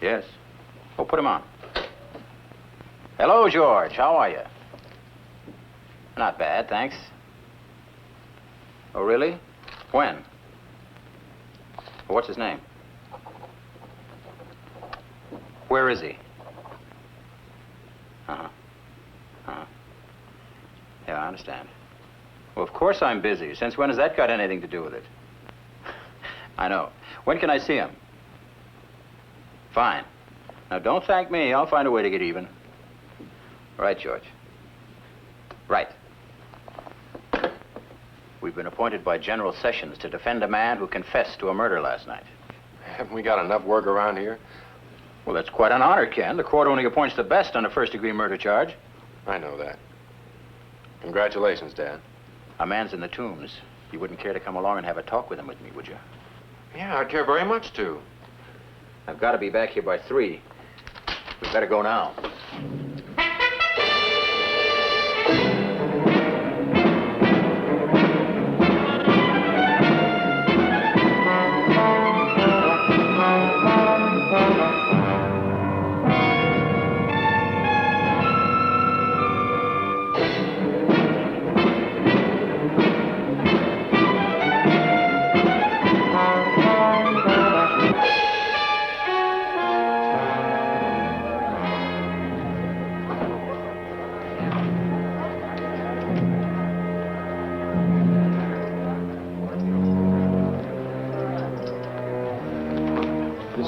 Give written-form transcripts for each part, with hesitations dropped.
Yes. Oh, put him on. Hello, George. How are you? Not bad, thanks. Oh, really? When? What's his name? Where is he? Uh-huh. Uh-huh. Yeah, I understand. Well, of course I'm busy. Since when has that got anything to do with it? I know. When can I see him? Fine. Now, don't thank me. I'll find a way to get even. Right, George. Right. We've been appointed by General Sessions to defend a man who confessed to a murder last night. Haven't we got enough work around here? Well, that's quite an honor, Ken. The court only appoints the best on a first-degree murder charge. I know that. Congratulations, Dad. A man's in the tombs. You wouldn't care to come along and have a talk with him with me, would you? Yeah, I'd care very much to. I've got to be back here by 3. We'd better go now.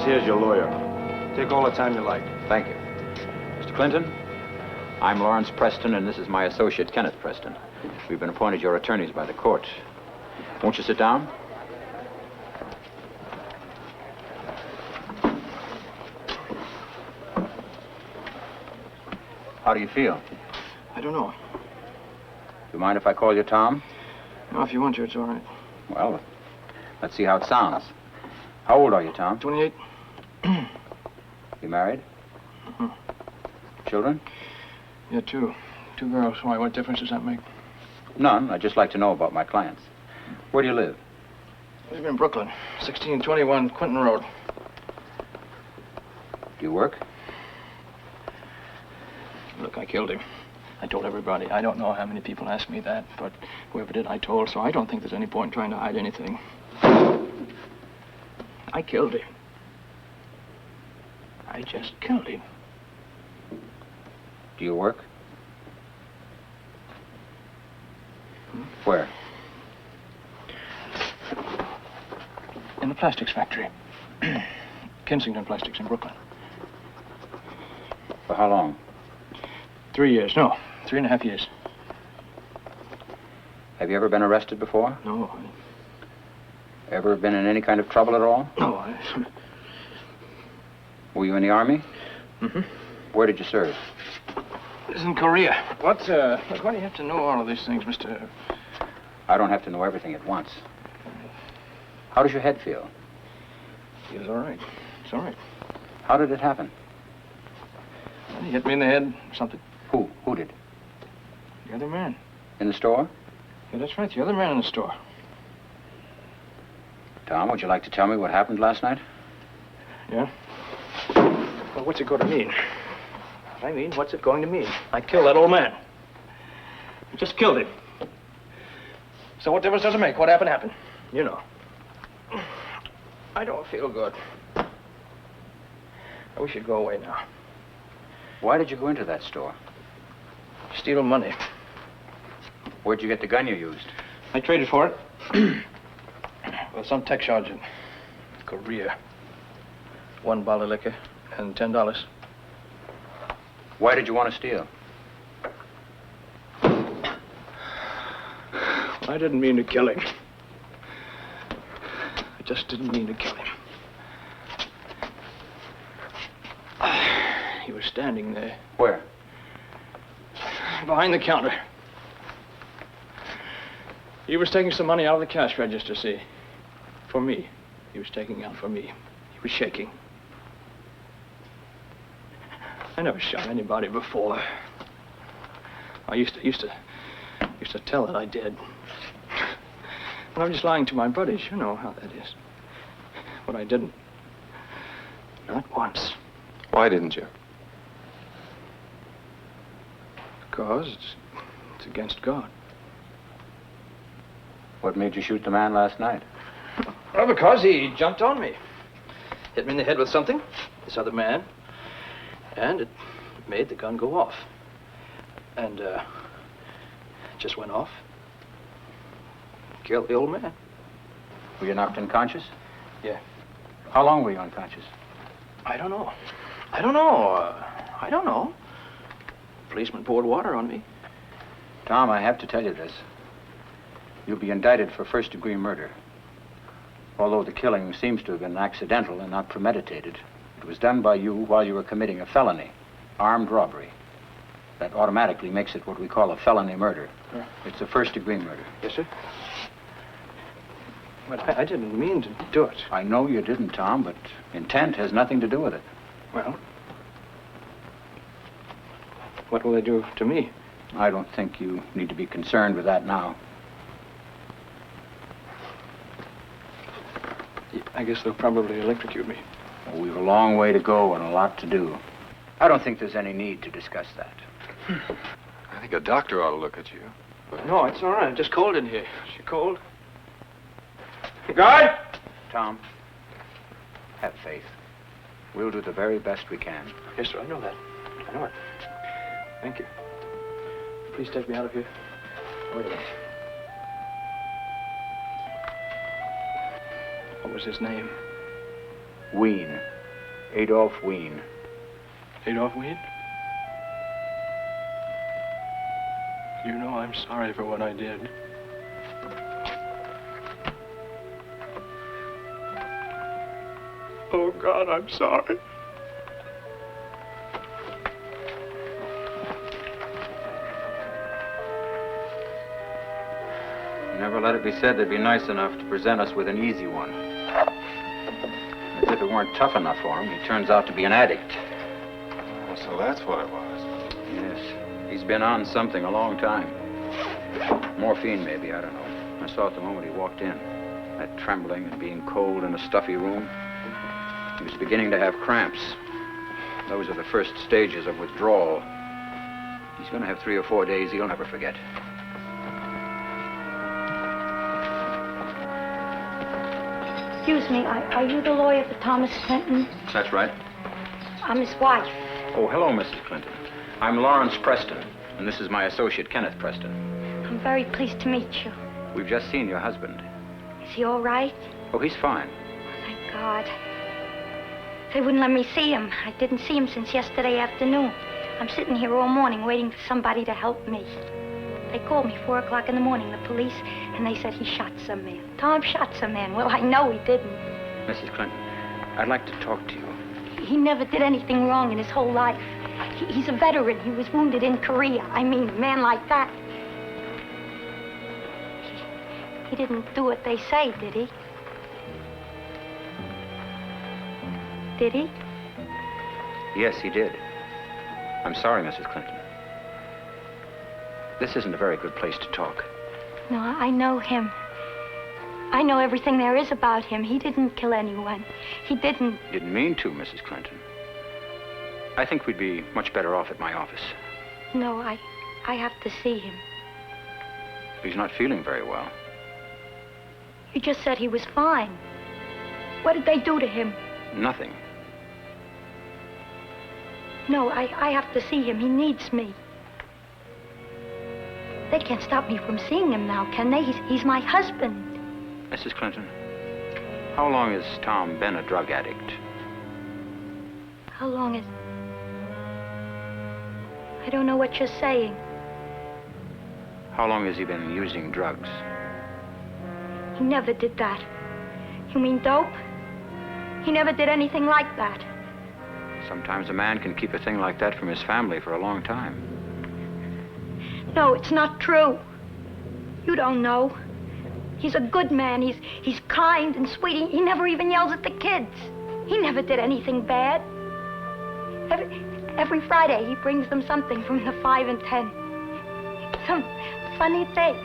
Here's your lawyer. Take all the time you like. Thank you. Mr. Clinton, I'm Lawrence Preston, and this is my associate, Kenneth Preston. We've been appointed your attorneys by the court. Won't you sit down? How do you feel? I don't know. You mind if I call you Tom? No, if you want to, it's all right. Well, let's see how it sounds. How old are you, Tom? 28. You married? Uh-huh. Children? Yeah, 2. 2 girls. Why, what difference does that make? None. I'd just like to know about my clients. Where do you live? I live in Brooklyn, 1621 Quinton Road. Do you work? Look, I killed him. I told everybody. I don't know how many people asked me that, but whoever did, I told, so I don't think there's any point in trying to hide anything. I killed him. I just killed him. Do you work? Where? In the plastics factory. Kensington Plastics in Brooklyn. For how long? 3 years. No, 3.5 years. Have you ever been arrested before? No. Ever been in any kind of trouble at all? No, Were you in the Army? Mm-hmm. Where did you serve? This is in Korea. Look, why do you have to know all of these things, Mr. I don't have to know everything at once. How does your head feel? Feels all right. It's all right. How did it happen? Well, he hit me in the head, something. Who? Who did? The other man. In the store? Yeah, that's right, the other man in the store. Tom, would you like to tell me what happened last night? Yeah? Well, what's it going to mean? I mean, what's it going to mean? I killed that old man. I just killed him. So what difference does it make? What happened? You know. I don't feel good. We should go away now. Why did you go into that store? Steal money. Where'd you get the gun you used? I traded for it. Well, some tech sergeant. Korea. 1 bottle of liquor and $10. Why did you want to steal? I didn't mean to kill him. I just didn't mean to kill him. He was standing there. Where? Behind the counter. He was taking some money out of the cash register, see? For me. He was taking out for me. He was shaking. I never shot anybody before. I used to tell that I did. But I'm just lying to my buddies. You know how that is. But I didn't. Not once. Why didn't you? Because it's against God. What made you shoot the man last night? Well, because he jumped on me. Hit me in the head with something, this other man, and it made the gun go off. And, it just went off. Killed the old man. Were you knocked unconscious? Yeah. How long were you unconscious? I don't know. I don't know. Policeman poured water on me. Tom, I have to tell you this. You'll be indicted for first-degree murder. Although the killing seems to have been accidental and not premeditated, it was done by you while you were committing a felony, armed robbery. That automatically makes it what we call a felony murder. Yeah. It's a first-degree murder. Yes, sir? But I didn't mean to do it. I know you didn't, Tom, but intent has nothing to do with it. Well, what will they do to me? I don't think you need to be concerned with that now. I guess they'll probably electrocute me. Well, we've a long way to go and a lot to do. I don't think there's any need to discuss that. I think a doctor ought to look at you. No, it's all right. I'm just cold in here. Is she cold? Guard! Tom, have faith. We'll do the very best we can. Yes, sir. I know that. I know it. Thank you. Please take me out of here. Wait a minute. What was his name? Ween. Adolf Ween. Adolf Ween? You know I'm sorry for what I did. Oh, God, I'm sorry. Never let it be said they'd be nice enough to present us with an easy one. As if it weren't tough enough for him, he turns out to be an addict. Oh, so that's what it was. Yes, he's been on something a long time. Morphine, maybe, I don't know. I saw it the moment he walked in. That trembling and being cold in a stuffy room. He was beginning to have cramps. Those are the first stages of withdrawal. He's going to have 3 or 4 days he'll never forget. Excuse me, are you the lawyer for Thomas Clinton? That's right. I'm his wife. Oh, hello, Mrs. Clinton. I'm Lawrence Preston, and this is my associate, Kenneth Preston. I'm very pleased to meet you. We've just seen your husband. Is he all right? Oh, he's fine. Thank God. They wouldn't let me see him. I didn't see him since yesterday afternoon. I'm sitting here all morning waiting for somebody to help me. They called me 4 o'clock in the morning, the police, and they said he shot some man. Tom shot some man. Well, I know he didn't. Mrs. Clinton, I'd like to talk to you. He never did anything wrong in his whole life. He's a veteran. He was wounded in Korea. I mean, a man like that. He didn't do what they say, did he? Did he? Yes, he did. I'm sorry, Mrs. Clinton. This isn't a very good place to talk. No, I know him. I know everything there is about him. He didn't kill anyone. He didn't. Didn't mean to, Mrs. Clinton. I think we'd be much better off at my office. No, I have to see him. He's not feeling very well. You just said he was fine. What did they do to him? Nothing. No, I have to see him. He needs me. They can't stop me from seeing him now, can they? He's my husband. Mrs. Clinton, how long has Tom been a drug addict? How long is... I don't know what you're saying. How long has he been using drugs? He never did that. You mean dope? He never did anything like that. Sometimes a man can keep a thing like that from his family for a long time. No, it's not true. You don't know. He's a good man. He's kind and sweet. He never even yells at the kids. He never did anything bad. Every Friday, he brings them something from the 5 and 10. Some funny thing.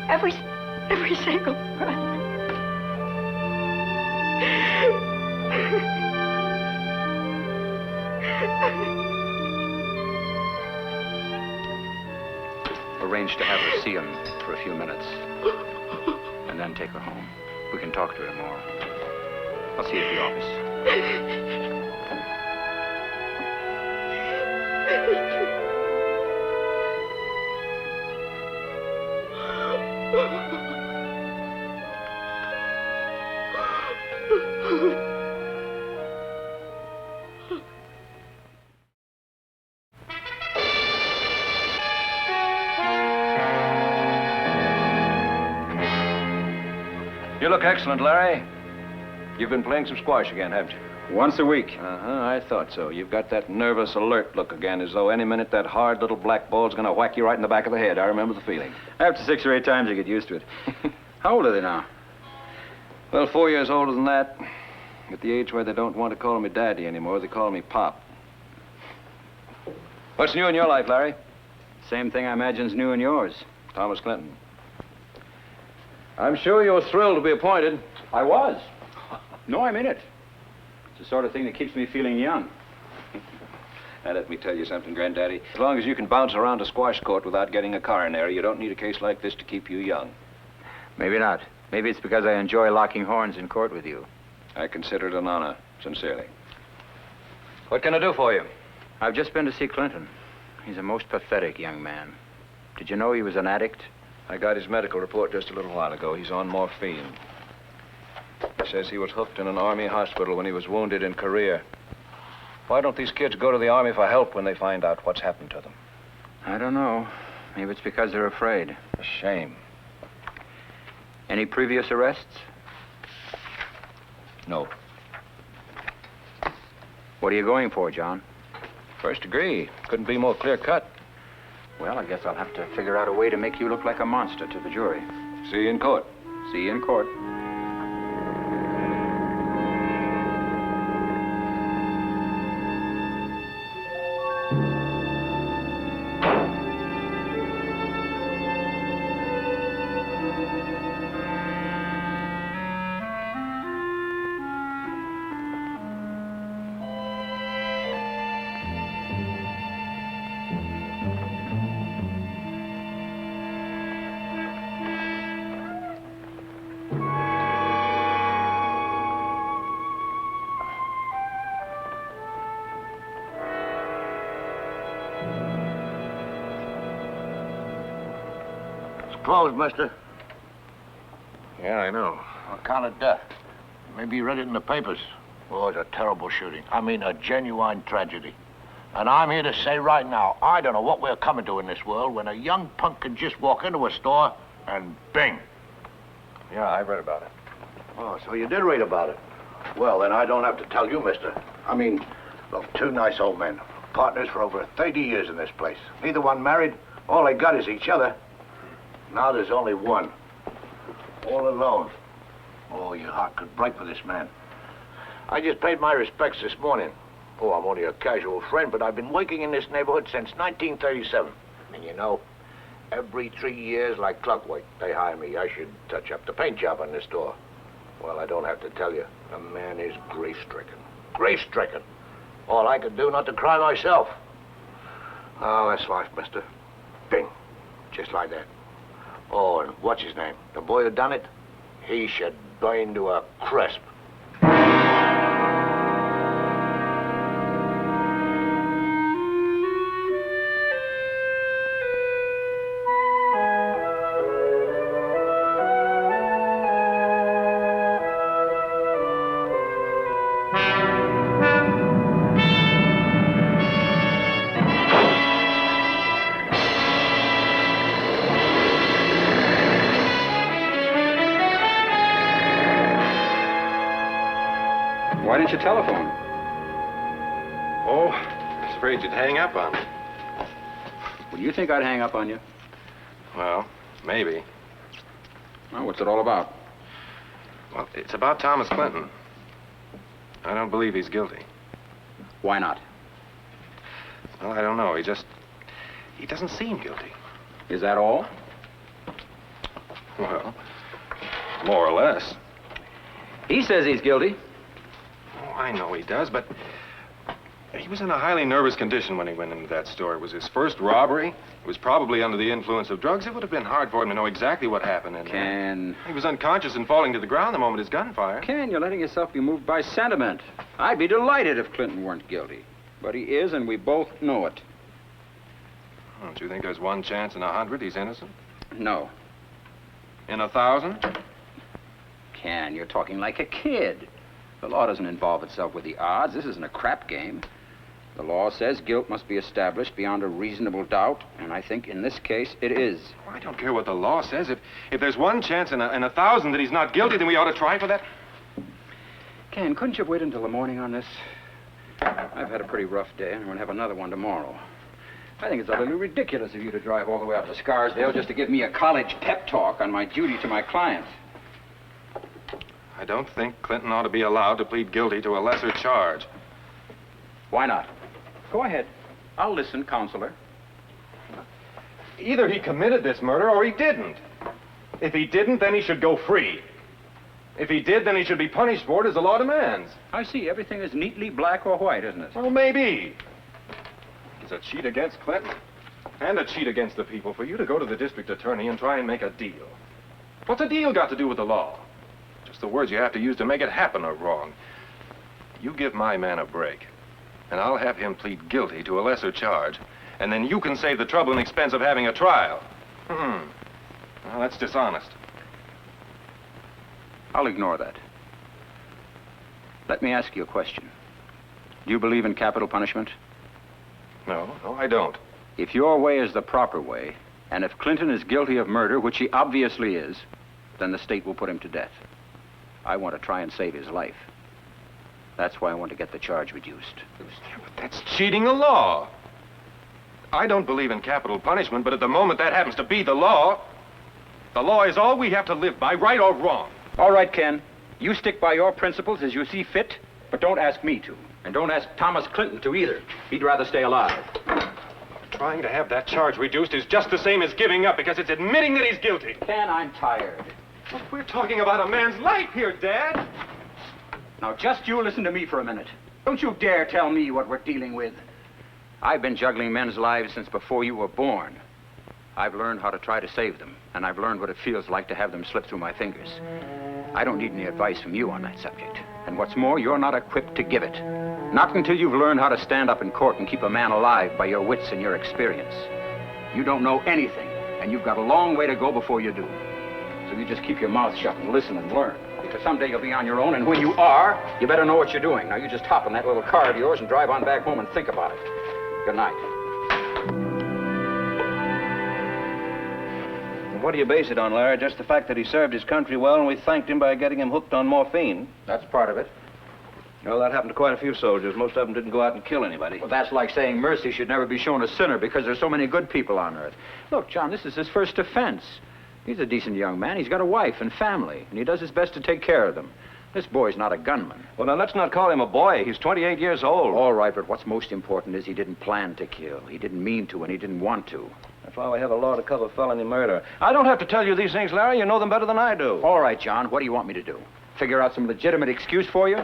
Every single Friday. Arrange to have her see him for a few minutes. And then take her home. We can talk to her tomorrow. I'll see you at the office. You look excellent, Larry. You've been playing some squash again, haven't you? Once a week. I thought so. You've got that nervous, alert look again, as though any minute that hard little black ball's gonna whack you right in the back of the head. I remember the feeling. After 6 or 8 times, you get used to it. How old are they now? Well, 4 years older than that. At the age where they don't want to call me Daddy anymore, they call me Pop. What's new in your life, Larry? Same thing I imagine's new in yours. Thomas Clinton. I'm sure you're thrilled to be appointed. I was. No, I mean it. It's the sort of thing that keeps me feeling young. Now, let me tell you something, Granddaddy. As long as you can bounce around a squash court without getting a coronary, you don't need a case like this to keep you young. Maybe not. Maybe it's because I enjoy locking horns in court with you. I consider it an honor, sincerely. What can I do for you? I've just been to see Clinton. He's a most pathetic young man. Did you know he was an addict? I got his medical report just a little while ago. He's on morphine. He says he was hooked in an Army hospital when he was wounded in Korea. Why don't these kids go to the Army for help when they find out what's happened to them? I don't know. Maybe it's because they're afraid. A shame. Any previous arrests? No. What are you going for, John? First degree. Couldn't be more clear-cut. Well, I guess I'll have to figure out a way to make you look like a monster to the jury. See you in court. See you in court. Closed, mister. Yeah, I know. On account of death. Maybe you read it in the papers. Oh, it's a terrible shooting. I mean, a genuine tragedy. And I'm here to say right now, I don't know what we're coming to in this world when a young punk can just walk into a store and bing. Yeah, I read about it. Oh, so you did read about it. Well, then I don't have to tell you, mister. I mean, look, 2 nice old men. Partners for over 30 years in this place. Neither one married. All they got is each other. Now there's only one. All alone. Oh, your heart could break for this man. I just paid my respects this morning. Oh, I'm only a casual friend, but I've been working in this neighborhood since 1937. And you know, Every 3 years, like clockwork, they hire me. I should touch up the paint job on this door. Well, I don't have to tell you, the man is grief-stricken. Grief-stricken. All I could do not to cry myself. Oh, that's life, mister. Bing. Just like that. Oh, and what's his name? The boy who done it? He should burn to a crisp. Why didn't you telephone? Oh, I was afraid you'd hang up on me. Well, you think I'd hang up on you? Well, maybe. Well, what's it all about? Well, it's about Thomas Clinton. I don't believe he's guilty. Why not? Well, I don't know. He doesn't seem guilty. Is that all? Well, more or less. He says he's guilty. Oh, I know he does, but he was in a highly nervous condition when he went into that store. It was his first robbery. He was probably under the influence of drugs. It would have been hard for him to know exactly what happened in there. Ken. He was unconscious and falling to the ground the moment his gun fired. Ken, you're letting yourself be moved by sentiment. I'd be delighted if Clinton weren't guilty. But he is, and we both know it. Don't you think there's one chance in 100 he's innocent? No. In 1,000? Ken, you're talking like a kid. The law doesn't involve itself with the odds. This isn't a crap game. The law says guilt must be established beyond a reasonable doubt, and I think in this case it is. I don't care what the law says. If there's one chance in 1,000 that he's not guilty, then we ought to try for that. Ken, couldn't you wait until the morning on this? I've had a pretty rough day, and I'm going to have another one tomorrow. I think it's utterly ridiculous of you to drive all the way up to Scarsdale just to give me a college pep talk on my duty to my clients. I don't think Clinton ought to be allowed to plead guilty to a lesser charge. Why not? Go ahead. I'll listen, counselor. Either he committed this murder or he didn't. If he didn't, then he should go free. If he did, then he should be punished for it as the law demands. I see. Everything is neatly black or white, isn't it? Well, maybe. It's a cheat against Clinton and a cheat against the people for you to go to the district attorney and try and make a deal. What's a deal got to do with the law? Just the words you have to use to make it happen are wrong. You give my man a break, and I'll have him plead guilty to a lesser charge, and then you can save the trouble and expense of having a trial. Well, that's dishonest. I'll ignore that. Let me ask you a question. Do you believe in capital punishment? No, I don't. If your way is the proper way, and if Clinton is guilty of murder, which he obviously is, then the state will put him to death. I want to try and save his life. That's why I want to get the charge reduced. But that's cheating the law. I don't believe in capital punishment, but at the moment that happens to be the law is all we have to live by, right or wrong. All right, Ken. You stick by your principles as you see fit, but don't ask me to. And don't ask Thomas Clinton to either. He'd rather stay alive. Trying to have that charge reduced is just the same as giving up because it's admitting that he's guilty. Ken, I'm tired. But we're talking about a man's life here, Dad. Now, just you listen to me for a minute. Don't you dare tell me what we're dealing with. I've been juggling men's lives since before you were born. I've learned how to try to save them, and I've learned what it feels like to have them slip through my fingers. I don't need any advice from you on that subject. And what's more, you're not equipped to give it. Not until you've learned how to stand up in court and keep a man alive by your wits and your experience. You don't know anything, and you've got a long way to go before you do. So you just keep your mouth shut and listen and learn. Because someday you'll be on your own, and when you are, you better know what you're doing. Now, you just hop in that little car of yours and drive on back home and think about it. Good night. What do you base it on, Larry? Just the fact that he served his country well and we thanked him by getting him hooked on morphine? That's part of it. Well, that happened to quite a few soldiers. Most of them didn't go out and kill anybody. Well, that's like saying mercy should never be shown a sinner because there's so many good people on earth. Look, John, this is his first offense. He's a decent young man. He's got a wife and family, and he does his best to take care of them. This boy's not a gunman. Well, now, let's not call him a boy. He's 28 years old. All right, but what's most important is he didn't plan to kill. He didn't mean to, and he didn't want to. That's why we have a law to cover felony murder. I don't have to tell you these things, Larry. You know them better than I do. All right, John, what do you want me to do? Figure out some legitimate excuse for you?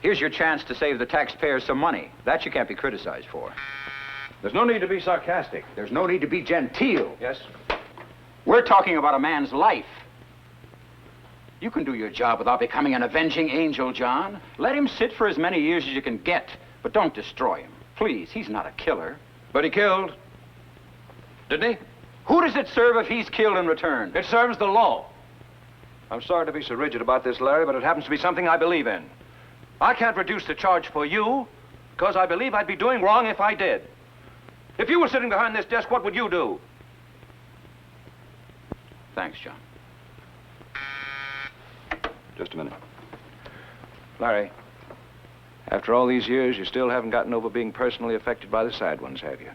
Here's your chance to save the taxpayers some money. That you can't be criticized for. There's no need to be sarcastic. There's no need to be genteel. Yes? We're talking about a man's life. You can do your job without becoming an avenging angel, John. Let him sit for as many years as you can get, but don't destroy him. Please, he's not a killer. But he killed. Didn't he? Who does it serve if he's killed in return? It serves the law. I'm sorry to be so rigid about this, Larry, but it happens to be something I believe in. I can't reduce the charge for you because I believe I'd be doing wrong if I did. If you were sitting behind this desk, what would you do? Thanks, John. Just a minute. Larry, after all these years, you still haven't gotten over being personally affected by the sad ones, have you?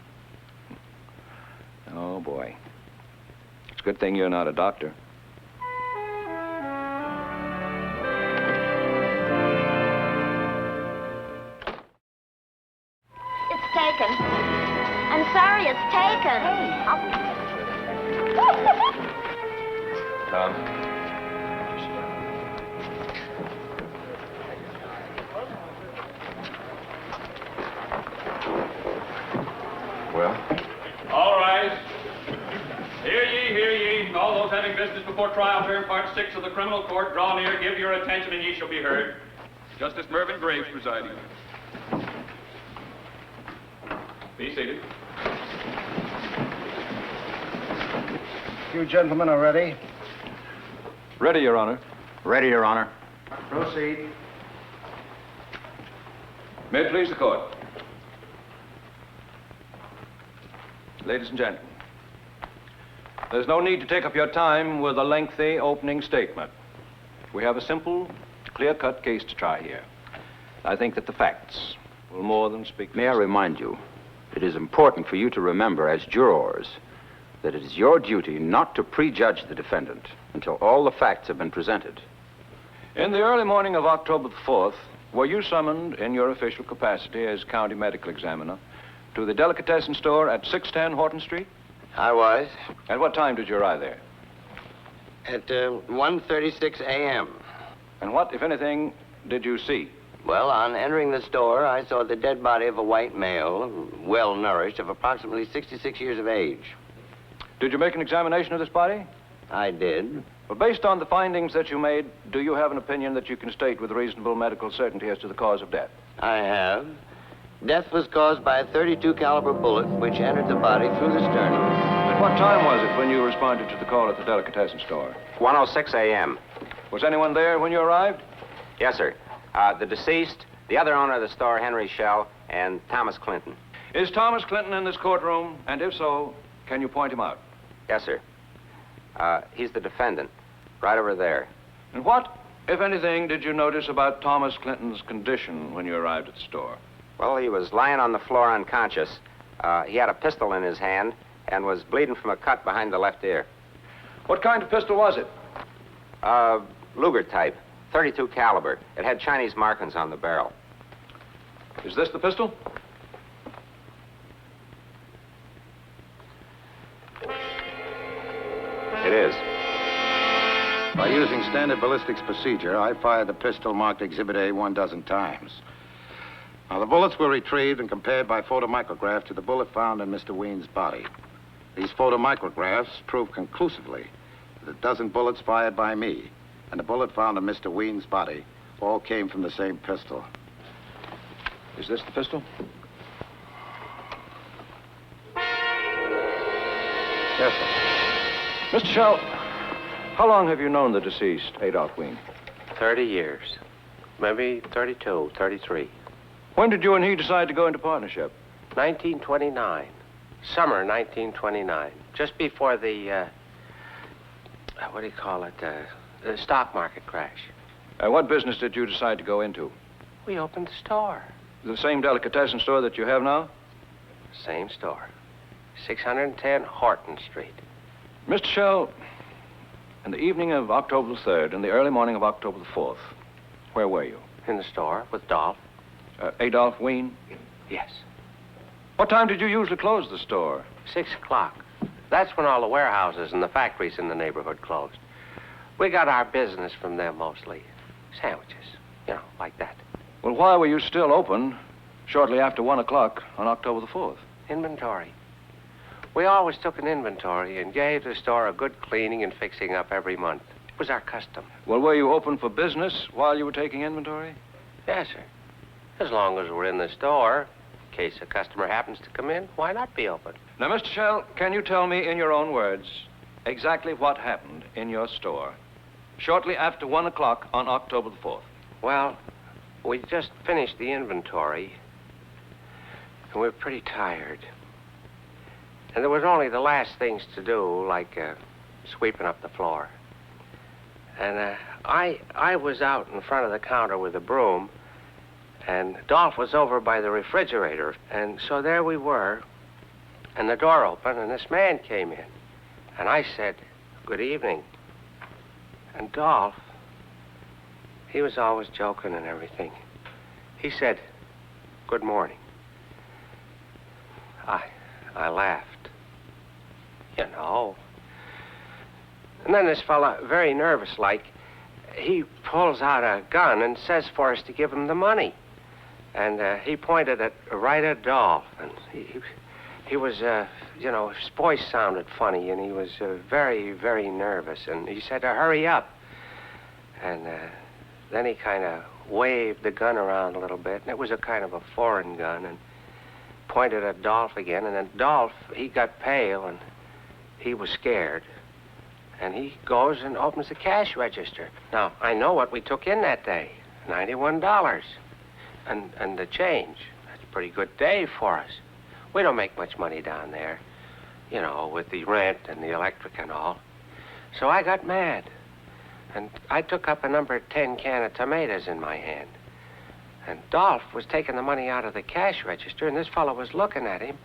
Oh, boy. It's a good thing you're not a doctor. It's taken. I'm sorry, it's taken. Tom. Well? All rise. Hear ye, hear ye. All those having business before trial term, part 6 of the criminal court, draw near, give your attention, and ye shall be heard. Justice Mervyn Graves presiding. Be seated. You gentlemen are ready? Ready, Your Honor. Ready, Your Honor. Proceed. May it please the court. Ladies and gentlemen, there's no need to take up your time with a lengthy opening statement. We have a simple, clear-cut case to try here. I think that the facts will more than speak for May I themselves. remind you, it is important for you to remember as jurors that it is your duty not to prejudge the defendant until all the facts have been presented. In the early morning of October the 4th, were you summoned in your official capacity as county medical examiner to the delicatessen store at 610 Horton Street? I was. At what time did you arrive there? At 1:36 a.m. And what, if anything, did you see? Well, on entering the store, I saw the dead body of a white male, well-nourished, of approximately 66 years of age. Did you make an examination of this body? I did. Well, based on the findings that you made, do you have an opinion that you can state with reasonable medical certainty as to the cause of death? I have. Death was caused by a .32 caliber bullet which entered the body through the sternum. At what time was it when you responded to the call at the delicatessen store? 1:06 a.m. Was anyone there when you arrived? Yes, sir. The deceased, the other owner of the store, Henry Schell, and Thomas Clinton. Is Thomas Clinton in this courtroom? And if so, can you point him out? Yes, sir. He's the defendant, right over there. And what, if anything, did you notice about Thomas Clinton's condition when you arrived at the store? Well, he was lying on the floor unconscious. He had a pistol in his hand and was bleeding from a cut behind the left ear. What kind of pistol was it? Luger type, .32 caliber. It had Chinese markings on the barrel. Is this the pistol? It is. By using standard ballistics procedure, I fired the pistol marked Exhibit A 12 times. Now, the bullets were retrieved and compared by photomicrograph to the bullet found in Mr. Ween's body. These photomicrographs prove conclusively that a dozen bullets fired by me and the bullet found in Mr. Ween's body all came from the same pistol. Is this the pistol? Yes, sir. Mr. Schell, how long have you known the deceased, Adolph Ween? 30 years. Maybe 32, 33. When did you and he decide to go into partnership? 1929. Summer 1929. Just before the, what do you call it? The stock market crash. What business did you decide to go into? We opened the store. The same delicatessen store that you have now? Same store. 610 Horton Street. Mr. Schell, in the evening of October the 3rd and the early morning of October the 4th, where were you? In the store with Dolph. Adolph Ween? Yes. What time did you usually close the store? 6 o'clock. That's when all the warehouses and the factories in the neighborhood closed. We got our business from them mostly. Sandwiches, like that. Well, why were you still open shortly after 1 o'clock on October the 4th? Inventory. We always took an inventory and gave the store a good cleaning and fixing up every month. It was our custom. Well, were you open for business while you were taking inventory? Yes, sir. As long as we're in the store, in case a customer happens to come in, why not be open? Now, Mr. Shell, can you tell me in your own words exactly what happened in your store shortly after 1 o'clock on October the 4th? Well, we just finished the inventory, and we were pretty tired. And there was only the last things to do, like sweeping up the floor. And I was out in front of the counter with a broom, and Dolph was over by the refrigerator. And so there we were, and the door opened, and this man came in. And I said, "Good evening." And Dolph, he was always joking and everything. He said, "Good morning." I laughed. And then this fella, very nervous-like, he pulls out a gun and says for us to give him the money. And he pointed at right at Dolph. And he was, his voice sounded funny, and he was very, very nervous. And he said to hurry up. And then he kind of waved the gun around a little bit, and it was a kind of a foreign gun, and pointed at Dolph again. And then Dolph, he got pale, and he was scared. And he goes and opens the cash register. Now, I know what we took in that day, $91. And the change. That's a pretty good day for us. We don't make much money down there, with the rent and the electric and all. So I got mad. And I took up a number 10 can of tomatoes in my hand. And Dolph was taking the money out of the cash register, and this fellow was looking at him.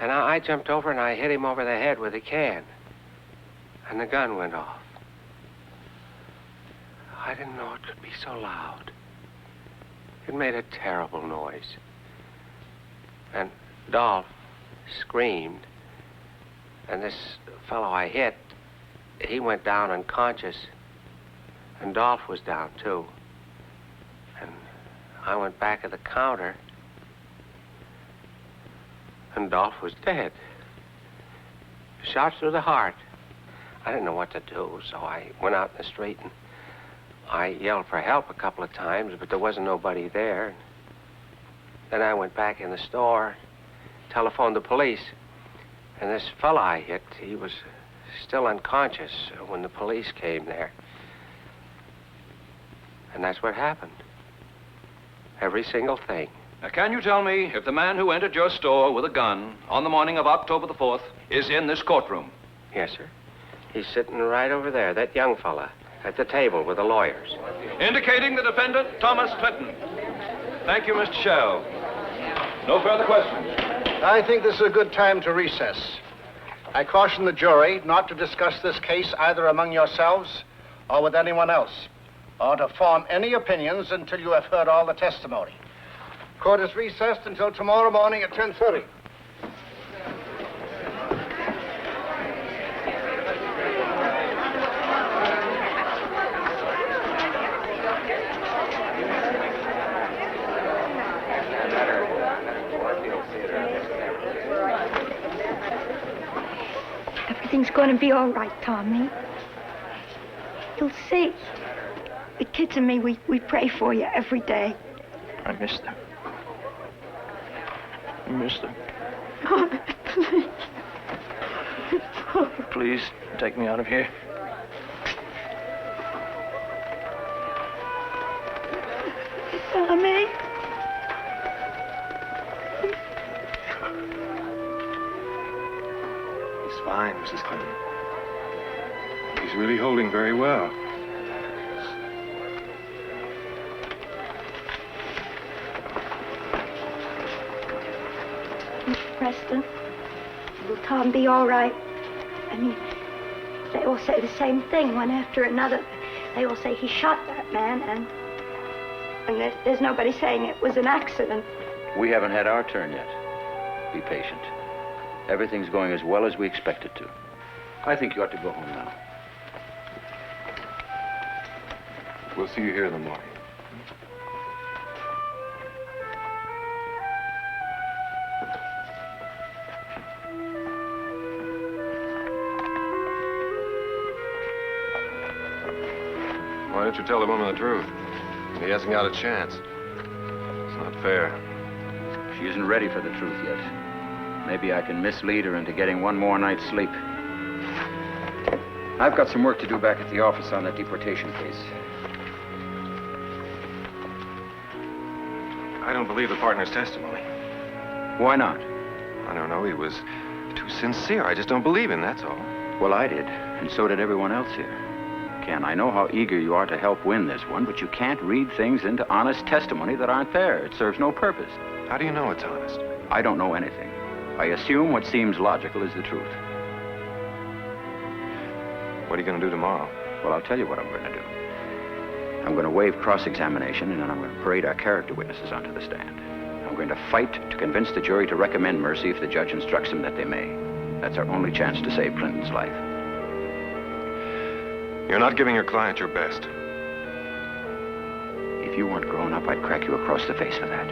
And I jumped over and I hit him over the head with a can. And the gun went off. I didn't know it could be so loud. It made a terrible noise. And Dolph screamed. And this fellow I hit, he went down unconscious. And Dolph was down, too. And I went back at the counter. And Dolph was dead. Shot through the heart. I didn't know what to do, so I went out in the street and I yelled for help a couple of times, but there wasn't nobody there. Then I went back in the store, telephoned the police, and this fella I hit, he was still unconscious when the police came there. And that's what happened. Every single thing. Now, can you tell me if the man who entered your store with a gun on the morning of October the 4th is in this courtroom? Yes, sir. He's sitting right over there, that young fella, at the table with the lawyers. Indicating the defendant, Thomas Clinton. Thank you, Mr. Shell. No further questions. I think this is a good time to recess. I caution the jury not to discuss this case either among yourselves or with anyone else, or to form any opinions until you have heard all the testimony. Court is recessed until tomorrow morning at 10:30. Everything's going to be all right, Tommy. You'll see. The kids and me, we pray for you every day. I miss them. I miss them. Please, take me out of here. Tommy. He's fine, Mrs. Clinton. He's really holding very well. Preston, will Tom be all right? I mean, they all say the same thing, one after another. They all say he shot that man, and there's nobody saying it was an accident. We haven't had our turn yet. Be patient. Everything's going as well as we expected to. I think you ought to go home now. We'll see you here in the morning. Why don't you tell the woman the truth? He hasn't got a chance. It's not fair. She isn't ready for the truth yet. Maybe I can mislead her into getting one more night's sleep. I've got some work to do back at the office on that deportation case. I don't believe the partner's testimony. Why not? I don't know. He was too sincere. I just don't believe him, that's all. Well, I did, and so did everyone else here. Ken, I know how eager you are to help win this one, but you can't read things into honest testimony that aren't there. It serves no purpose. How do you know it's honest? I don't know anything. I assume what seems logical is the truth. What are you going to do tomorrow? Well, I'll tell you what I'm going to do. I'm going to waive cross-examination, and then I'm going to parade our character witnesses onto the stand. I'm going to fight to convince the jury to recommend mercy if the judge instructs them that they may. That's our only chance to save Clinton's life. You're not giving your client your best. If you weren't grown up, I'd crack you across the face for that.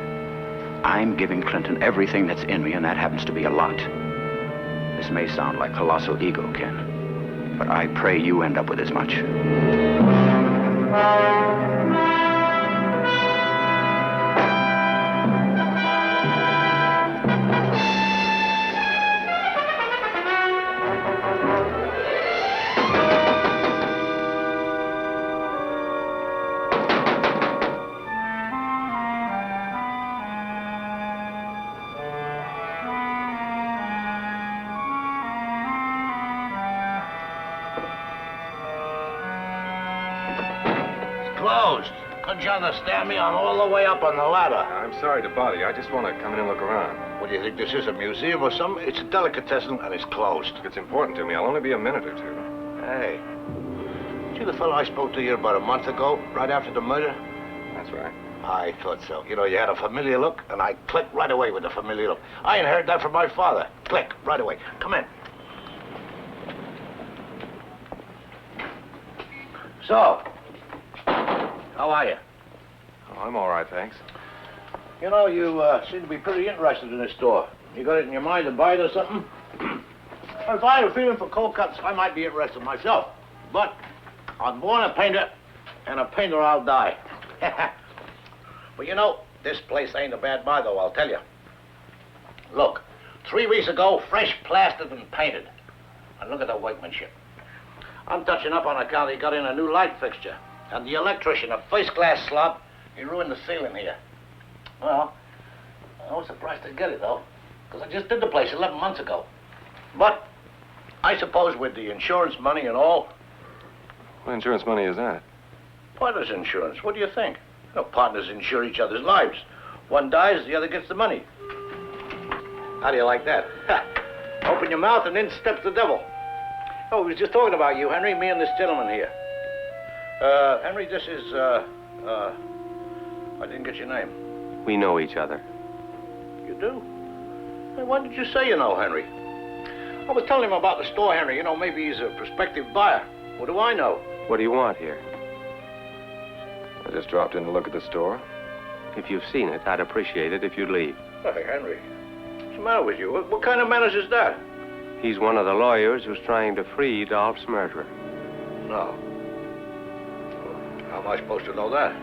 I'm giving Clinton everything that's in me, and that happens to be a lot. This may sound like colossal ego, Ken, but I pray you end up with as much. Closed. Couldn't you understand me? I'm all the way up on the ladder. I'm sorry to bother you. I just want to come in and look around. What, do you think this is, a museum or something? It's a delicatessen and it's closed. It's important to me. I'll only be a minute or two. Hey, see the fellow I spoke to you about a month ago, right after the murder? That's right. I thought so. You know, you had a familiar look, and I clicked right away with the familiar look. I inherited that from my father. Click, right away. Come in. So, how are you? Oh, I'm all right, thanks. You know, you seem to be pretty interested in this store. You got it in your mind to buy it or something? If I had a feeling for cold cuts, I might be interested myself. But I'm born a painter, and a painter I'll die. But you know, this place ain't a bad buy, though, I'll tell you. Look, 3 weeks ago, fresh plastered and painted. And look at the workmanship. I'm touching up on account he got in a new light fixture. And the electrician, a first-class slob, he ruined the ceiling here. Well, I was surprised to get it, though, because I just did the place 11 months ago. But I suppose with the insurance money and all... What insurance money is that? Partners insurance. What do you think? You know, partners insure each other's lives. One dies, the other gets the money. How do you like that? Open your mouth and in steps the devil. Oh, we was just talking about you, Henry, me and this gentleman here. Henry, this is, I didn't get your name. We know each other. You do? Hey, why did you say you know Henry? I was telling him about the store, Henry. You know, maybe he's a prospective buyer. What do I know? What do you want here? I just dropped in to look at the store. If you've seen it, I'd appreciate it if you'd leave. Hey, Henry, what's the matter with you? What kind of manners is that? He's one of the lawyers who's trying to free Dolph's murderer. No. How am I supposed to know that?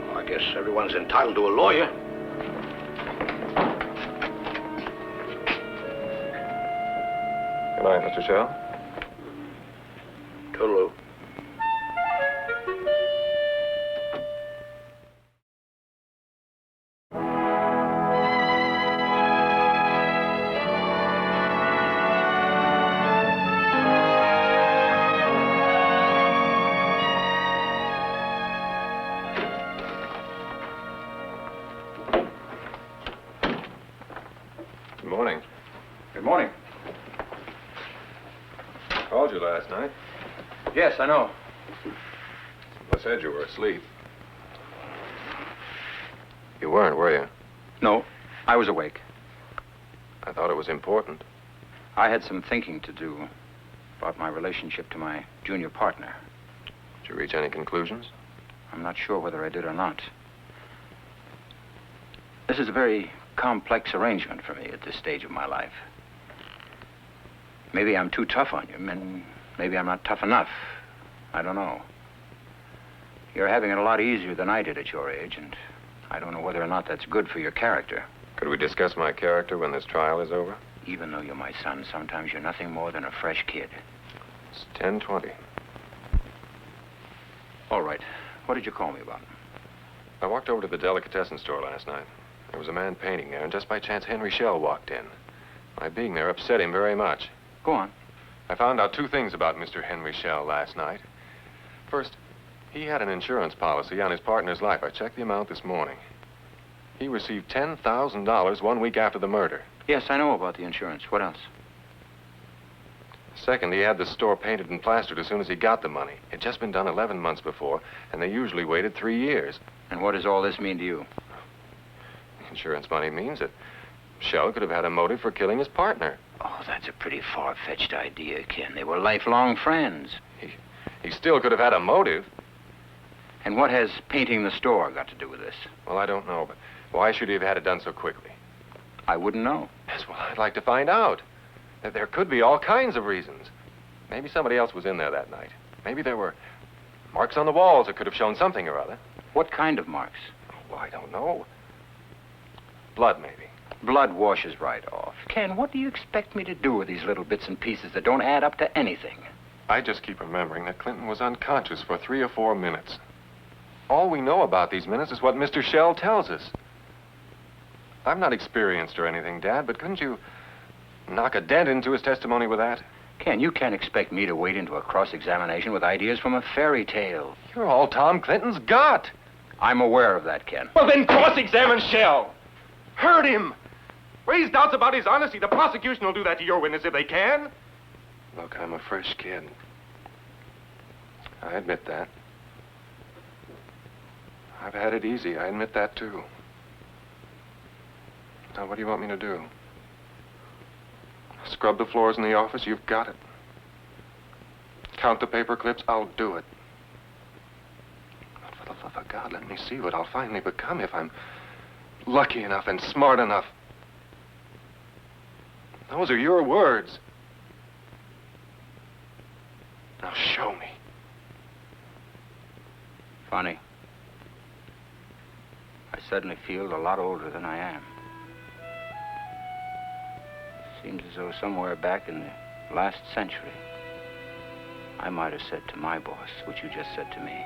Well, I guess everyone's entitled to a lawyer. Good night, Mr. Shell. Toodaloo. Good morning. Good morning. Called you last night. Yes, I know. I said you were asleep. You weren't, were you? No, I was awake. I thought it was important. I had some thinking to do about my relationship to my junior partner. Did you reach any conclusions? I'm not sure whether I did or not. This is a very complex arrangement for me at this stage of my life. Maybe I'm too tough on you, and maybe I'm not tough enough. I don't know. You're having it a lot easier than I did at your age, and I don't know whether or not that's good for your character. Could we discuss my character when this trial is over? Even though you're my son, sometimes you're nothing more than a fresh kid. It's 10:20. All right. What did you call me about? I walked over to the delicatessen store last night. There was a man painting there, and just by chance, Henry Shell walked in. My being there upset him very much. Go on. I found out two things about Mr. Henry Shell last night. First, he had an insurance policy on his partner's life. I checked the amount this morning. He received $10,000 1 week after the murder. Yes, I know about the insurance. What else? Second, he had the store painted and plastered as soon as he got the money. It had just been done 11 months before, and they usually waited 3 years. And what does all this mean to you? Insurance money means that Shell could have had a motive for killing his partner. Oh, that's a pretty far-fetched idea, Ken. They were lifelong friends. He still could have had a motive. And what has painting the store got to do with this? Well, I don't know, but why should he have had it done so quickly? I wouldn't know. Yes, well, I'd like to find out. There could be all kinds of reasons. Maybe somebody else was in there that night. Maybe there were marks on the walls that could have shown something or other. What kind of marks? Oh, I don't know. Blood, maybe. Blood washes right off. Ken, what do you expect me to do with these little bits and pieces that don't add up to anything? I just keep remembering that Clinton was unconscious for 3 or 4 minutes. All we know about these minutes is what Mr. Shell tells us. I'm not experienced or anything, Dad, but couldn't you knock a dent into his testimony with that? Ken, you can't expect me to wade into a cross-examination with ideas from a fairy tale. You're all Tom Clinton's got. I'm aware of that, Ken. Well, then cross-examine Shell. Hurt him. Raise doubts about his honesty. The prosecution will do that to your witness if they can. Look, I'm a fresh kid. I admit that. I've had it easy. I admit that, too. Now, what do you want me to do? Scrub the floors in the office? You've got it. Count the paper clips? I'll do it. But for the love of God, let me see what I'll finally become if I'm lucky enough and smart enough. Those are your words. Now show me. Funny. I suddenly feel a lot older than I am. Seems as though somewhere back in the last century, I might have said to my boss what you just said to me.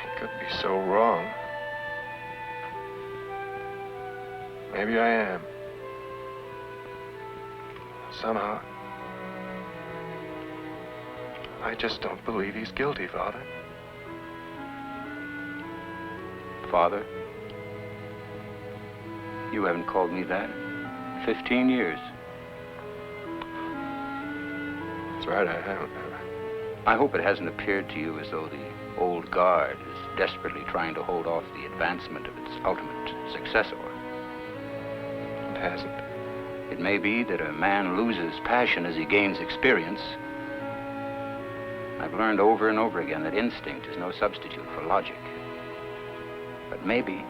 I could be so wrong. Maybe I am. Somehow, I just don't believe he's guilty, Father. Father? You haven't called me that in 15 years. That's right, I haven't. I hope it hasn't appeared to you as though the old guard is desperately trying to hold off the advancement of its ultimate successor. It hasn't. It may be that a man loses passion as he gains experience. I've learned over and over again that instinct is no substitute for logic. But maybe,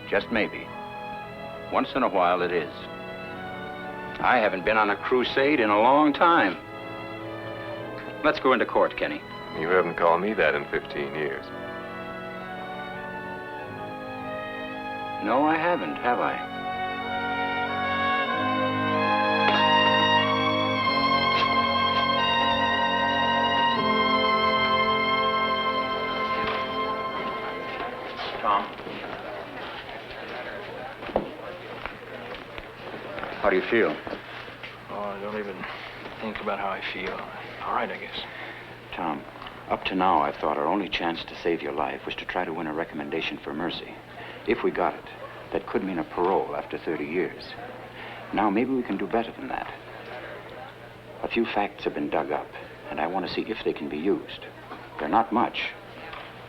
just maybe, once in a while it is. I haven't been on a crusade in a long time. Let's go into court, Kenny. You haven't called me that in 15 years. No, I haven't, have I? Tom. How do you feel? Oh, I don't even think about how I feel. All right, I guess. Tom, up to now, I thought our only chance to save your life was to try to win a recommendation for mercy. If we got it, that could mean a parole after 30 years. Now, maybe we can do better than that. A few facts have been dug up, And I want to see if they can be used. They're not much,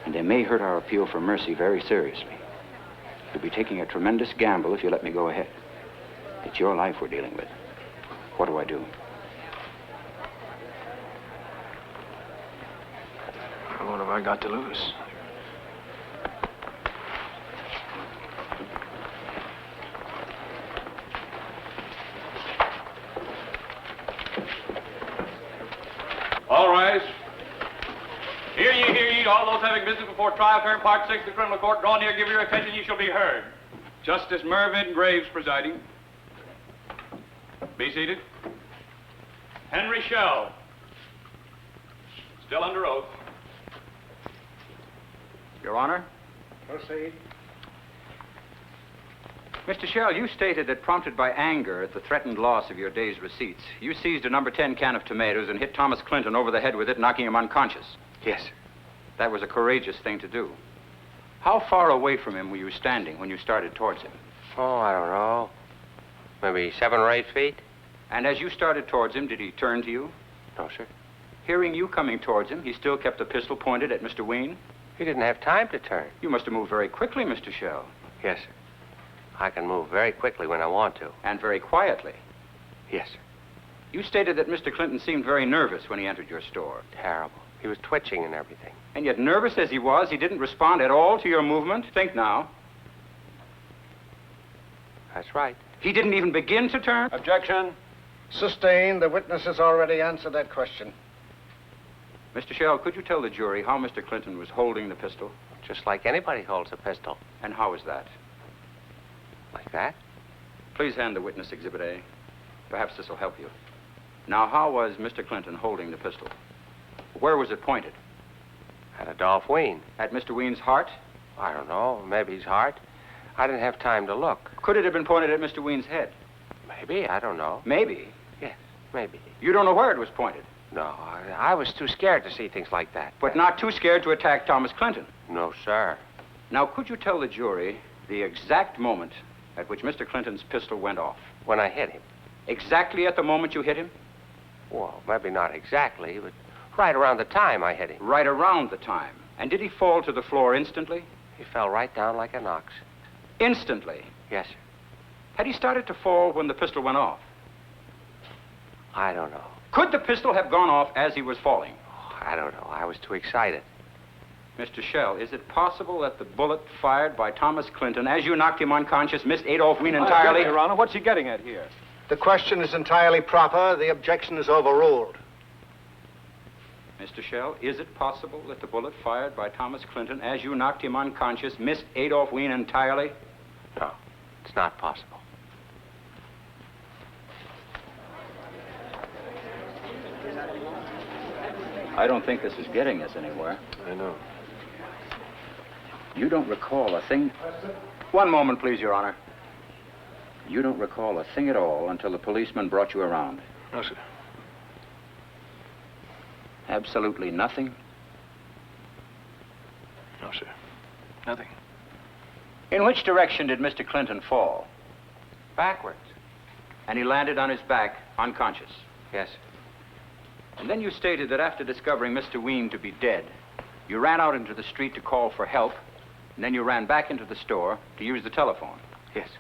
and they may hurt our appeal for mercy very seriously. You'll be taking a tremendous gamble if you let me go ahead. It's your life we're dealing with. What do I do? What have I got to lose? All rise. Hear ye, all those having business before trial, turn part 6 of the criminal court, draw near, give your attention, ye shall be heard. Justice Mervyn Graves presiding. Be seated. Henry Shell. Still under oath. Your Honor? Proceed. Mr. Shell, you stated that prompted by anger at the threatened loss of your day's receipts, you seized a number 10 can of tomatoes and hit Thomas Clinton over the head with it, knocking him unconscious. Yes. That was a courageous thing to do. How far away from him were you standing when you started towards him? Oh, I don't know. Maybe 7 or 8 feet? And as you started towards him, did he turn to you? No, sir. Hearing you coming towards him, he still kept the pistol pointed at Mr. Ween? He didn't have time to turn. You must have moved very quickly, Mr. Shell. Yes, sir. I can move very quickly when I want to. And very quietly. Yes, sir. You stated that Mr. Clinton seemed very nervous when he entered your store. Terrible. He was twitching and everything. And yet, nervous as he was, he didn't respond at all to your movement? Think now. That's right. He didn't even begin to turn? Objection. Sustained. The witness has already answered that question. Mr. Shell, could you tell the jury how Mr. Clinton was holding the pistol? Just like anybody holds a pistol. And how was that? Like that? Please hand the witness Exhibit A. Perhaps this will help you. Now, how was Mr. Clinton holding the pistol? Where was it pointed? At Adolph Ween. At Mr. Ween's heart? I don't know. Maybe his heart. I didn't have time to look. Could it have been pointed at Mr. Ween's head? Maybe. I don't know. Maybe. Yes, maybe. You don't know where it was pointed? No, I was too scared to see things like that. But not too scared to attack Thomas Clinton? No, sir. Now, could you tell the jury the exact moment at which Mr. Clinton's pistol went off? When I hit him. Exactly at the moment you hit him? Well, maybe not exactly, but right around the time I hit him. Right around the time. And did he fall to the floor instantly? He fell right down like an ox. Instantly? Yes, sir. Had he started to fall when the pistol went off? I don't know. Could the pistol have gone off as he was falling? Oh, I don't know. I was too excited. Mr. Shell, is it possible that the bullet fired by Thomas Clinton as you knocked him unconscious missed Adolph Ween entirely? Your Honor, what's he getting at here? The question is entirely proper. The objection is overruled. Mr. Shell, is it possible that the bullet fired by Thomas Clinton as you knocked him unconscious missed Adolph Ween entirely? No, it's not possible. I don't think this is getting us anywhere. I know. You don't recall a thing... One moment, please, Your Honor. You don't recall a thing at all until the policeman brought you around. No, sir. Absolutely nothing? No, sir. Nothing. In which direction did Mr. Clinton fall? Backwards. And he landed on his back, unconscious. Yes, sir. And then you stated that after discovering Mr. Ween to be dead, you ran out into the street to call for help, and then you ran back into the store to use the telephone. Yes, sir.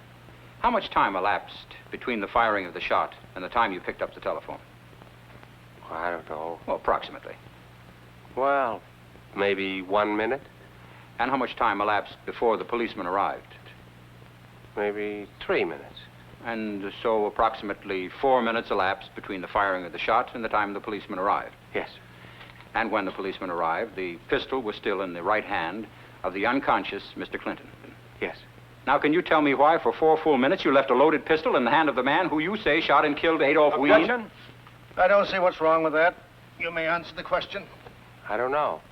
How much time elapsed between the firing of the shot and the time you picked up the telephone? Well, I don't know. Well, approximately. Well, maybe 1 minute. And how much time elapsed before the policeman arrived? Maybe 3 minutes. And so approximately 4 minutes elapsed between the firing of the shot and the time the policeman arrived. Yes, sir. And when the policeman arrived, the pistol was still in the right hand of the unconscious Mr. Clinton. Yes, sir. Now, can you tell me why for 4 full minutes you left a loaded pistol in the hand of the man who you say shot and killed Adolph Ween? Objection. I don't see what's wrong with that. You may answer the question. I don't know.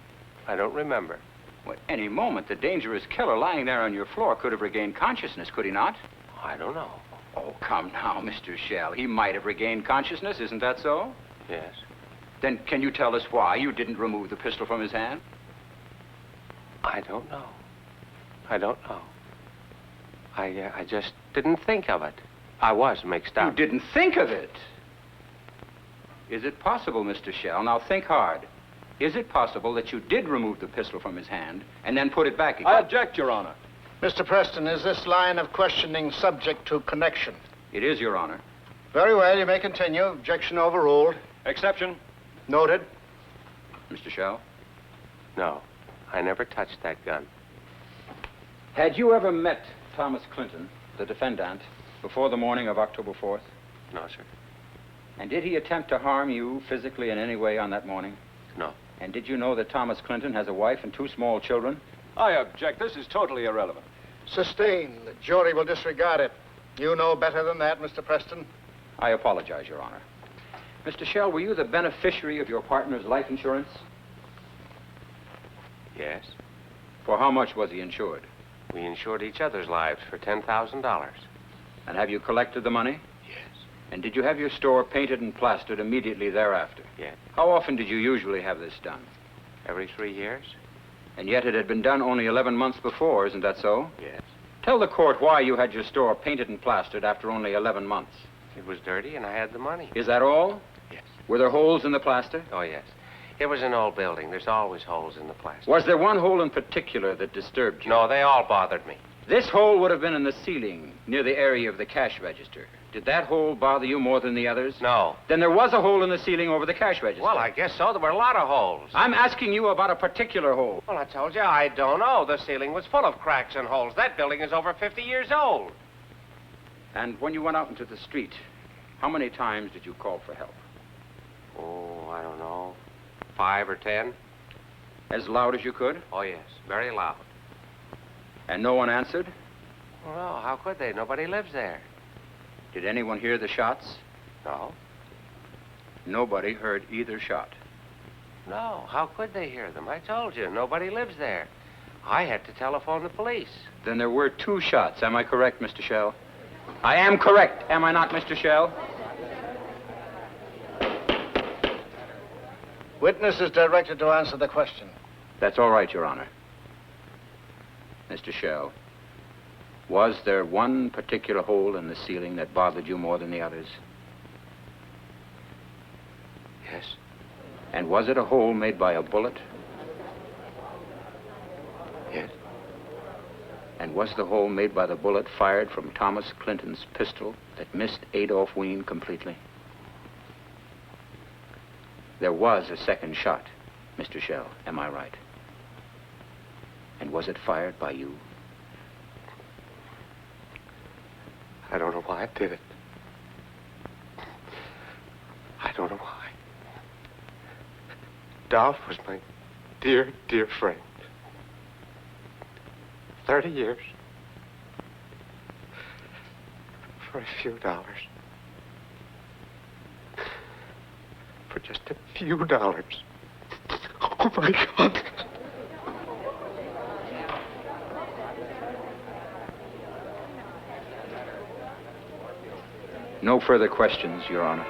I don't remember. Well, at any moment, the dangerous killer lying there on your floor could have regained consciousness, could he not? I don't know. Oh, come now, Mr. Shell. He might have regained consciousness, isn't that so? Yes. Then can you tell us why you didn't remove the pistol from his hand? I don't know. I don't know. I just didn't think of it. I was mixed up. You didn't think of it? Is it possible, Mr. Shell, now think hard, is it possible that you did remove the pistol from his hand and then put it back again? I object, Your Honor. Mr. Preston, is this line of questioning subject to connection? It is, Your Honor. Very well, you may continue. Objection overruled. Exception. Noted. Mr. Shell? No, I never touched that gun. Had you ever met Thomas Clinton, the defendant, before the morning of October 4th? No, sir. And did he attempt to harm you physically in any way on that morning? No. And did you know that Thomas Clinton has a wife and 2 small children? I object. This is totally irrelevant. Sustained. The jury will disregard it. You know better than that, Mr. Preston. I apologize, Your Honor. Mr. Shell, were you the beneficiary of your partner's life insurance? Yes. For how much was he insured? We insured each other's lives for $10,000. And have you collected the money? Yes. And did you have your store painted and plastered immediately thereafter? Yes. How often did you usually have this done? Every 3 years? And yet it had been done only 11 months before, isn't that so? Yes. Tell the court why you had your store painted and plastered after only 11 months. It was dirty and I had the money. Is that all? Yes. Were there holes in the plaster? Oh, yes. It was an old building. There's always holes in the plaster. Was there one hole in particular that disturbed you? No, they all bothered me. This hole would have been in the ceiling near the area of the cash register. Did that hole bother you more than the others? No. Then there was a hole in the ceiling over the cash register. Well, I guess so. There were a lot of holes. I'm asking you about a particular hole. Well, I told you, I don't know. The ceiling was full of cracks and holes. That building is over 50 years old. And when you went out into the street, how many times did you call for help? Oh, I don't know. 5 or 10? As loud as you could? Oh, yes. Very loud. And no one answered? Well, no, how could they? Nobody lives there. Did anyone hear the shots? No. Nobody heard either shot. No. How could they hear them? I told you, nobody lives there. I had to telephone the police. Then there were 2 shots. Am I correct, Mr. Shell? I am correct, am I not, Mr. Shell? Witness is directed to answer the question. That's all right, Your Honor. Mr. Shell, was there one particular hole in the ceiling that bothered you more than the others? Yes. And was it a hole made by a bullet? Yes. And was the hole made by the bullet fired from Thomas Clinton's pistol that missed Adolph Ween completely? There was a second shot, Mr. Shell, am I right? And was it fired by you? I don't know why I did it. I don't know why. Dolph was my dear, dear friend. 30 years. For a few dollars. For just a few dollars. Oh, my God. No further questions, Your Honor.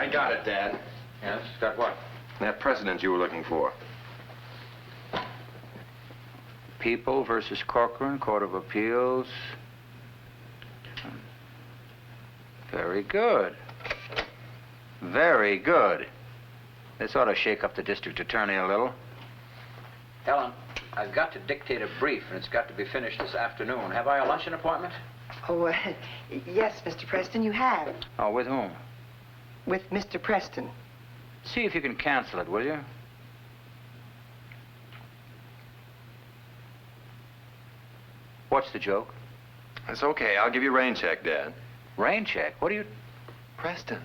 I got it, Dad. Yes? Got what? That precedent you were looking for. People versus Corcoran, Court of Appeals. Very good. Very good. This ought to shake up the district attorney a little. Helen, I've got to dictate a brief, and it's got to be finished this afternoon. Have I a luncheon appointment? Oh, yes, Mr. Preston, you have. Oh, with whom? With Mr. Preston. See if you can cancel it, will you? What's the joke? It's okay. I'll give you rain check, Dad. Rain check? What are you... Preston.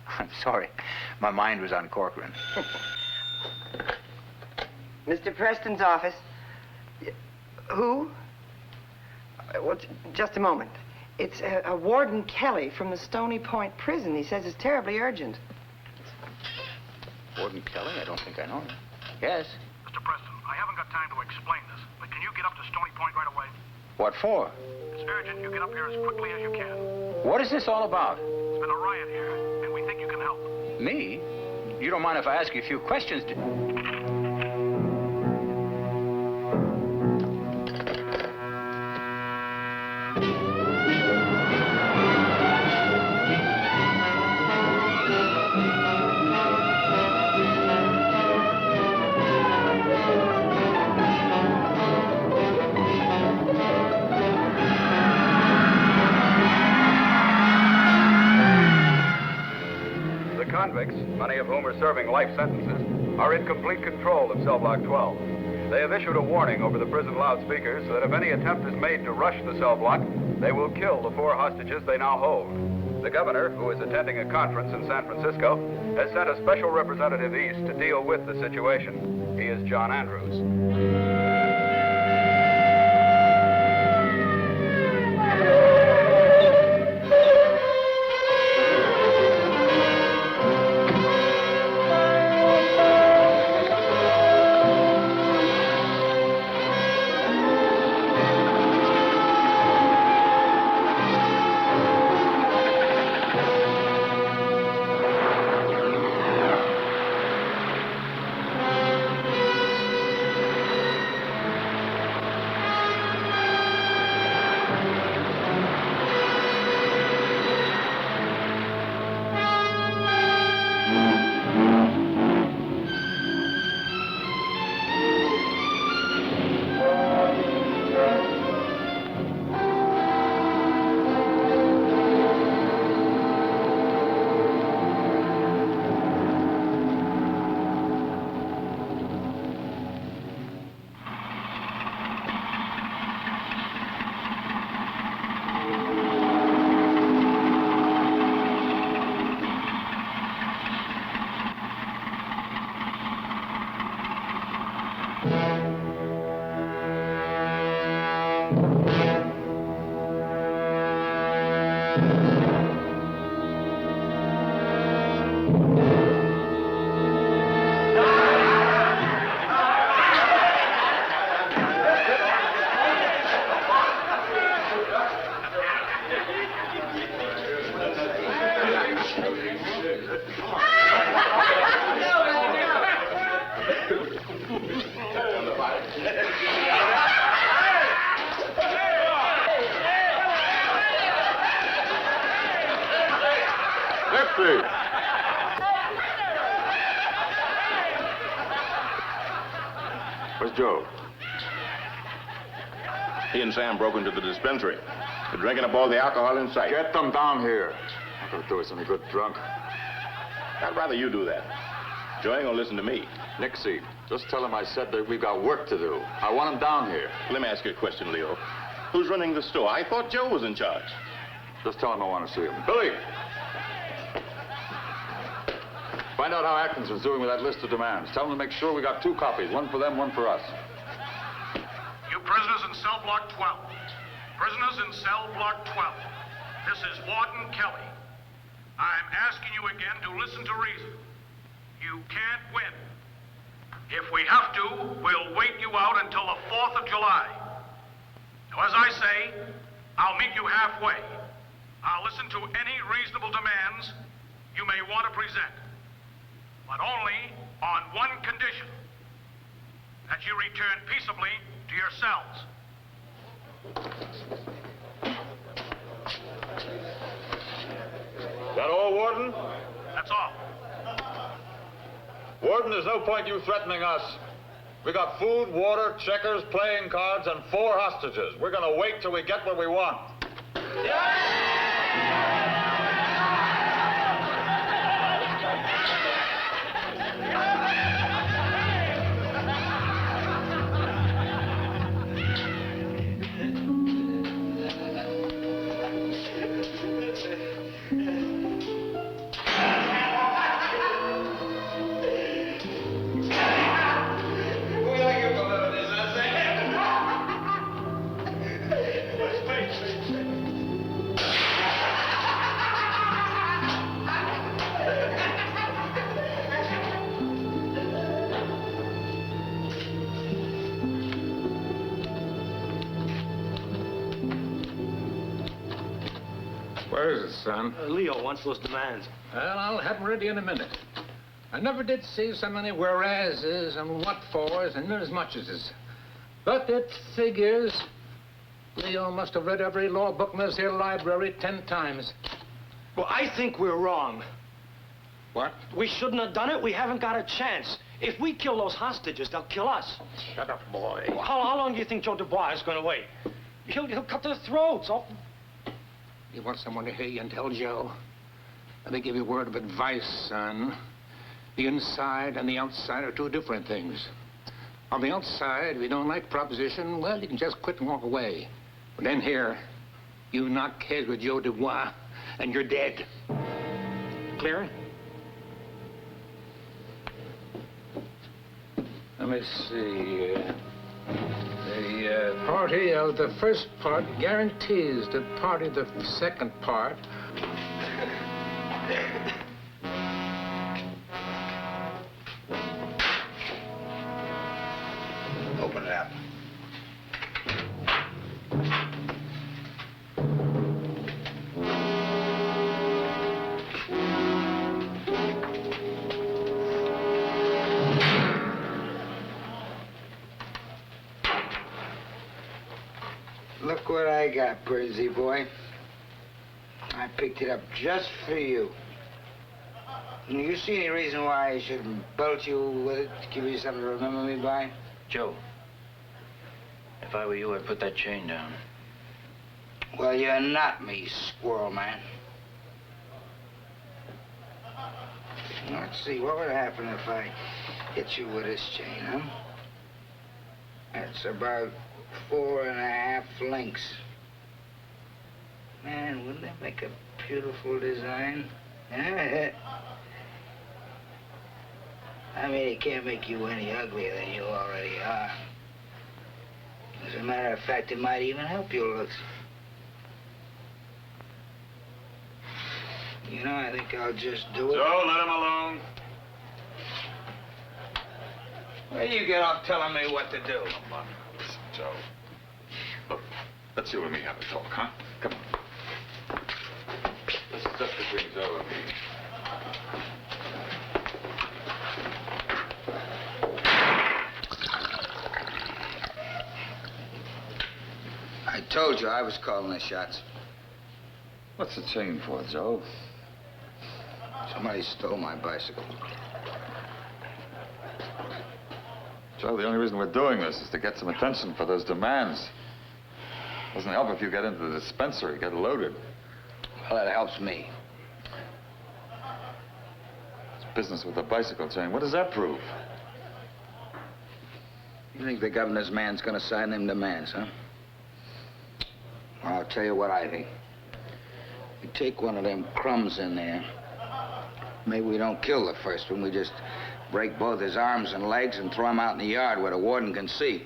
I'm sorry. My mind was on Corcoran. Mr. Preston's office. Who? Well, just a moment. It's a Warden Kelly from the Stony Point prison. He says it's terribly urgent. Warden Kelly? I don't think I know him. Yes? Mr. Preston, I haven't got time to explain this, but can you get up to Stony Point right away? What for? It's urgent. You get up here as quickly as you can. What is this all about? There's been a riot here, and we think you can help. Me? You don't mind if I ask you a few questions? Convicts, many of whom are serving life sentences, are in complete control of cell block 12. They have issued a warning over the prison loudspeakers that if any attempt is made to rush the cell block, they will kill the 4 hostages they now hold. The governor, who is attending a conference in San Francisco, has sent a special representative east to deal with the situation. He is John Andrews. Where's Joe? He and Sam broke into the dispensary. They're drinking up all the alcohol in sight. Get them down here. Not gonna do us any good drunk. I'd rather you do that. Joe ain't gonna listen to me. Nixie, just tell him I said that we've got work to do. I want him down here. Let me ask you a question, Leo. Who's running the store? I thought Joe was in charge. Just tell him I want to see him. Billy! Find out how Atkinson's doing with that list of demands. Tell him to make sure we got 2 copies. One for them, one for us. You prisoners in cell block 12. Prisoners in cell block 12. This is Warden Kelly. I'm asking you again to listen to reason. You can't win. If we have to, we'll wait you out until the 4th of July. Now, as I say, I'll meet you halfway. I'll listen to any reasonable demands you may want to present. But only on one condition. That you return peaceably to your cells. That all, Warden? That's all. Warden, there's no point you threatening us. We got food, water, checkers, playing cards, and 4 hostages. We're gonna wait till we get what we want. Where is it, son? Leo wants those demands. Well, I'll have them ready in a minute. I never did see so many whereases and what-fors and as muches. But it figures Leo must have read every law book in this here library 10 times. Well, I think we're wrong. What? We shouldn't have done it. We haven't got a chance. If we kill those hostages, they'll kill us. Shut up, boy. Well, how long do you think Joe Dubois is going to wait? He'll cut their throats. Oh. You want someone to hear you and tell Joe? Let me give you a word of advice, son. The inside and the outside are 2 different things. On the outside, if you don't like proposition, well, you can just quit and walk away. But then here, you knock heads with Joe Dubois, and you're dead. Clear? Let me see. The party of the first part guarantees the party of the second part. Open it up. Look what I got, Birdsey boy. I picked it up just for you. You see any reason why I shouldn't belt you with it to give you something to remember me by? Joe, if I were you, I'd put that chain down. Well, you're not me, squirrel man. Let's see, what would happen if I hit you with this chain, huh? That's about 4.5 links. Man, wouldn't that make a beautiful design? I mean, it can't make you any uglier than you already are. As a matter of fact, it might even help your looks. You know, I think I'll just do it. Joe, let him alone. Where you get off telling me what to do? Come on. Listen, Joe. Look, let's you and me have a talk, huh? Come on. This is just between Joe and me. I told you I was calling the shots. What's the chain for, Joe? Somebody stole my bicycle. Joe, the only reason we're doing this is to get some attention for those demands. Doesn't help if you get into the dispensary, get loaded. Well, it helps me. It's business with the bicycle chain. What does that prove? You think the governor's man's gonna sign them demands, huh? Well, I'll tell you what I think. We take one of them crumbs in there. Maybe we don't kill the first one. We just break both his arms and legs and throw him out in the yard where the warden can see.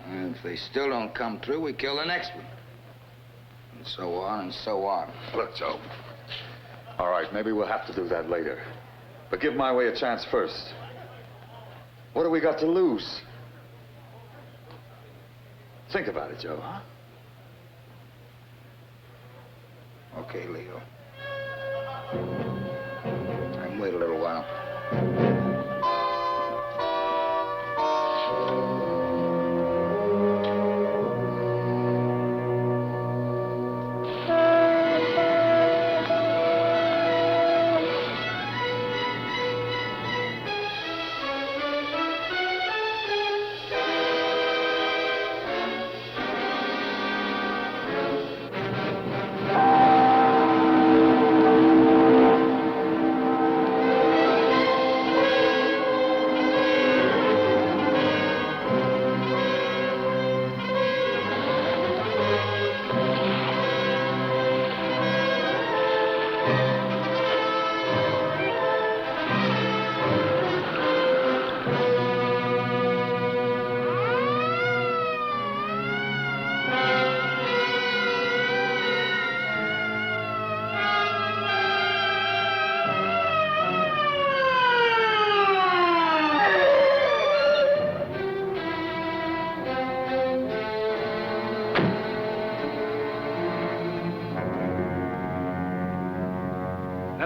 And if they still don't come through, we kill the next one. And so on and so on. Look, Joe. All right, maybe we'll have to do that later. But give my way a chance first. What do we got to lose? Think about it, Joe, huh? Okay, Leo. I can wait a little while.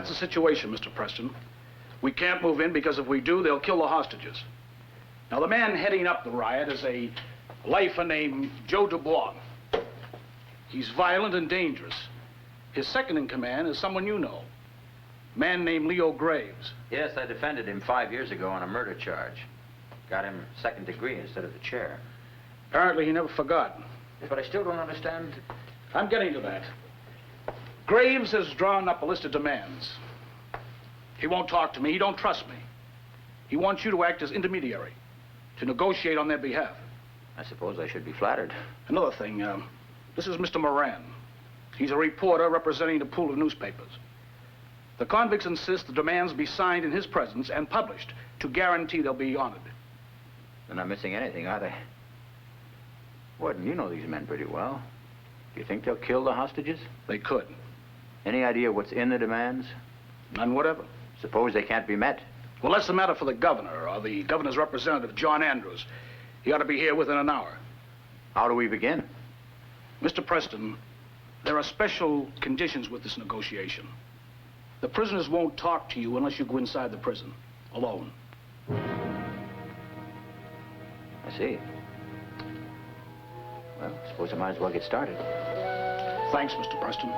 That's the situation, Mr. Preston. We can't move in because if we do, they'll kill the hostages. Now, the man heading up the riot is a lifer named Joe Dubois. He's violent and dangerous. His second in command is someone you know, a man named Leo Graves. Yes, I defended him 5 years ago on a murder charge. Got him second degree instead of the chair. Apparently, he never forgot. But I still don't understand. I'm getting to that. Graves has drawn up a list of demands. He won't talk to me. He don't trust me. He wants you to act as intermediary, to negotiate on their behalf. I suppose I should be flattered. Another thing, this is Mr. Moran. He's a reporter representing a pool of newspapers. The convicts insist the demands be signed in his presence and published to guarantee they'll be honored. They're not missing anything, are they? Warden, you know these men pretty well. Do you think they'll kill the hostages? They could. Any idea what's in the demands? None whatever. Suppose they can't be met? Well, that's the matter for the governor, or the governor's representative, John Andrews. He ought to be here within an hour. How do we begin? Mr. Preston, there are special conditions with this negotiation. The prisoners won't talk to you unless you go inside the prison, alone. I see. Well, I suppose I might as well get started. Thanks, Mr. Preston.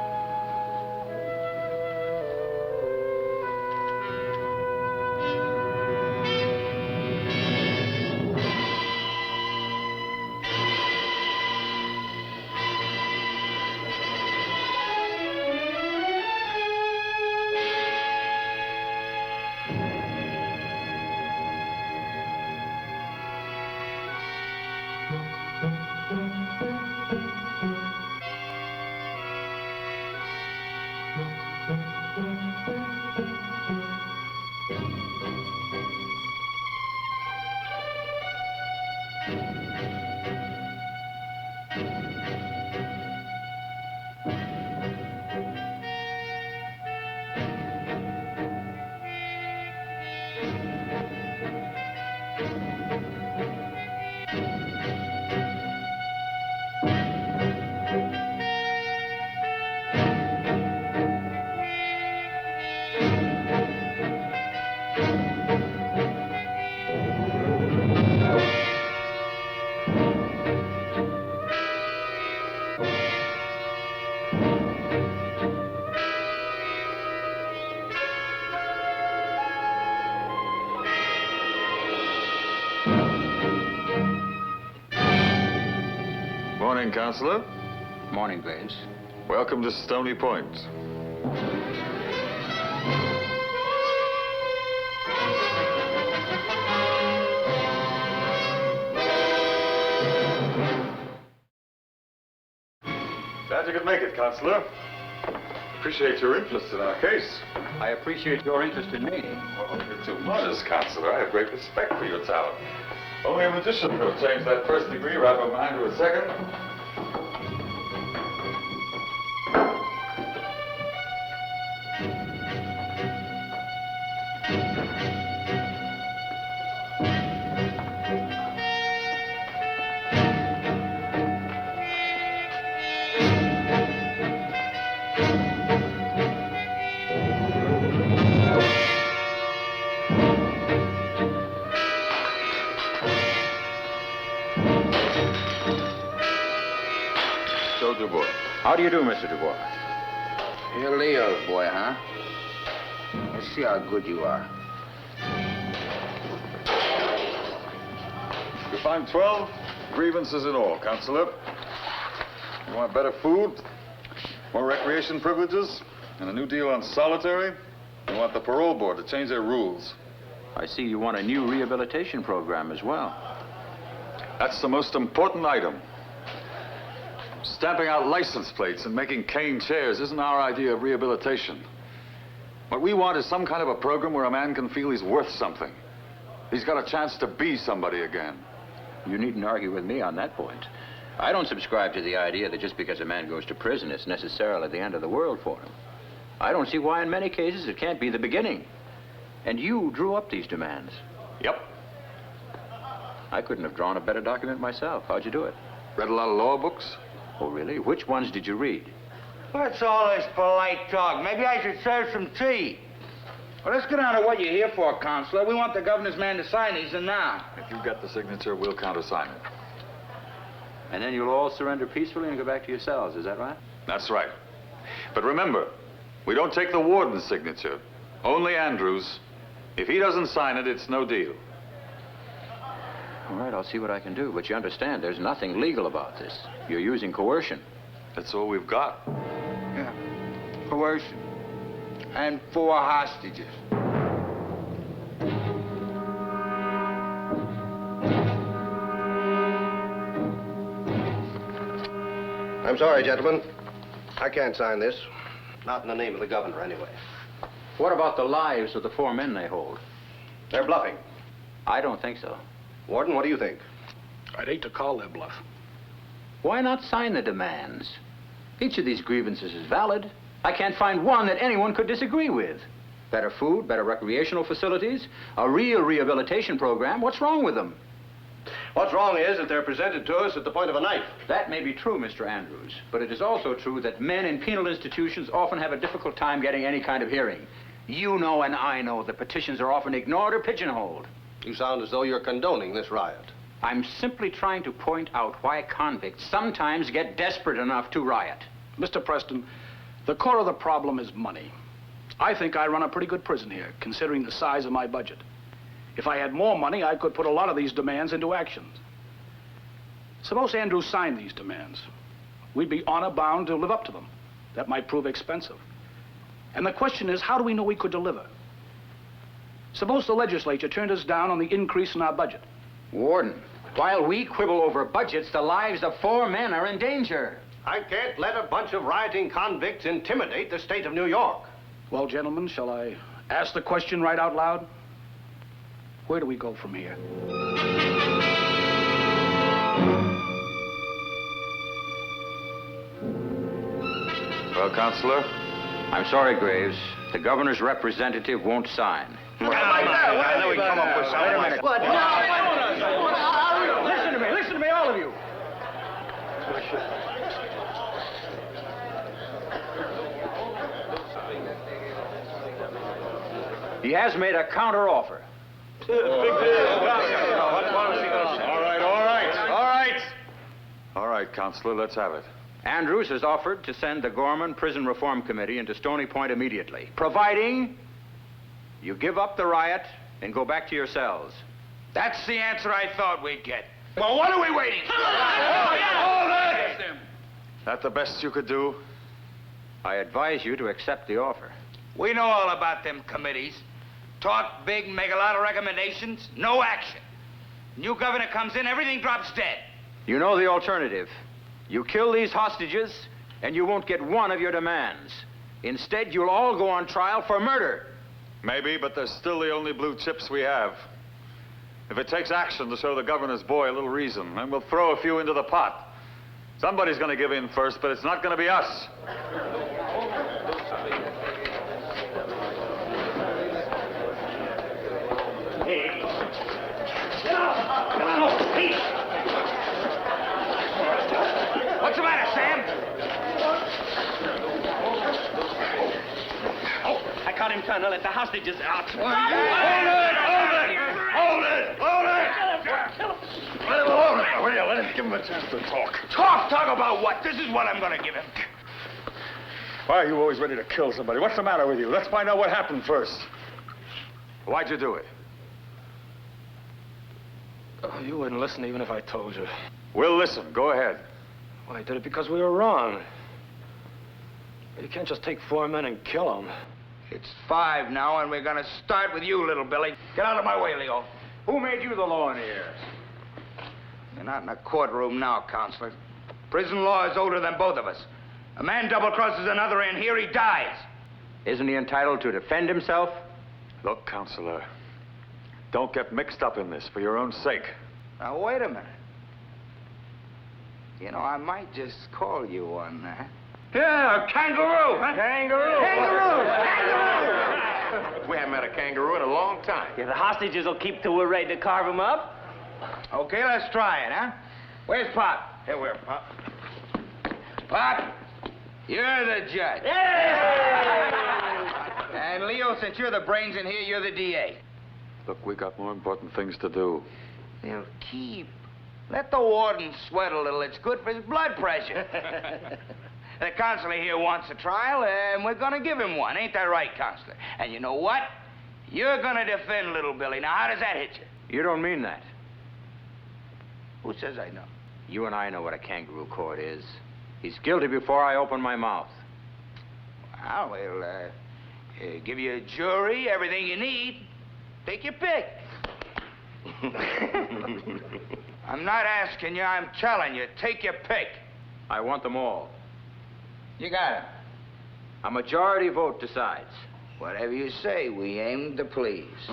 Morning, Counselor. Morning, Graves. Welcome to Stony Point. Glad you could make it, Counselor. Appreciate your interest in our case. I appreciate your interest in me. Well, you're too modest, Counselor. I have great respect for your talent. Only a magician could have changed that first degree right from mine to a second. How do you do, Mr. Dubois? You're Leo's boy, huh? Let's see how good you are. You find 12 grievances in all, Counselor. You want better food, more recreation privileges, and a new deal on solitary? You want the parole board to change their rules. I see you want a new rehabilitation program as well. That's the most important item. Stamping out license plates and making cane chairs isn't our idea of rehabilitation. What we want is some kind of a program where a man can feel he's worth something. He's got a chance to be somebody again. You needn't argue with me on that point. I don't subscribe to the idea that just because a man goes to prison, it's necessarily the end of the world for him. I don't see why in many cases it can't be the beginning. And you drew up these demands. Yep. I couldn't have drawn a better document myself. How'd you do it? Read a lot of law books. Oh, really? Which ones did you read? What's all this polite talk? Maybe I should serve some tea. Well, let's get on to what you're here for, Counselor. We want the governor's man to sign these, and now. If you get the signature, we'll countersign it. And then you'll all surrender peacefully and go back to your cells, is that right? That's right. But remember, we don't take the warden's signature. Only Andrews. If he doesn't sign it, it's no deal. All right, I'll see what I can do. But you understand, there's nothing legal about this. You're using coercion. That's all we've got. Yeah, coercion. And 4 hostages. I'm sorry, gentlemen. I can't sign this. Not in the name of the governor, anyway. What about the lives of the 4 men they hold? They're bluffing. I don't think so. Warden, what do you think? I'd hate to call their bluff. Why not sign the demands? Each of these grievances is valid. I can't find one that anyone could disagree with. Better food, better recreational facilities, a real rehabilitation program. What's wrong with them? What's wrong is that they're presented to us at the point of a knife. That may be true, Mr. Andrews, but it is also true that men in penal institutions often have a difficult time getting any kind of hearing. You know and I know that petitions are often ignored or pigeonholed. You sound as though you're condoning this riot. I'm simply trying to point out why convicts sometimes get desperate enough to riot. Mr. Preston, the core of the problem is money. I think I run a pretty good prison here, considering the size of my budget. If I had more money, I could put a lot of these demands into action. Suppose Andrews signed these demands. We'd be honor bound to live up to them. That might prove expensive. And the question is, how do we know we could deliver? Suppose the legislature turned us down on the increase in our budget. Warden, while we quibble over budgets, the lives of 4 men are in danger. I can't let a bunch of rioting convicts intimidate the state of New York. Well, gentlemen, shall I ask the question right out loud? Where do we go from here? Well, Counselor? I'm sorry, Graves. The governor's representative won't sign. I know we come up with something. Wait a minute. What? Listen to me, all of you. He has made a counter-offer. All right, Counselor, let's have it. Andrews has offered to send the Gorman Prison Reform Committee into Stony Point immediately, providing you give up the riot and go back to your cells. That's the answer I thought we'd get. Well, what are we waiting for? That the best you could do? I advise you to accept the offer. We know all about them committees. Talk big, make a lot of recommendations, no action. New governor comes in, everything drops dead. You know the alternative. You kill these hostages, and you won't get one of your demands. Instead, you'll all go on trial for murder. Maybe, but they're still the only blue chips we have. If it takes action to show the governor's boy a little reason, then we'll throw a few into the pot. Somebody's going to give in first, but it's not going to be us. Hey. Get out! Get out! Hey! What's the matter, Sam? Oh, I caught him trying to let the hostages out. Hold it! Let him alone. Will you let him give him a chance to talk? Talk about what? This is what I'm gonna give him. Why are you always ready to kill somebody? What's the matter with you? Let's find out what happened first. Why'd you do it? Oh, you wouldn't listen even if I told you. We'll listen. Go ahead. Well, I did it because we were wrong. You can't just take 4 men and kill them. It's 5 now, and we're gonna start with you, little Billy. Get out of my way, Leo. Who made you the law in here? You're not in a courtroom now, Counselor. Prison law is older than both of us. A man double-crosses another in here, he dies. Isn't he entitled to defend himself? Look, Counselor, don't get mixed up in this for your own sake. Now, wait a minute. You know, I might just call you one. Yeah, a kangaroo, huh? Kangaroo! We haven't had a kangaroo in a long time. Yeah, the hostages will keep till we're ready to carve them up. Okay, let's try it, huh? Where's Pop? Here we are, Pop. Pop, You're the judge. And Leo, since you're the brains in here, you're the DA. Look, we got more important things to do. They'll keep. Let the warden sweat a little. It's good for his blood pressure. The consular here wants a trial, and we're going to give him one. Ain't that right, consular? And you know what? You're going to defend little Billy. Now, how does that hit you? You don't mean that. Who says I know? You and I know what a kangaroo court is. He's guilty before I open my mouth. Well, we'll give you a jury, everything you need. Take your pick. I'm not asking you, I'm telling you. Take your pick. I want them all. You got it. A majority vote decides. Whatever you say, we aim to please.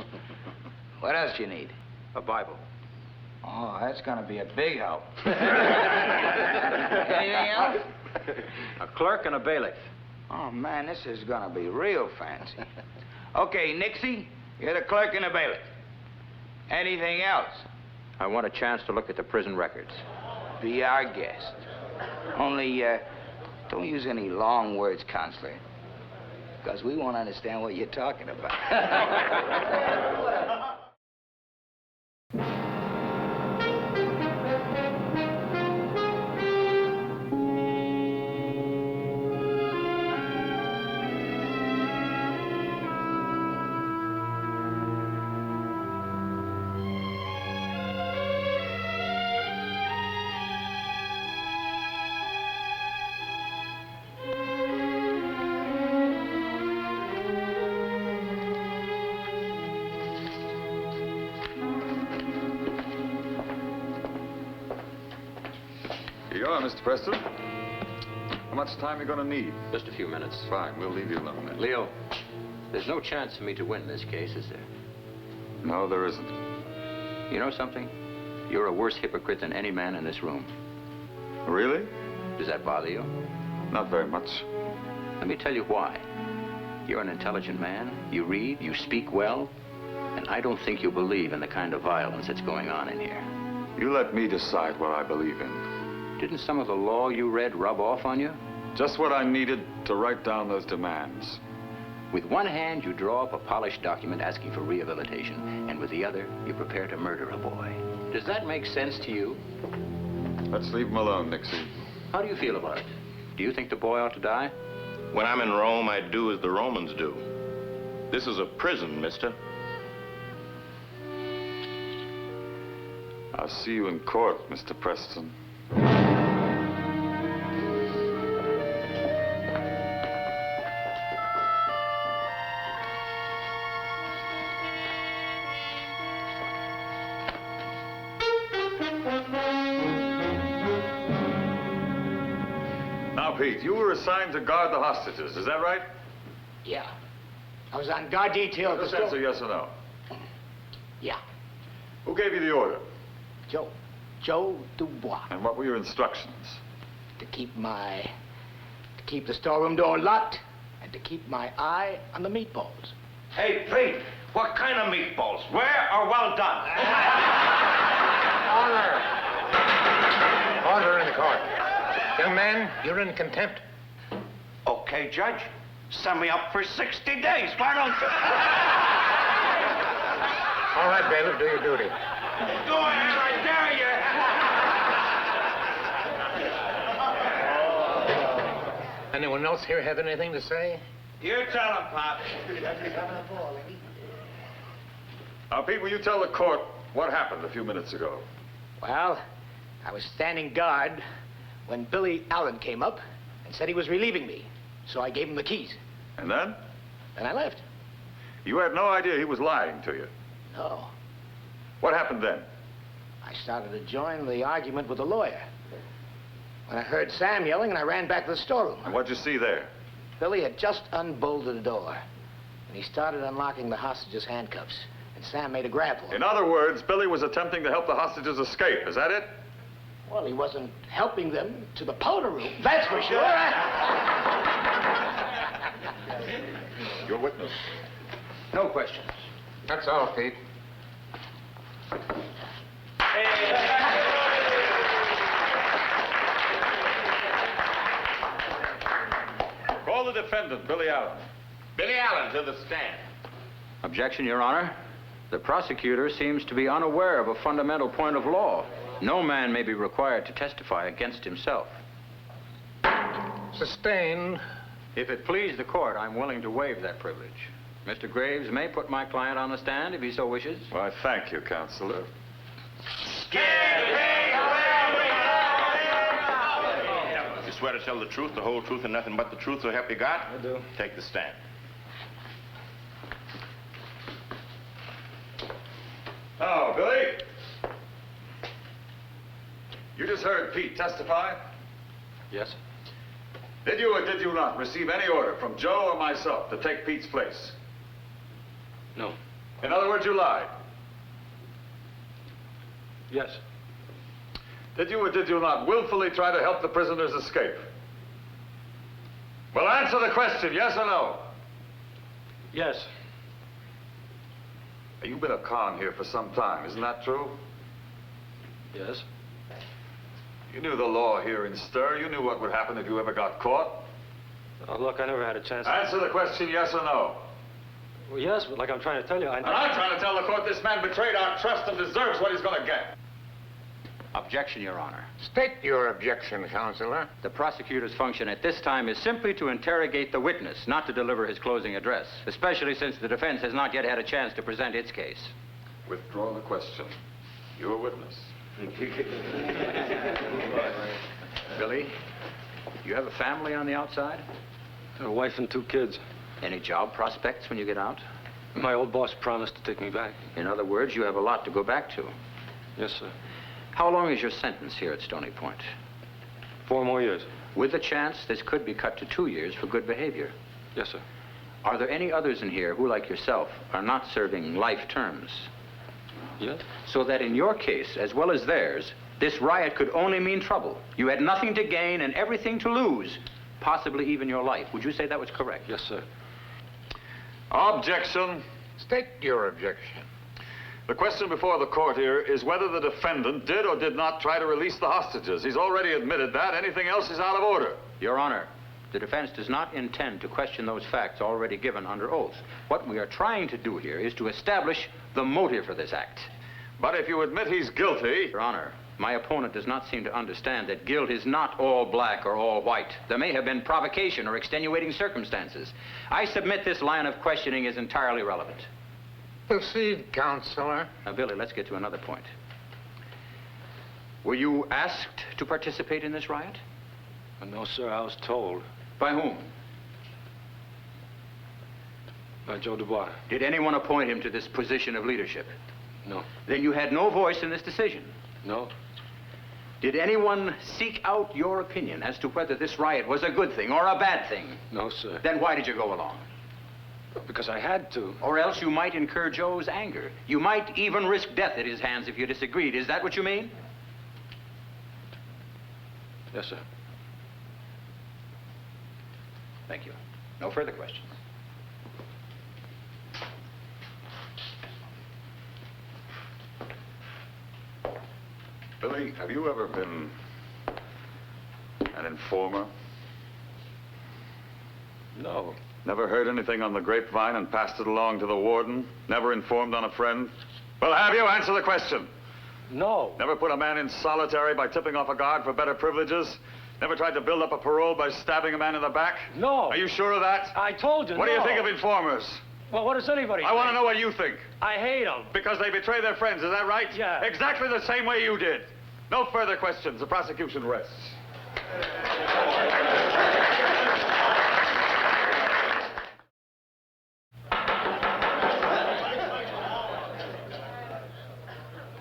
What else you need? A Bible. Oh, that's gonna be a big help. Anything else? A clerk and a bailiff. Oh, man, this is gonna be real fancy. Okay, Nixie, you're the clerk and the bailiff. Anything else? I want a chance to look at the prison records. Be our guest. Only, don't use any long words, Counselor, because we won't understand what you're talking about. Here you are, Mr. Preston. How much time are you going to need? Just a few minutes. Fine, we'll leave you alone then. Leo, there's no chance for me to win this case, is there? No, there isn't. You know something? You're a worse hypocrite than any man in this room. Really? Does that bother you? Not very much. Let me tell you why. You're an intelligent man. You read, you speak well, and I don't think you believe in the kind of violence that's going on in here. You let me decide what I believe in. Didn't some of the law you read rub off on you? Just what I needed to write down those demands. With one hand, you draw up a polished document asking for rehabilitation, and with the other, you prepare to murder a boy. Does that make sense to you? Let's leave him alone, Nixie. How do you feel about it? Do you think the boy ought to die? When I'm in Rome, I do as the Romans do. This is a prison, mister. I'll see you in court, Mr. Preston. Now, Pete, you were assigned to guard the hostages, is that right? Yeah. I was on guard detail at the Just store. answer yes or no. Yeah. Who gave you the order? Joe Dubois. And what were your instructions? To keep the storeroom door locked and to keep my eye on the meatballs. Hey, Pete, what kind of meatballs? Rare or well done? Order in the court. Young man, you're in contempt. Okay, Judge. Send me up for 60 days. Why don't you? All right, bailiff, do your duty. Go ahead, I dare you. Anyone else here have anything to say? You tell him, Pop. Now, Pete, will you tell the court what happened a few minutes ago? Well, I was standing guard when Billy Allen came up and said he was relieving me. So I gave him the keys. And then? Then I left. You had no idea he was lying to you. No. What happened then? I started to join the argument with the lawyer. When I heard Sam yelling, and I ran back to the storeroom. And what'd you see there? Billy had just unbolted the door, and he started unlocking the hostages' handcuffs. And Sam made a grab for him. In other words, Billy was attempting to help the hostages escape. Is that it? Well, he wasn't helping them to the powder room, that's for sure. Your witness. No questions. That's all, Pete. the defendant, Billy Allen. Billy Allen to the stand. Objection, Your Honor. The prosecutor seems to be unaware of a fundamental point of law. No man may be required to testify against himself. Sustained. If it please the court, I'm willing to waive that privilege. Mr. Graves may put my client on the stand if he so wishes. Why, thank you, Counselor. You swear to tell the truth, the whole truth, and nothing but the truth, so help you God? I do. Take the stand. Now, Billy. You just heard Pete testify? Yes? Did you or did you not receive any order from Joe or myself to take Pete's place? No. In other words, you lied. Yes. Did you or did you not willfully try to help the prisoners escape? Well, answer the question, yes or no? Yes. You've been a con here for some time, isn't that true? Yes. You knew the law here in stir. You knew what would happen if you ever got caught. Oh, look, I never had a chance. Answer the question, yes or no? Well, yes, but like I'm trying to tell you, And I'm trying to tell the court this man betrayed our trust and deserves what he's going to get. Objection, Your Honor. State your objection, Counselor. The prosecutor's function at this time is simply to interrogate the witness, not to deliver his closing address, especially since the defense has not yet had a chance to present its case. Withdraw the question. You're a witness. Billy, you have a family on the outside? A wife and 2 kids. Any job prospects when you get out? My old boss promised to take me back. In other words, you have a lot to go back to. Yes, sir. How long is your sentence here at Stony Point? 4 more years. With a chance, this could be cut to 2 years for good behavior. Yes, sir. Are there any others in here who, like yourself, are not serving life terms? Yes. So that in your case, as well as theirs, this riot could only mean trouble. You had nothing to gain and everything to lose, possibly even your life. Would you say that was correct? Yes, sir. Objection. State your objection. The question before the court here is whether the defendant did or did not try to release the hostages. He's already admitted that. Anything else is out of order. Your Honor, the defense does not intend to question those facts already given under oath. What we are trying to do here is to establish the motive for this act. But if you admit he's guilty... Your Honor, my opponent does not seem to understand that guilt is not all black or all white. There may have been provocation or extenuating circumstances. I submit this line of questioning is entirely relevant. Proceed, Counselor. Now, Billy, let's get to another point. Were you asked to participate in this riot? No, sir, I was told. By whom? By Joe Dubois. Did anyone appoint him to this position of leadership? No. Then you had no voice in this decision? No. Did anyone seek out your opinion as to whether this riot was a good thing or a bad thing? No, sir. Then why did you go along? Because I had to. Or else you might incur Joe's anger. You might even risk death at his hands if you disagreed. Is that what you mean? Yes, sir. Thank you. No further questions. Billy, have you ever been an informer? No. Never heard anything on the grapevine and passed it along to the warden? Never informed on a friend? Well, have you? Answer the question. No. Never put a man in solitary by tipping off a guard for better privileges? Never tried to build up a parole by stabbing a man in the back? No. Are you sure of that? I told you, What do you think of informers? Well, what does anybody I want to know what you think. I hate them. Because they betray their friends, is that right? Yeah. Exactly the same way you did. No further questions. The prosecution rests.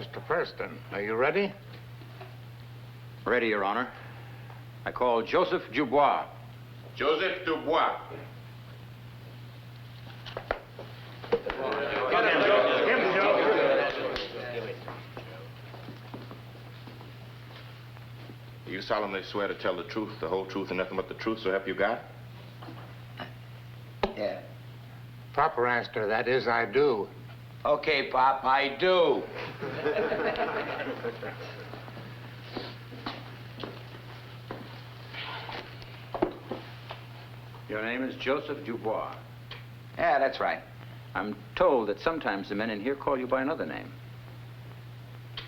Mr. Preston, are you ready? Ready, Your Honor. I call Joseph Dubois. Joseph Dubois. You solemnly swear to tell the truth, the whole truth, and nothing but the truth, so help you God? Yeah. Proper answer to that is I do. Okay, Pop, I do. Your name is Joseph Dubois. Yeah, that's right. I'm told that sometimes the men in here call you by another name.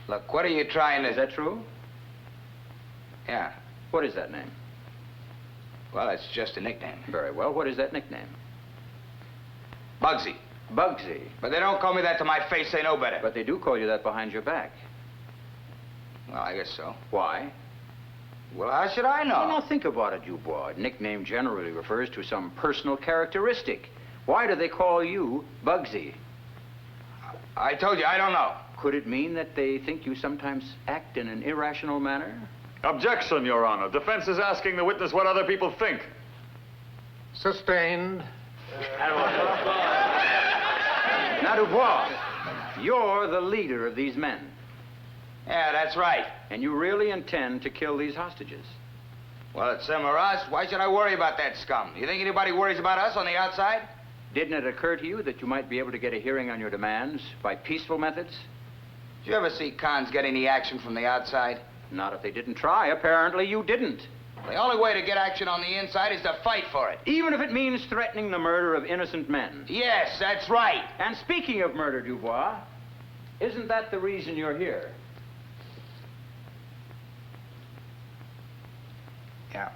Look, what are you trying to... Is that true? Yeah. What is that name? Well, it's just a nickname. Very well. What is that nickname? Bugsy. Bugsy. But they don't call me that to my face. They know better. But they do call you that behind your back. Well, I guess so. Why? Well, how should I know? Well, now think about it, Dubois. A nickname generally refers to some personal characteristic. Why do they call you Bugsy? I told you, I don't know. Could it mean that they think you sometimes act in an irrational manner? Objection, Your Honor. Defense is asking the witness what other people think. Sustained. Now, Dubois, you're the leader of these men. Yeah, that's right. And you really intend to kill these hostages? Well, it's them or us. Why should I worry about that scum? You think anybody worries about us on the outside? Didn't it occur to you that you might be able to get a hearing on your demands by peaceful methods? Did you ever see cons get any action from the outside? Not if they didn't try. Apparently you didn't. The only way to get action on the inside is to fight for it. Even if it means threatening the murder of innocent men. Yes, that's right. And speaking of murder, Dubois, isn't that the reason you're here? Yeah.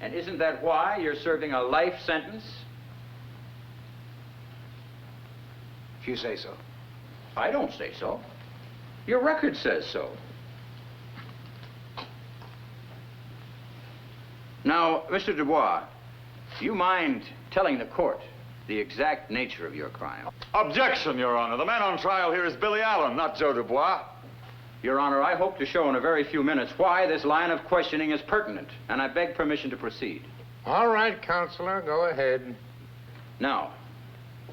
And isn't that why you're serving a life sentence? If you say so. I don't say so. Your record says so. Now, Mr. Dubois, do you mind telling the court the exact nature of your crime? Objection, Your Honor. The man on trial here is Billy Allen, not Joe Dubois. Your Honor, I hope to show in a very few minutes why this line of questioning is pertinent, and I beg permission to proceed. All right, Counselor, go ahead. Now,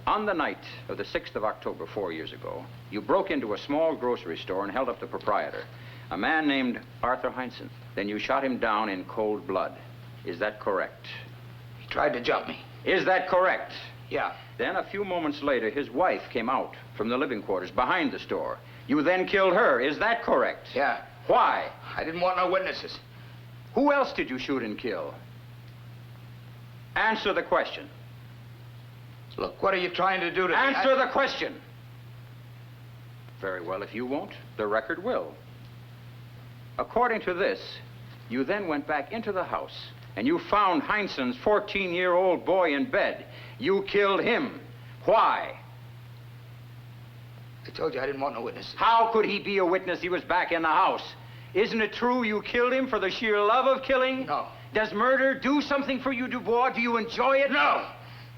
on the night of the 6th of October, 4 years ago, you broke into a small grocery store and held up the proprietor, a man named Arthur Heinsohn. Then you shot him down in cold blood. Is that correct? He tried to jump me. Is that correct? Yeah. Then a few moments later, his wife came out from the living quarters behind the store. You then killed her. Is that correct? Yeah. Why? I didn't want no witnesses. Who else did you shoot and kill? Answer the question. Look, what are you trying to do to me? Answer the question. Very well, if you won't, the record will. According to this, you then went back into the house and you found Heinsohn's 14-year-old boy in bed. You killed him. Why? I told you I didn't want no witnesses. How could he be a witness? He was back in the house. Isn't it true you killed him for the sheer love of killing? No. Does murder do something for you, Dubois? Do you enjoy it? No.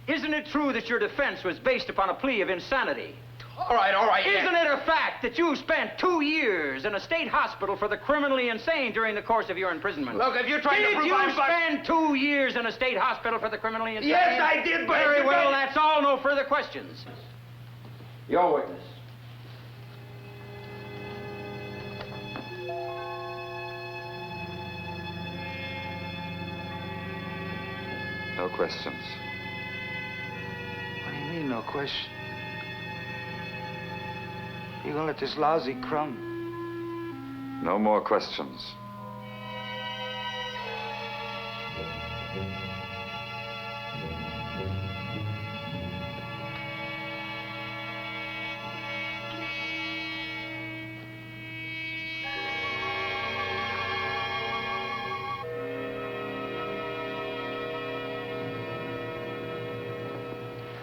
Isn't it true that your defense was based upon a plea of insanity? All right. Isn't it a fact that you spent 2 years in a state hospital for the criminally insane during the course of your imprisonment? Look, if you're trying to prove Did you spend 2 years in a state hospital for the criminally insane? Yes, I did, but... Very well, that's all. No further questions. Your witness. No questions. What do you mean, no question? You gonna let this lousy crumb? No more questions.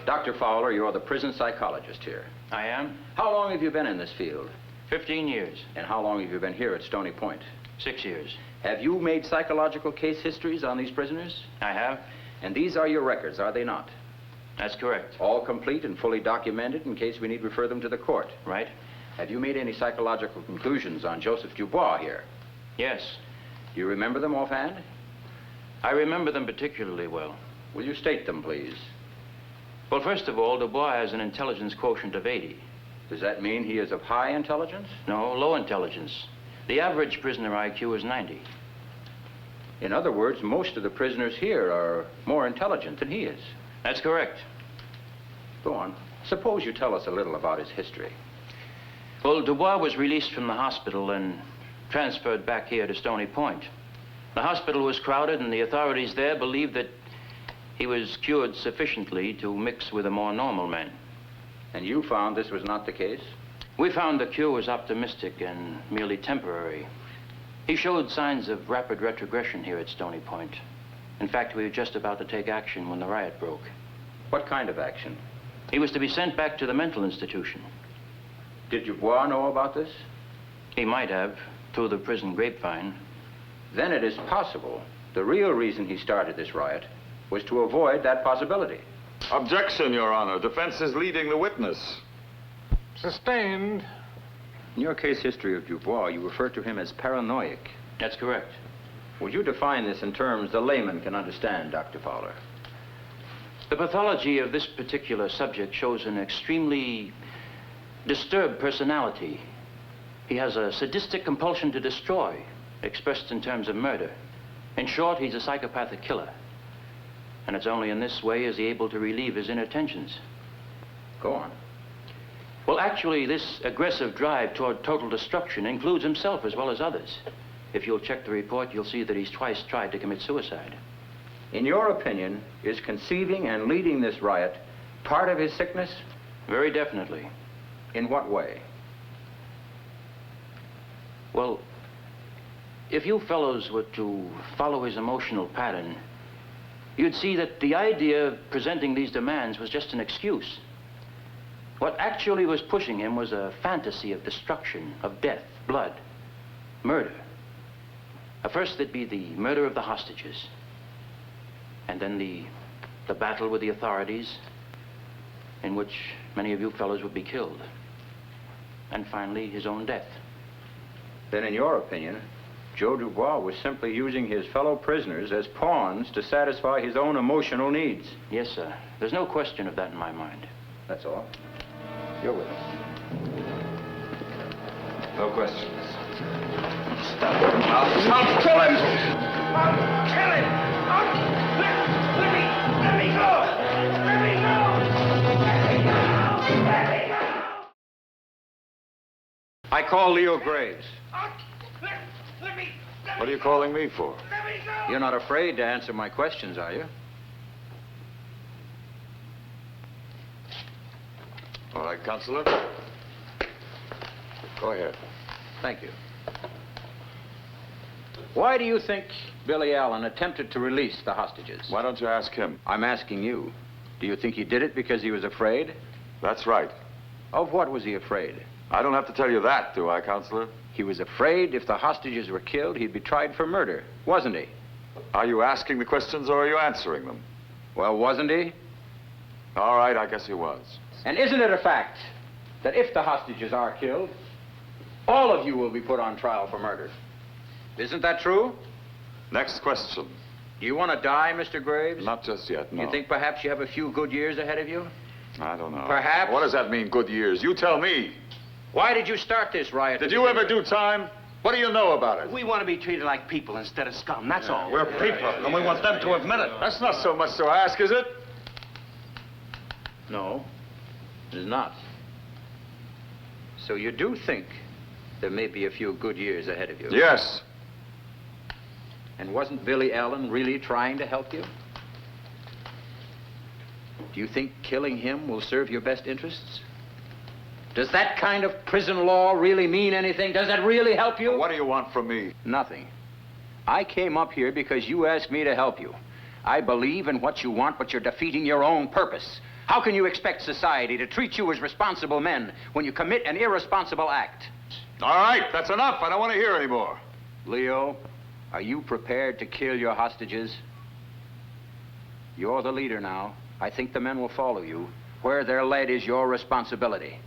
Dr. Fowler, you're the prison psychologist here. I am. How long have you been in this field? 15 years. And how long have you been here at Stony Point? 6 years. Have you made psychological case histories on these prisoners? I have. And these are your records, are they not? That's correct. All complete and fully documented in case we need refer them to the court. Right. Have you made any psychological conclusions on Joseph Dubois here? Yes. Do you remember them offhand? I remember them particularly well. Will you state them, please? Well, first of all, Dubois has an intelligence quotient of 80. Does that mean he is of high intelligence? No, low intelligence. The average prisoner IQ is 90. In other words, most of the prisoners here are more intelligent than he is. That's correct. Go on. Suppose you tell us a little about his history. Well, Dubois was released from the hospital and transferred back here to Stony Point. The hospital was crowded, and the authorities there believed that He was cured sufficiently to mix with a more normal man. And you found this was not the case? We found the cure was optimistic and merely temporary. He showed signs of rapid retrogression here at Stony Point. In fact, we were just about to take action when the riot broke. What kind of action? He was to be sent back to the mental institution. Did Dubois know about this? He might have, through the prison grapevine. Then it is possible the real reason he started this riot was to avoid that possibility. Objection, Your Honor. Defense is leading the witness. Sustained. In your case history of Dubois, you refer to him as paranoiac. That's correct. Would you define this in terms the layman can understand, Dr. Fowler? The pathology of this particular subject shows an extremely disturbed personality. He has a sadistic compulsion to destroy, expressed in terms of murder. In short, he's a psychopathic killer. And it's only in this way is he able to relieve his inner tensions. Go on. Well, actually, this aggressive drive toward total destruction includes himself as well as others. If you'll check the report, you'll see that he's twice tried to commit suicide. In your opinion, is conceiving and leading this riot part of his sickness? Very definitely. In what way? Well, if you fellows were to follow his emotional pattern, you'd see that the idea of presenting these demands was just an excuse. What actually was pushing him was a fantasy of destruction, of death, blood, murder. First, there'd be the murder of the hostages. And then the battle with the authorities, in which many of you fellows would be killed. And finally, his own death. Then, in your opinion, Joe Dubois was simply using his fellow prisoners as pawns to satisfy his own emotional needs. Yes, sir. There's no question of that in my mind. That's all. You're with him. No questions. Stop him. I'll kill him! I'll kill him! Let me go! Let me go! Let me go! Let me go! I call Leo Graves. What are you calling me for? You're not afraid to answer my questions, are you? All right, Counselor. Go ahead. Thank you. Why do you think Billy Allen attempted to release the hostages? Why don't you ask him? I'm asking you. Do you think he did it because he was afraid? That's right. Of what was he afraid? I don't have to tell you that, do I, Counselor? He was afraid if the hostages were killed, he'd be tried for murder, wasn't he? Are you asking the questions or are you answering them? Well, wasn't he? All right, I guess he was. And isn't it a fact that if the hostages are killed, all of you will be put on trial for murder? Isn't that true? Next question. Do you want to die, Mr. Graves? Not just yet, no. You think perhaps you have a few good years ahead of you? I don't know. Perhaps? What does that mean, good years? You tell me. Why did you start this riot? Did you ever do time? What do you know about it? We want to be treated like people instead of scum, that's all. We're people, and we want them to admit it. That's not so much to ask, is it? No, it is not. So you do think there may be a few good years ahead of you? Yes. And wasn't Billy Allen really trying to help you? Do you think killing him will serve your best interests? Does that kind of prison law really mean anything? Does that really help you? What do you want from me? Nothing. I came up here because you asked me to help you. I believe in what you want, but you're defeating your own purpose. How can you expect society to treat you as responsible men when you commit an irresponsible act? All right, that's enough. I don't want to hear any more. Leo, are you prepared to kill your hostages? You're the leader now. I think the men will follow you. Where they're led is your responsibility.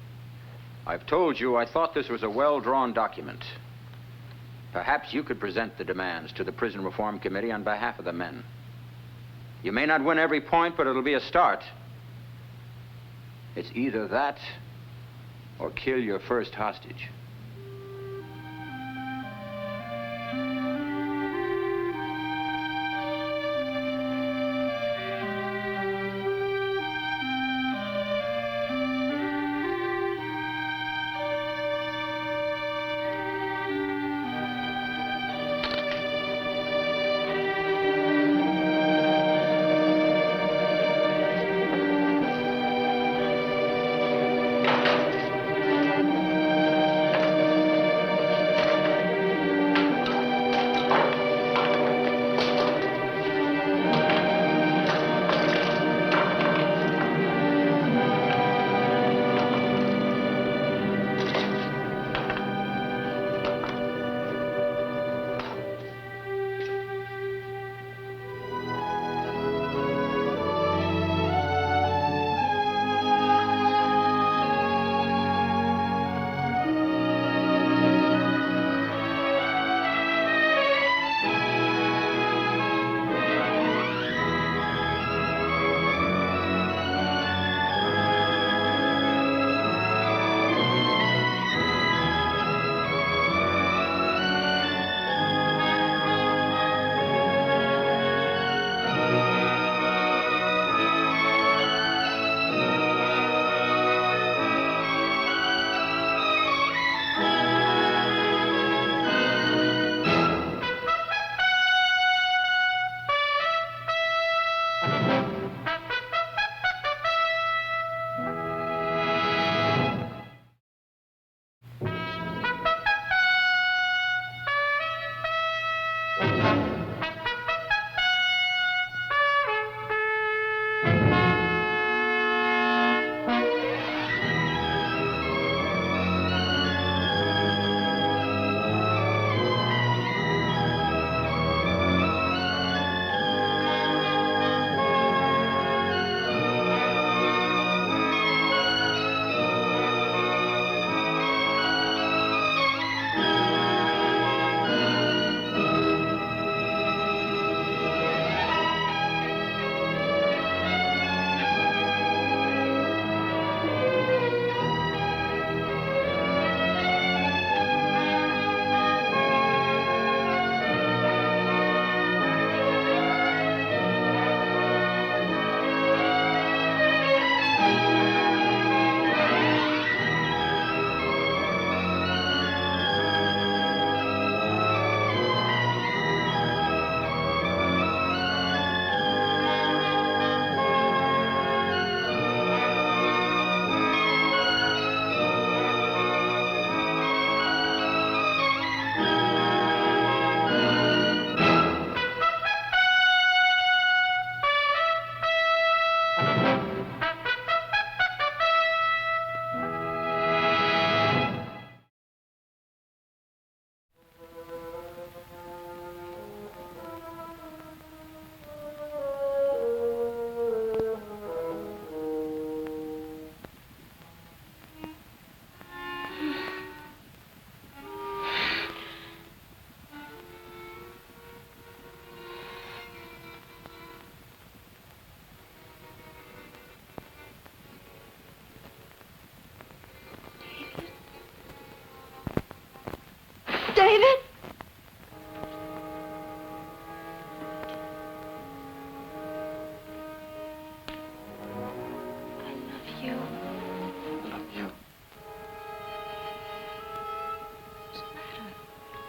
I've told you I thought this was a well-drawn document. Perhaps you could present the demands to the Prison Reform Committee on behalf of the men. You may not win every point, but it'll be a start. It's either that or kill your first hostage.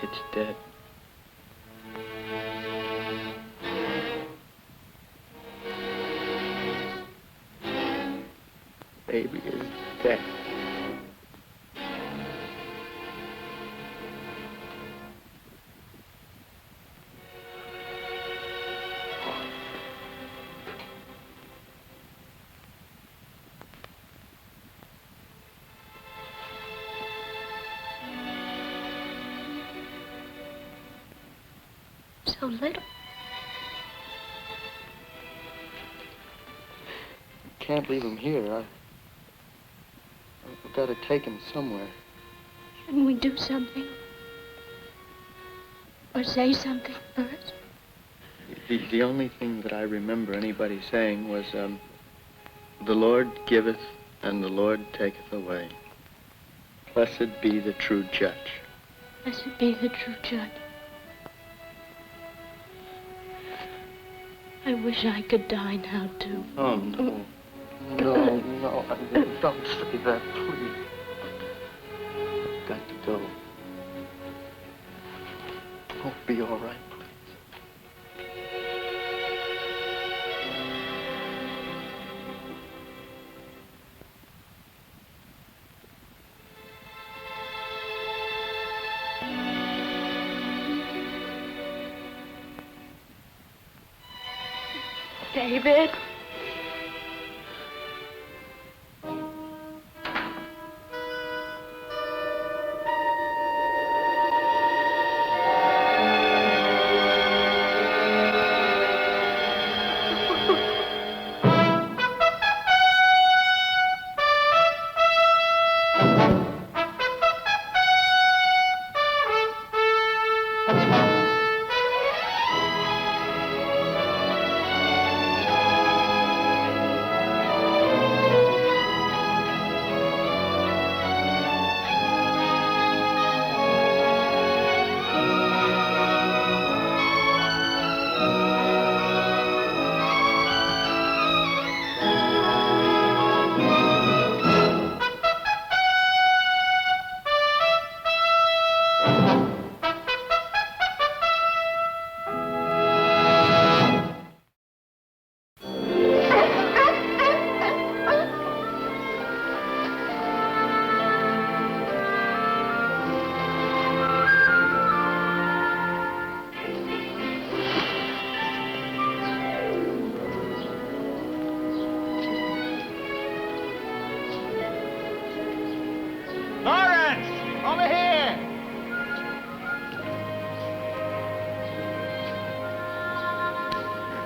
It's dead. Baby is dead. So little. Can't leave him here. I've got to take him somewhere. Shouldn't we do something? Or say something first? The only thing that I remember anybody saying was, the Lord giveth and the Lord taketh away. Blessed be the true judge. Blessed be the true judge. I wish I could die now, too. Oh, no. No, don't say that, please. I've got to go. I'll be all right. David.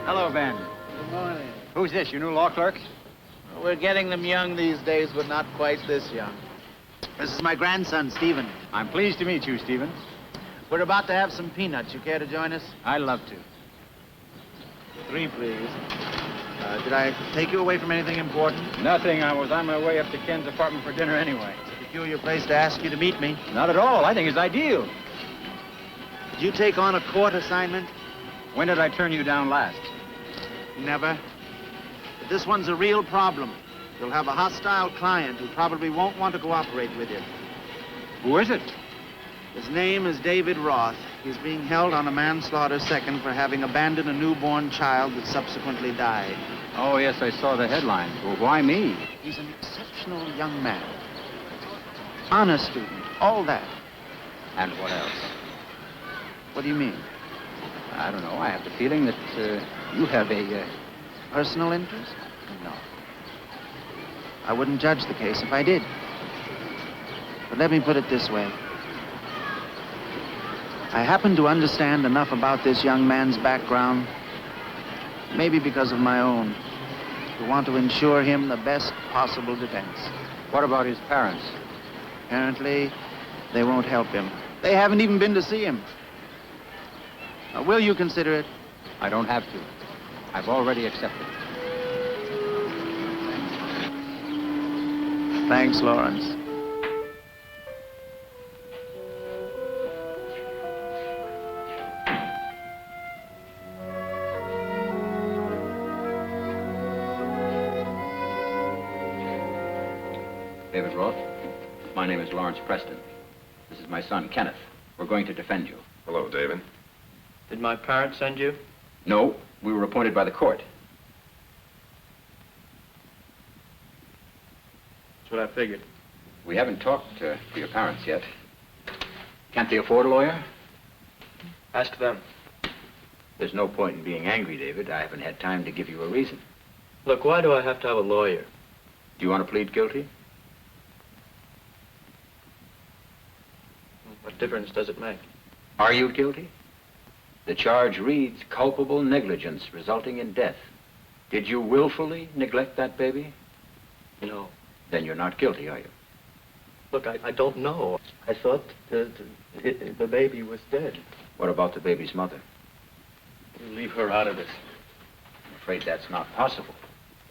Hello, Ben. Good morning. Who's this, your new law clerk? We're getting them young these days, but not quite this young. This is my grandson, Stephen. I'm pleased to meet you, Stephen. We're about to have some peanuts. You care to join us? I'd love to. 3, please. Did I take you away from anything important? Nothing. I was on my way up to Ken's apartment for dinner anyway. It's a peculiar place to ask you to meet me. Not at all. I think it's ideal. Did you take on a court assignment? When did I turn you down last? Never. But this one's a real problem. You'll have a hostile client who probably won't want to cooperate with you. Who is it? His name is David Roth. He's being held on a manslaughter second for having abandoned a newborn child that subsequently died. Oh, yes, I saw the headline. Well, why me? He's an exceptional young man. Honor student, all that. And what else? What do you mean? I don't know. I have the feeling that you have a... Personal interest? No. I wouldn't judge the case if I did. But let me put it this way. I happen to understand enough about this young man's background, maybe because of my own, to want to ensure him the best possible defense. What about his parents? Apparently, they won't help him. They haven't even been to see him. Will you consider it? I don't have to. I've already accepted. Thanks, Lawrence. David Roth. My name is Lawrence Preston. This is my son, Kenneth. We're going to defend you. Hello, David. Did my parents send you? No, we were appointed by the court. That's what I figured. We haven't talked to your parents yet. Can't they afford a lawyer? Ask them. There's no point in being angry, David. I haven't had time to give you a reason. Look, why do I have to have a lawyer? Do you want to plead guilty? What difference does it make? Are you guilty? The charge reads culpable negligence resulting in death. Did you willfully neglect that baby? No. Then you're not guilty, are you? Look, I don't know. I thought the baby was dead. What about the baby's mother? You leave her out of this. I'm afraid that's not possible.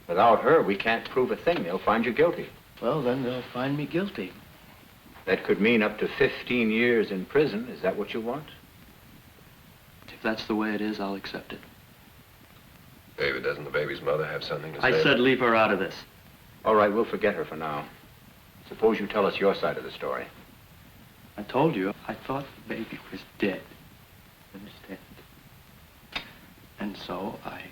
Without her, we can't prove a thing. They'll find you guilty. Well, then they'll find me guilty. That could mean up to 15 years in prison. Is that what you want? If that's the way it is, I'll accept it. David, doesn't the baby's mother have something to say? I said leave her out of this. All right, we'll forget her for now. Suppose you tell us your side of the story. I told you, I thought the baby was dead. Understand? And so I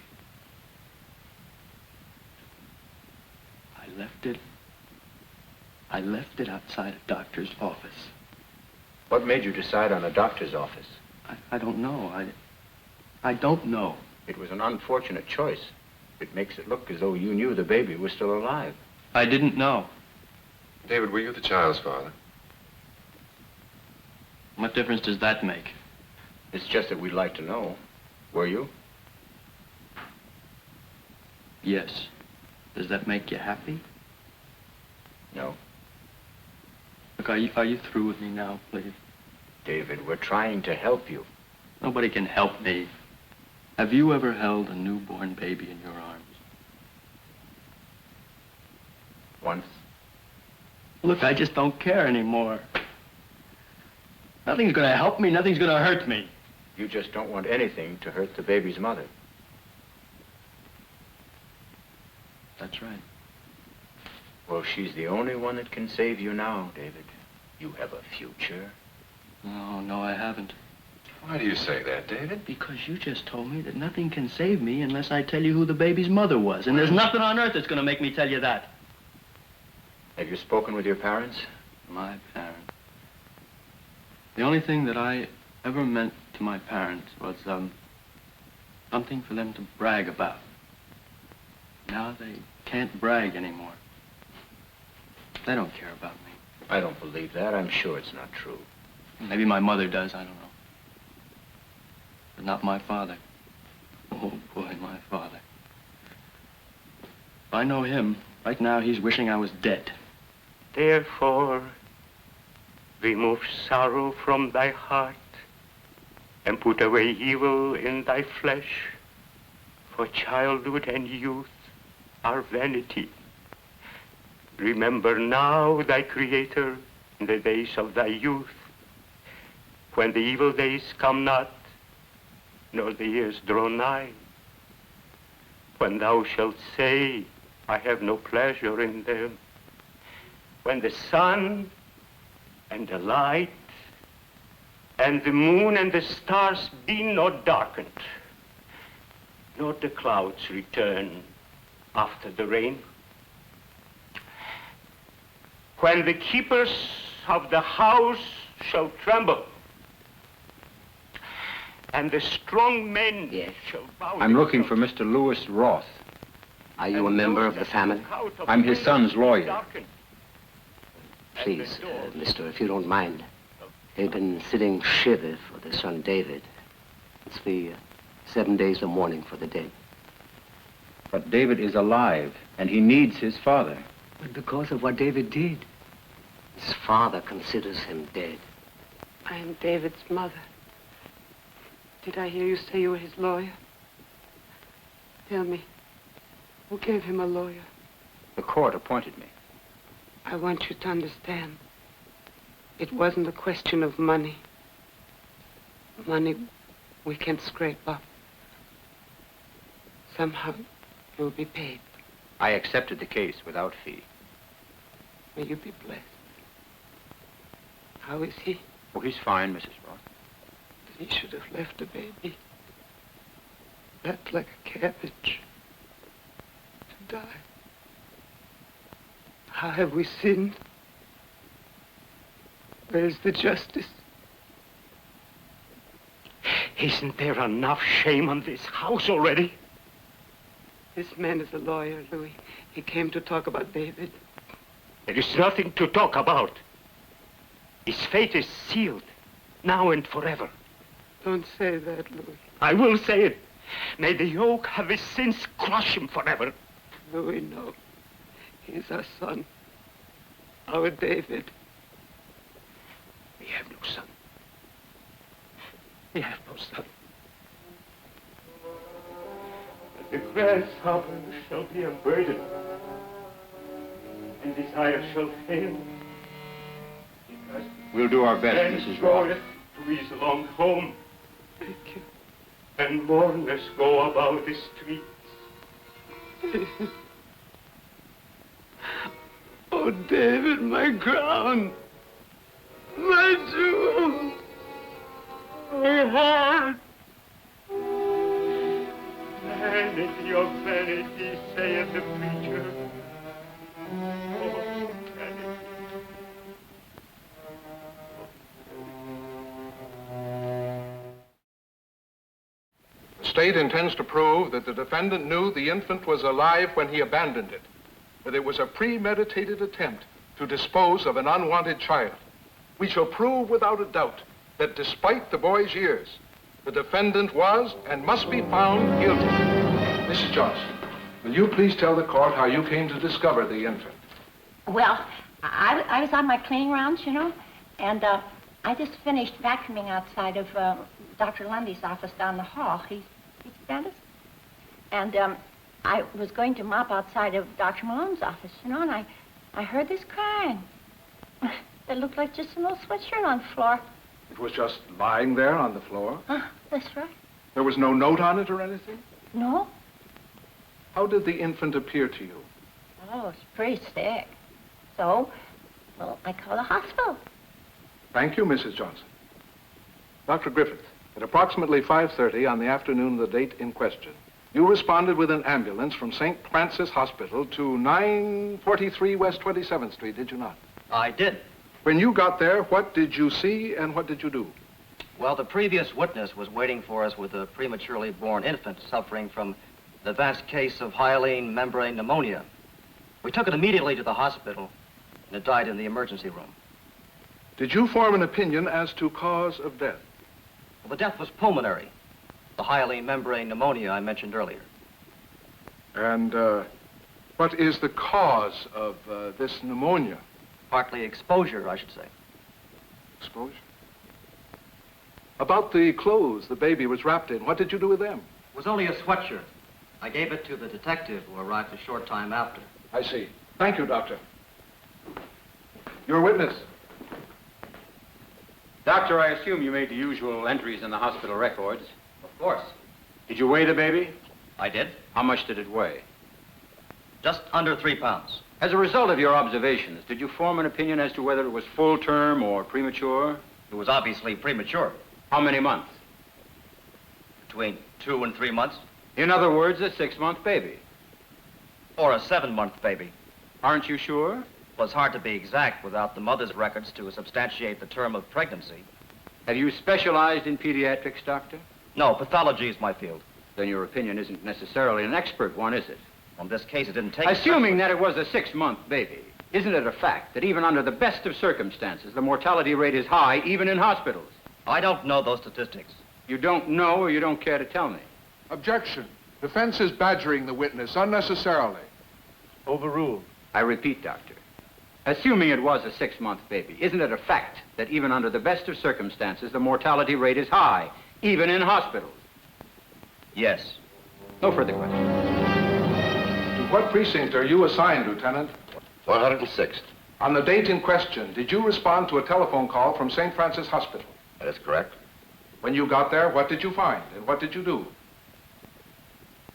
left it outside a doctor's office. What made you decide on a doctor's office? I don't know. I don't know. It was an unfortunate choice. It makes it look as though you knew the baby was still alive. I didn't know. David, were you the child's father? What difference does that make? It's just that we'd like to know. Were you? Yes. Does that make you happy? No. Look, are you through with me now, please? David, we're trying to help you. Nobody can help me. Have you ever held a newborn baby in your arms? Once. Look, I just don't care anymore. Nothing's gonna help me, nothing's gonna hurt me. You just don't want anything to hurt the baby's mother. That's right. Well, she's the only one that can save you now, David. You have a future. No, I haven't. Why do you say that, David? Because you just told me that nothing can save me unless I tell you who the baby's mother was. And there's nothing on earth that's gonna make me tell you that. Have you spoken with your parents? My parents. The only thing that I ever meant to my parents was, something for them to brag about. Now they can't brag anymore. They don't care about me. I don't believe that. I'm sure it's not true. Maybe my mother does, I don't know. But not my father. Oh, boy, my father. If I know him, right now he's wishing I was dead. Therefore, remove sorrow from thy heart and put away evil in thy flesh, for childhood and youth are vanity. Remember now thy Creator in the days of thy youth, when the evil days come not, nor the years draw nigh, when thou shalt say, I have no pleasure in them, when the sun and the light and the moon and the stars be not darkened, nor the clouds return after the rain, when the keepers of the house shall tremble, and the strong men shall bow. I'm looking for Mr. Lewis Roth. Are you a member of the family? I'm his son's lawyer. Please, mister, if you don't mind. They've been sitting shiver for their son, David. It's the 7 days of mourning for the dead. But David is alive, and he needs his father. But because of what David did, his father considers him dead. I am David's mother. Did I hear you say you were his lawyer? Tell me, who gave him a lawyer? The court appointed me. I want you to understand. It wasn't a question of money. Money we can scrape up. Somehow you'll be paid. I accepted the case without fee. May you be blessed. How is he? Oh, he's fine, Mrs. Roth. He should have left the baby. Wrapped like a cabbage. To die. How have we sinned? Where's the justice? Isn't there enough shame on this house already? This man is a lawyer, Louis. He came to talk about David. There is nothing to talk about. His fate is sealed, now and forever. Don't say that, Louis. I will say it. May the yoke of his sins crush him forever. Louis, no. He's our son. Our David. We have no son. We have no son. But the grasshopper shall be a burden, and desire shall fail. We'll do our best, Mrs. Roth. To his long home. Thank you. And mourners go about the streets. Oh, David, my crown. My jewel. My heart. Vanity of vanity, saith the preacher. Oh, vanity. The state intends to prove that the defendant knew the infant was alive when he abandoned it, that it was a premeditated attempt to dispose of an unwanted child. We shall prove without a doubt that despite the boy's years, the defendant was and must be found guilty. Mrs. Johnson, will you please tell the court how you came to discover the infant? Well, I was on my cleaning rounds, you know, and I just finished vacuuming outside of Dr. Lundy's office down the hall. He's a dentist. And I was going to mop outside of Dr. Malone's office, you know, and I heard this crying. It looked like just a little sweatshirt on the floor. It was just lying there on the floor? That's right. There was no note on it or anything? No. How did the infant appear to you? Oh, it's pretty sick. So, well, I called the hospital. Thank you, Mrs. Johnson. Dr. Griffith, at approximately 5:30 on the afternoon of the date in question, you responded with an ambulance from St. Francis Hospital to 943 West 27th Street, did you not? I did. When you got there, what did you see and what did you do? Well, the previous witness was waiting for us with a prematurely born infant suffering from an advanced case of hyaline membrane pneumonia. We took it immediately to the hospital, and it died in the emergency room. Did you form an opinion as to cause of death? Well, the death was pulmonary. The hyaline membrane pneumonia I mentioned earlier. And what is the cause of this pneumonia? Partly exposure, I should say. Exposure? About the clothes the baby was wrapped in, what did you do with them? It was only a sweatshirt. I gave it to the detective who arrived a short time after. I see. Thank you, Doctor. Your witness. Doctor, I assume you made the usual entries in the hospital records. Of course. Did you weigh the baby? I did. How much did it weigh? Just under 3 pounds. As a result of your observations, did you form an opinion as to whether it was full term or premature? It was obviously premature. How many months? Between 2 and 3 months. In other words, a 6-month baby. Or a 7-month baby. Aren't you sure? Well, it's hard to be exact without the mother's records to substantiate the term of pregnancy. Have you specialized in pediatrics, Doctor? No, pathology is my field. Then your opinion isn't necessarily an expert one, is it? On this case, it didn't take... Assuming that it was a 6-month baby, isn't it a fact that even under the best of circumstances, the mortality rate is high, even in hospitals? I don't know those statistics. You don't know or you don't care to tell me? Objection. Defense is badgering the witness unnecessarily. Overruled. I repeat, Doctor. Assuming it was a 6-month baby, isn't it a fact that even under the best of circumstances, the mortality rate is high, even in hospitals? Yes. No further questions. To what precinct are you assigned, Lieutenant? 106th. On the date in question, did you respond to a telephone call from St. Francis Hospital? That is correct. When you got there, what did you find and what did you do?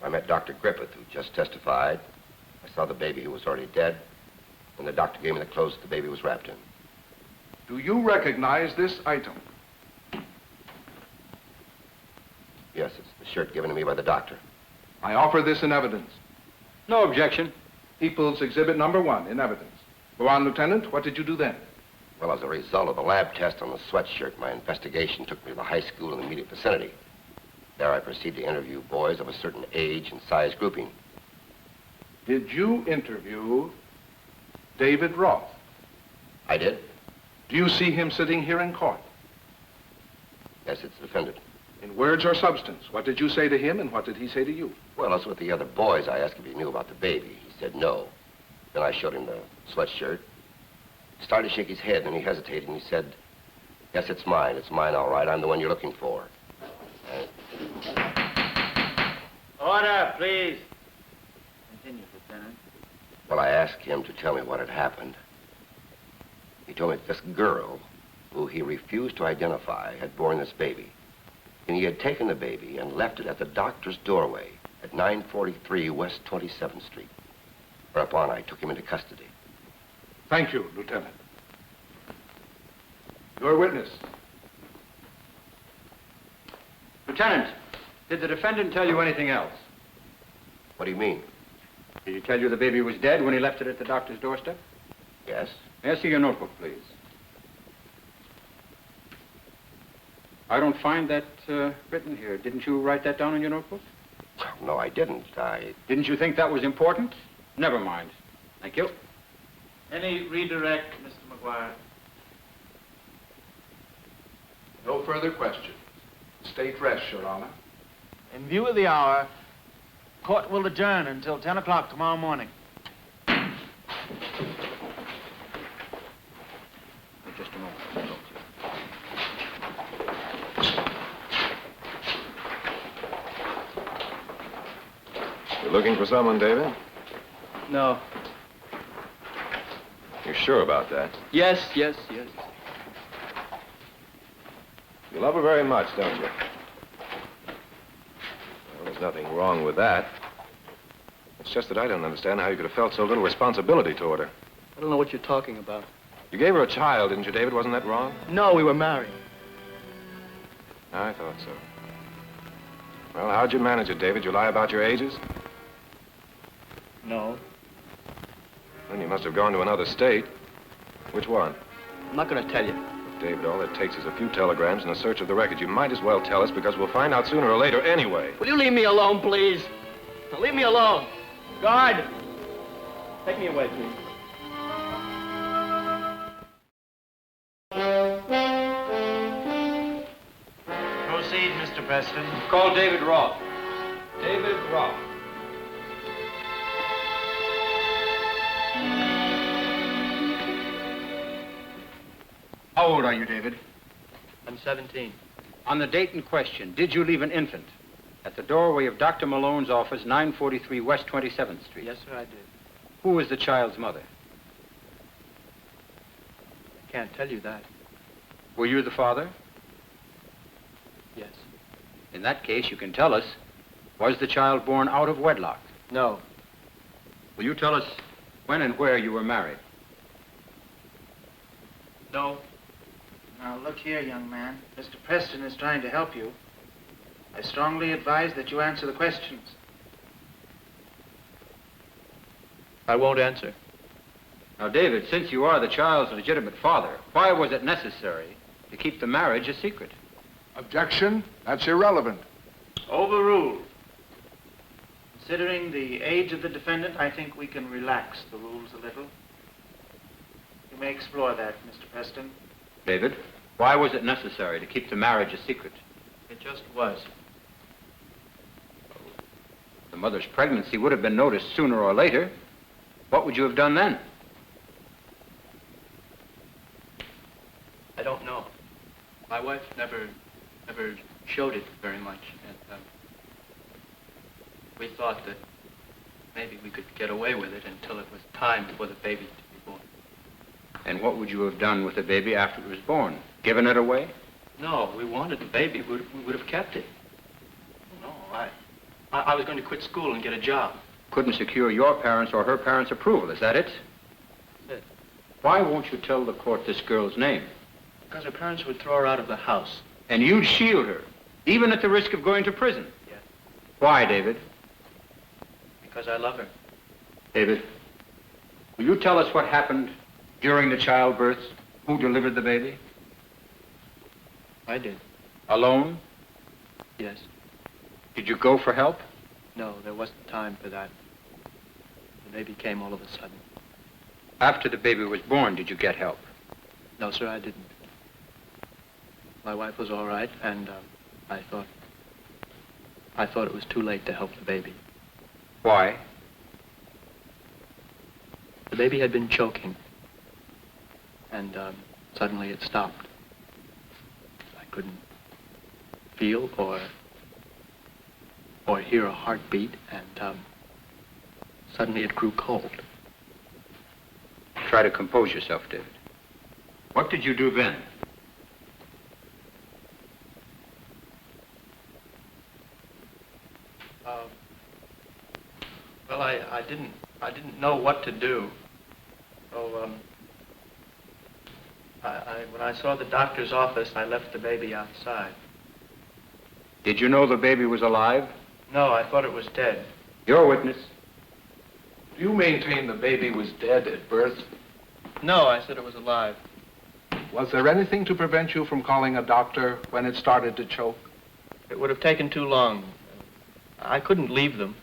I met Dr. Griffith, who just testified. I saw the baby who was already dead, and the doctor gave me the clothes that the baby was wrapped in. Do you recognize this item? Yes, it's the shirt given to me by the doctor. I offer this in evidence. No objection. People's Exhibit number 1 in evidence. Go on, Lieutenant. What did you do then? Well, as a result of the lab test on the sweatshirt, my investigation took me to the high school in the immediate vicinity. There I proceeded to interview boys of a certain age and size grouping. Did you interview David Roth? I did. Do you see him sitting here in court? Yes, it's the defendant. In words or substance, what did you say to him and what did he say to you? Well, as with the other boys, I asked if he knew about the baby. He said no. Then I showed him the sweatshirt. He started to shake his head, and he hesitated, and he said, yes, it's mine. It's mine, all right. I'm the one you're looking for. Order, please. Continue, Lieutenant. Well, I asked him to tell me what had happened. He told me that this girl, who he refused to identify, had born this baby. And he had taken the baby and left it at the doctor's doorway at 943 West 27th Street. Whereupon I took him into custody. Thank you, Lieutenant. Your witness. Lieutenant, did the defendant tell you anything else? What do you mean? Did he tell you the baby was dead when he left it at the doctor's doorstep? Yes. May I see your notebook, please? I don't find that written here. Didn't you write that down in your notebook? No, I didn't. Didn't you think that was important? Never mind. Thank you. Any redirect, Mr. McGuire? No further questions. State rests, Your Honor. In view of the hour, court will adjourn until 10 o'clock tomorrow morning. Just a moment. You're looking for someone, David? No. You're sure about that? Yes. You love her very much, don't you? Well, there's nothing wrong with that. It's just that I don't understand how you could have felt so little responsibility toward her. I don't know what you're talking about. You gave her a child, didn't you, David? Wasn't that wrong? No, we were married. I thought so. Well, how'd you manage it, David? You lie about your ages? No. Then you must have gone to another state. Which one? I'm not going to tell you. David, all it takes is a few telegrams and a search of the records. You might as well tell us because we'll find out sooner or later anyway. Will you leave me alone, please? Now, leave me alone. Guard! Take me away, please. Proceed, Mr. Preston. Call David Roth. David Roth. How old are you, David? I'm 17. On the date in question, did you leave an infant at the doorway of Dr. Malone's office, 943 West 27th Street? Yes, sir, I did. Who was the child's mother? I can't tell you that. Were you the father? Yes. In that case, you can tell us, was the child born out of wedlock? No. Will you tell us when and where you were married? No. Now, look here, young man. Mr. Preston is trying to help you. I strongly advise that you answer the questions. I won't answer. Now, David, since you are the child's legitimate father, why was it necessary to keep the marriage a secret? Objection. That's irrelevant. Overruled. Considering the age of the defendant, I think we can relax the rules a little. You may explore that, Mr. Preston. David, why was it necessary to keep the marriage a secret? It just was. The mother's pregnancy would have been noticed sooner or later. What would you have done then? I don't know. My wife never showed it very much, and we thought that maybe we could get away with it until it was time for the baby to be born. And what would you have done with the baby after it was born? Given it away? No, we wanted the baby. We would have kept it. No, I was going to quit school and get a job. Couldn't secure your parents' or her parents' approval, is that it? That's it. Why won't you tell the court this girl's name? Because her parents would throw her out of the house. And you'd shield her, even at the risk of going to prison? Yes. Why, David? Because I love her. David, will you tell us what happened during the childbirth? Who delivered the baby? I did. Alone? Yes. Did you go for help? No, there wasn't time for that. The baby came all of a sudden. After the baby was born, did you get help? No, sir, I didn't. My wife was all right, and I thought it was too late to help the baby. Why? The baby had been choking, and suddenly it stopped. I couldn't feel or hear a heartbeat, and suddenly it grew cold. Try to compose yourself, David. What did you do then? Well, I didn't know what to do. So, when I saw the doctor's office, I left the baby outside. Did you know the baby was alive? No, I thought it was dead. Your witness. Do you maintain the baby was dead at birth? No, I said it was alive. Was there anything to prevent you from calling a doctor when it started to choke? It would have taken too long. I couldn't leave them.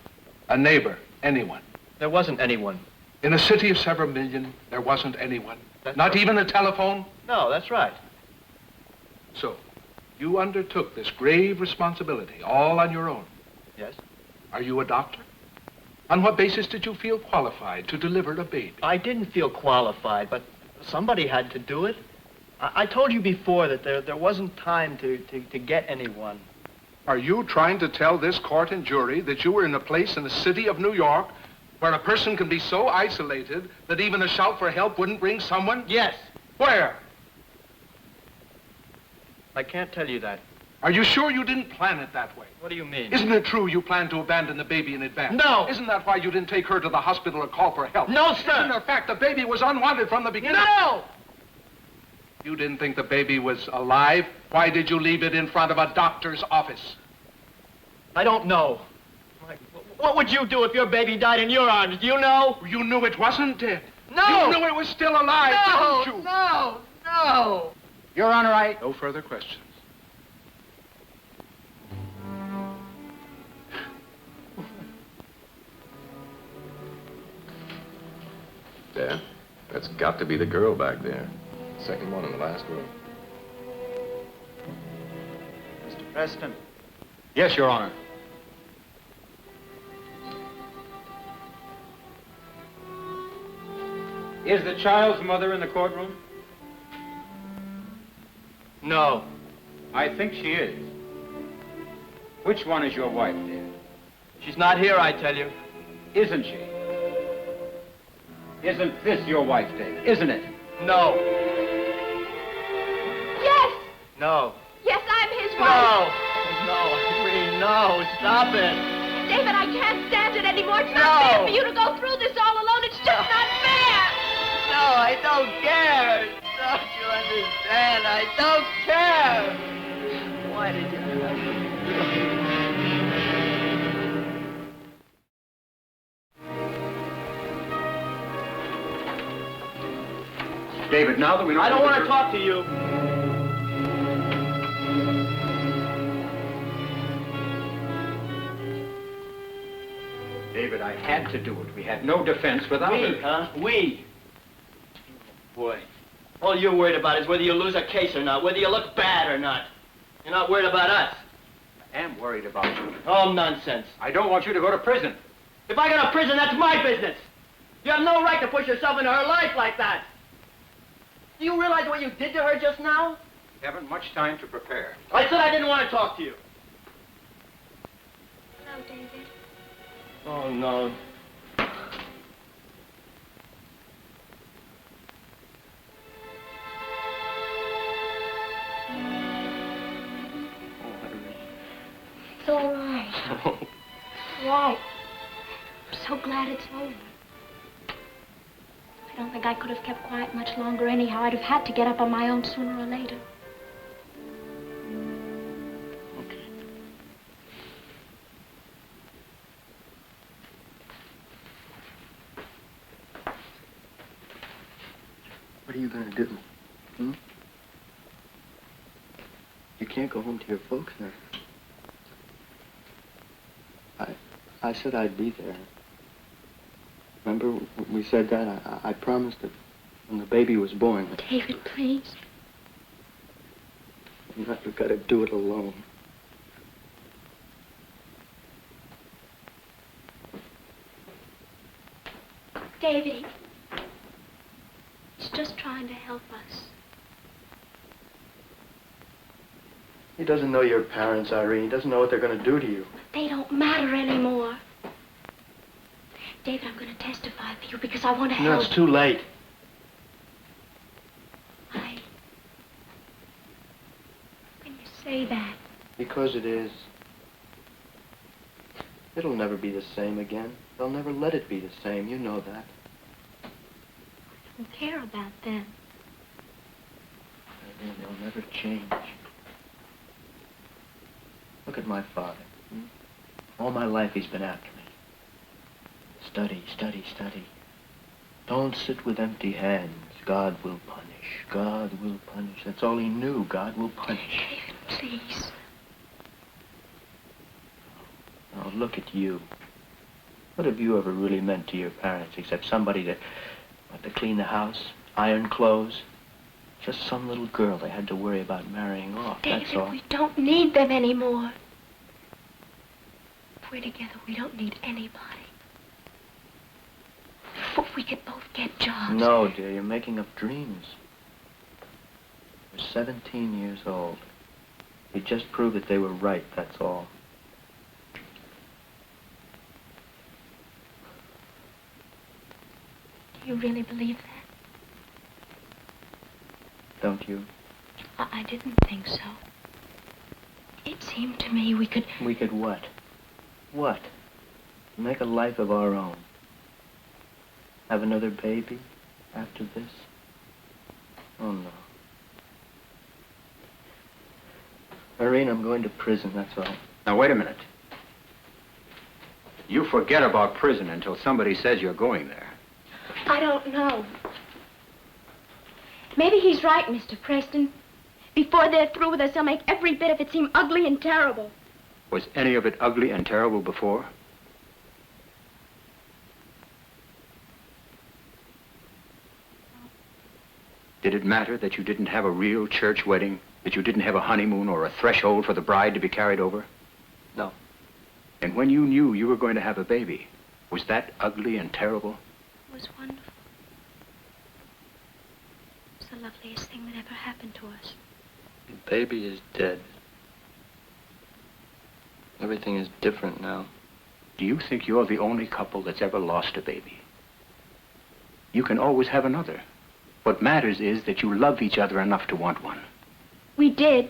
A neighbor, anyone? There wasn't anyone. In a city of several million, there wasn't anyone? Not even a telephone? No, that's right. So, you undertook this grave responsibility all on your own? Yes. Are you a doctor? On what basis did you feel qualified to deliver a baby? I didn't feel qualified, but somebody had to do it. I told you before that there wasn't time to get anyone. Are you trying to tell this court and jury that you were in a place in the city of New York where a person can be so isolated that even a shout for help wouldn't bring someone? Yes. Where? I can't tell you that. Are you sure you didn't plan it that way? What do you mean? Isn't it true you planned to abandon the baby in advance? No! Isn't that why you didn't take her to the hospital or call for help? No, sir! Isn't it a fact the baby was unwanted from the beginning? No! You didn't think the baby was alive? Why did you leave it in front of a doctor's office? I don't know. What would you do if your baby died in your arms? Do you know? You knew it wasn't dead. No! You knew it was still alive, No! didn't you? No! Your Honor, No further questions. Dad, that's got to be the girl back there. Second one in the last room. Mr. Preston. Yes, Your Honor. Is the child's mother in the courtroom? No. I think she is. Which one is your wife, dear? She's not here, I tell you. Isn't she? Isn't this your wife, David? Isn't it? No. Yes! No. Yes, I'm his No! wife. No, Irene, no. Stop it. David, I can't stand it anymore. It's No. not fair for you to go through this all alone. It's just not fair. No, I don't care. Don't you understand? I don't care. Why did you have to David, now that we know... I don't want to talk to you. David, I had to do it. We had no defense without We, it. huh? We. Boy, all you're worried about is whether you lose a case or not, whether you look bad or not. You're not worried about us. I am worried about you. Oh, nonsense. I don't want you to go to prison. If I go to prison, that's my business. You have no right to push yourself into her life like that. Do you realize what you did to her just now? We haven't much time to prepare. I said I didn't want to talk to you. No, David. Oh, no. It's all right. Right. I'm so glad it's over. I don't think I could have kept quiet much longer anyhow. I'd have had to get up on my own sooner or later. What are you going to do? Hmm? You can't go home to your folks now. I said I'd be there. Remember we said that? I promised it when the baby was born. David, please. You've got to do it alone. David, he's just trying to help us. He doesn't know your parents, Irene. He doesn't know what they're going to do to you. They don't matter anymore. David, I'm going to testify for you because I want to help. No, it's too late. How can you say that? Because it is. It'll never be the same again. They'll never let it be the same. You know that. I don't care about them. Irene, they'll never change. Look at my father. All my life he's been after me. Study, study, study. Don't sit with empty hands. God will punish. God will punish. That's all he knew. God will punish. David, please. Now look at you. What have you ever really meant to your parents except somebody to clean the house, iron clothes? Just some little girl they had to worry about marrying off, David, that's all. we don't need them anymore. If we're together, we don't need anybody. If we could both get jobs. No, dear, you're making up dreams. You're 17 years old. You just proved that they were right, that's all. Do you really believe that? Don't you? I didn't think so. It seemed to me we could... We could what? What? Make a life of our own. Have another baby after this? Oh, no. Irene, I'm going to prison, that's all. Now, wait a minute. You forget about prison until somebody says you're going there. I don't know. Maybe he's right, Mr. Preston. Before they're through with us, they'll make every bit of it seem ugly and terrible. Was any of it ugly and terrible before? Did it matter that you didn't have a real church wedding? That you didn't have a honeymoon or a threshold for the bride to be carried over? No. And when you knew you were going to have a baby, was that ugly and terrible? It was wonderful. It was the loveliest thing that ever happened to us. The baby is dead. Everything is different now. Do you think you're the only couple that's ever lost a baby? You can always have another. What matters is that you love each other enough to want one. We did.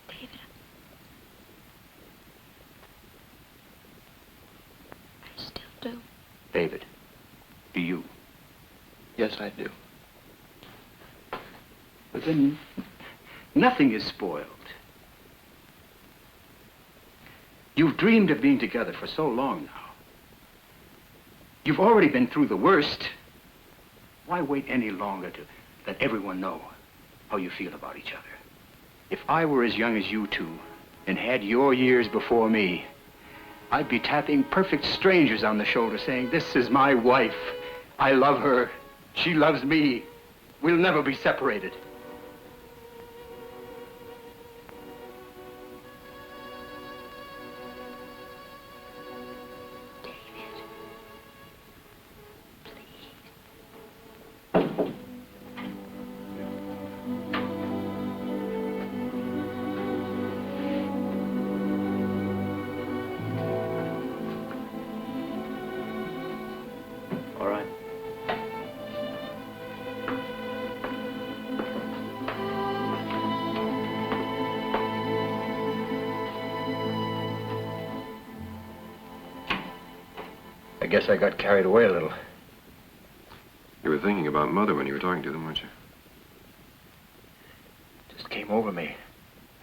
David. I still do. David, do you? Yes, I do. But then nothing is spoiled. You've dreamed of being together for so long now. You've already been through the worst. Why wait any longer to let everyone know how you feel about each other? If I were as young as you two and had your years before me, I'd be tapping perfect strangers on the shoulder saying, "This is my wife. I love her. She loves me. We'll never be separated." All right. guess I got carried away a little. You were thinking about Mother when you were talking to them, weren't you? Just came over me.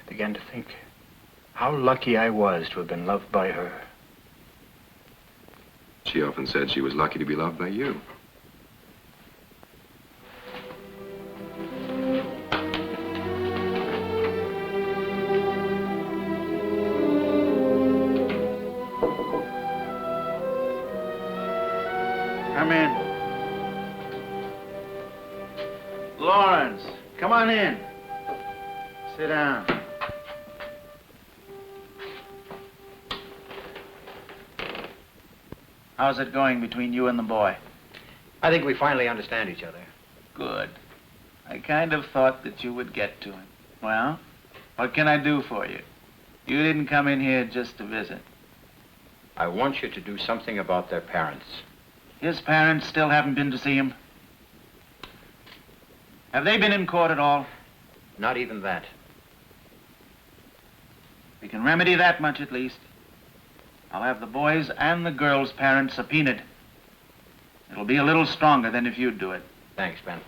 I began to think how lucky I was to have been loved by her. She often said she was lucky to be loved by you. Come in. Lawrence, come on in. Sit down. How's it going between you and the boy? I think we finally understand each other. Good. I kind of thought that you would get to him. Well, what can I do for you? You didn't come in here just to visit. I want you to do something about their parents. His parents still haven't been to see him? Have they been in court at all? Not even that. We can remedy that much at least. I'll have the boys' and the girls' parents subpoenaed. It'll be a little stronger than if you'd do it. Thanks, Ben.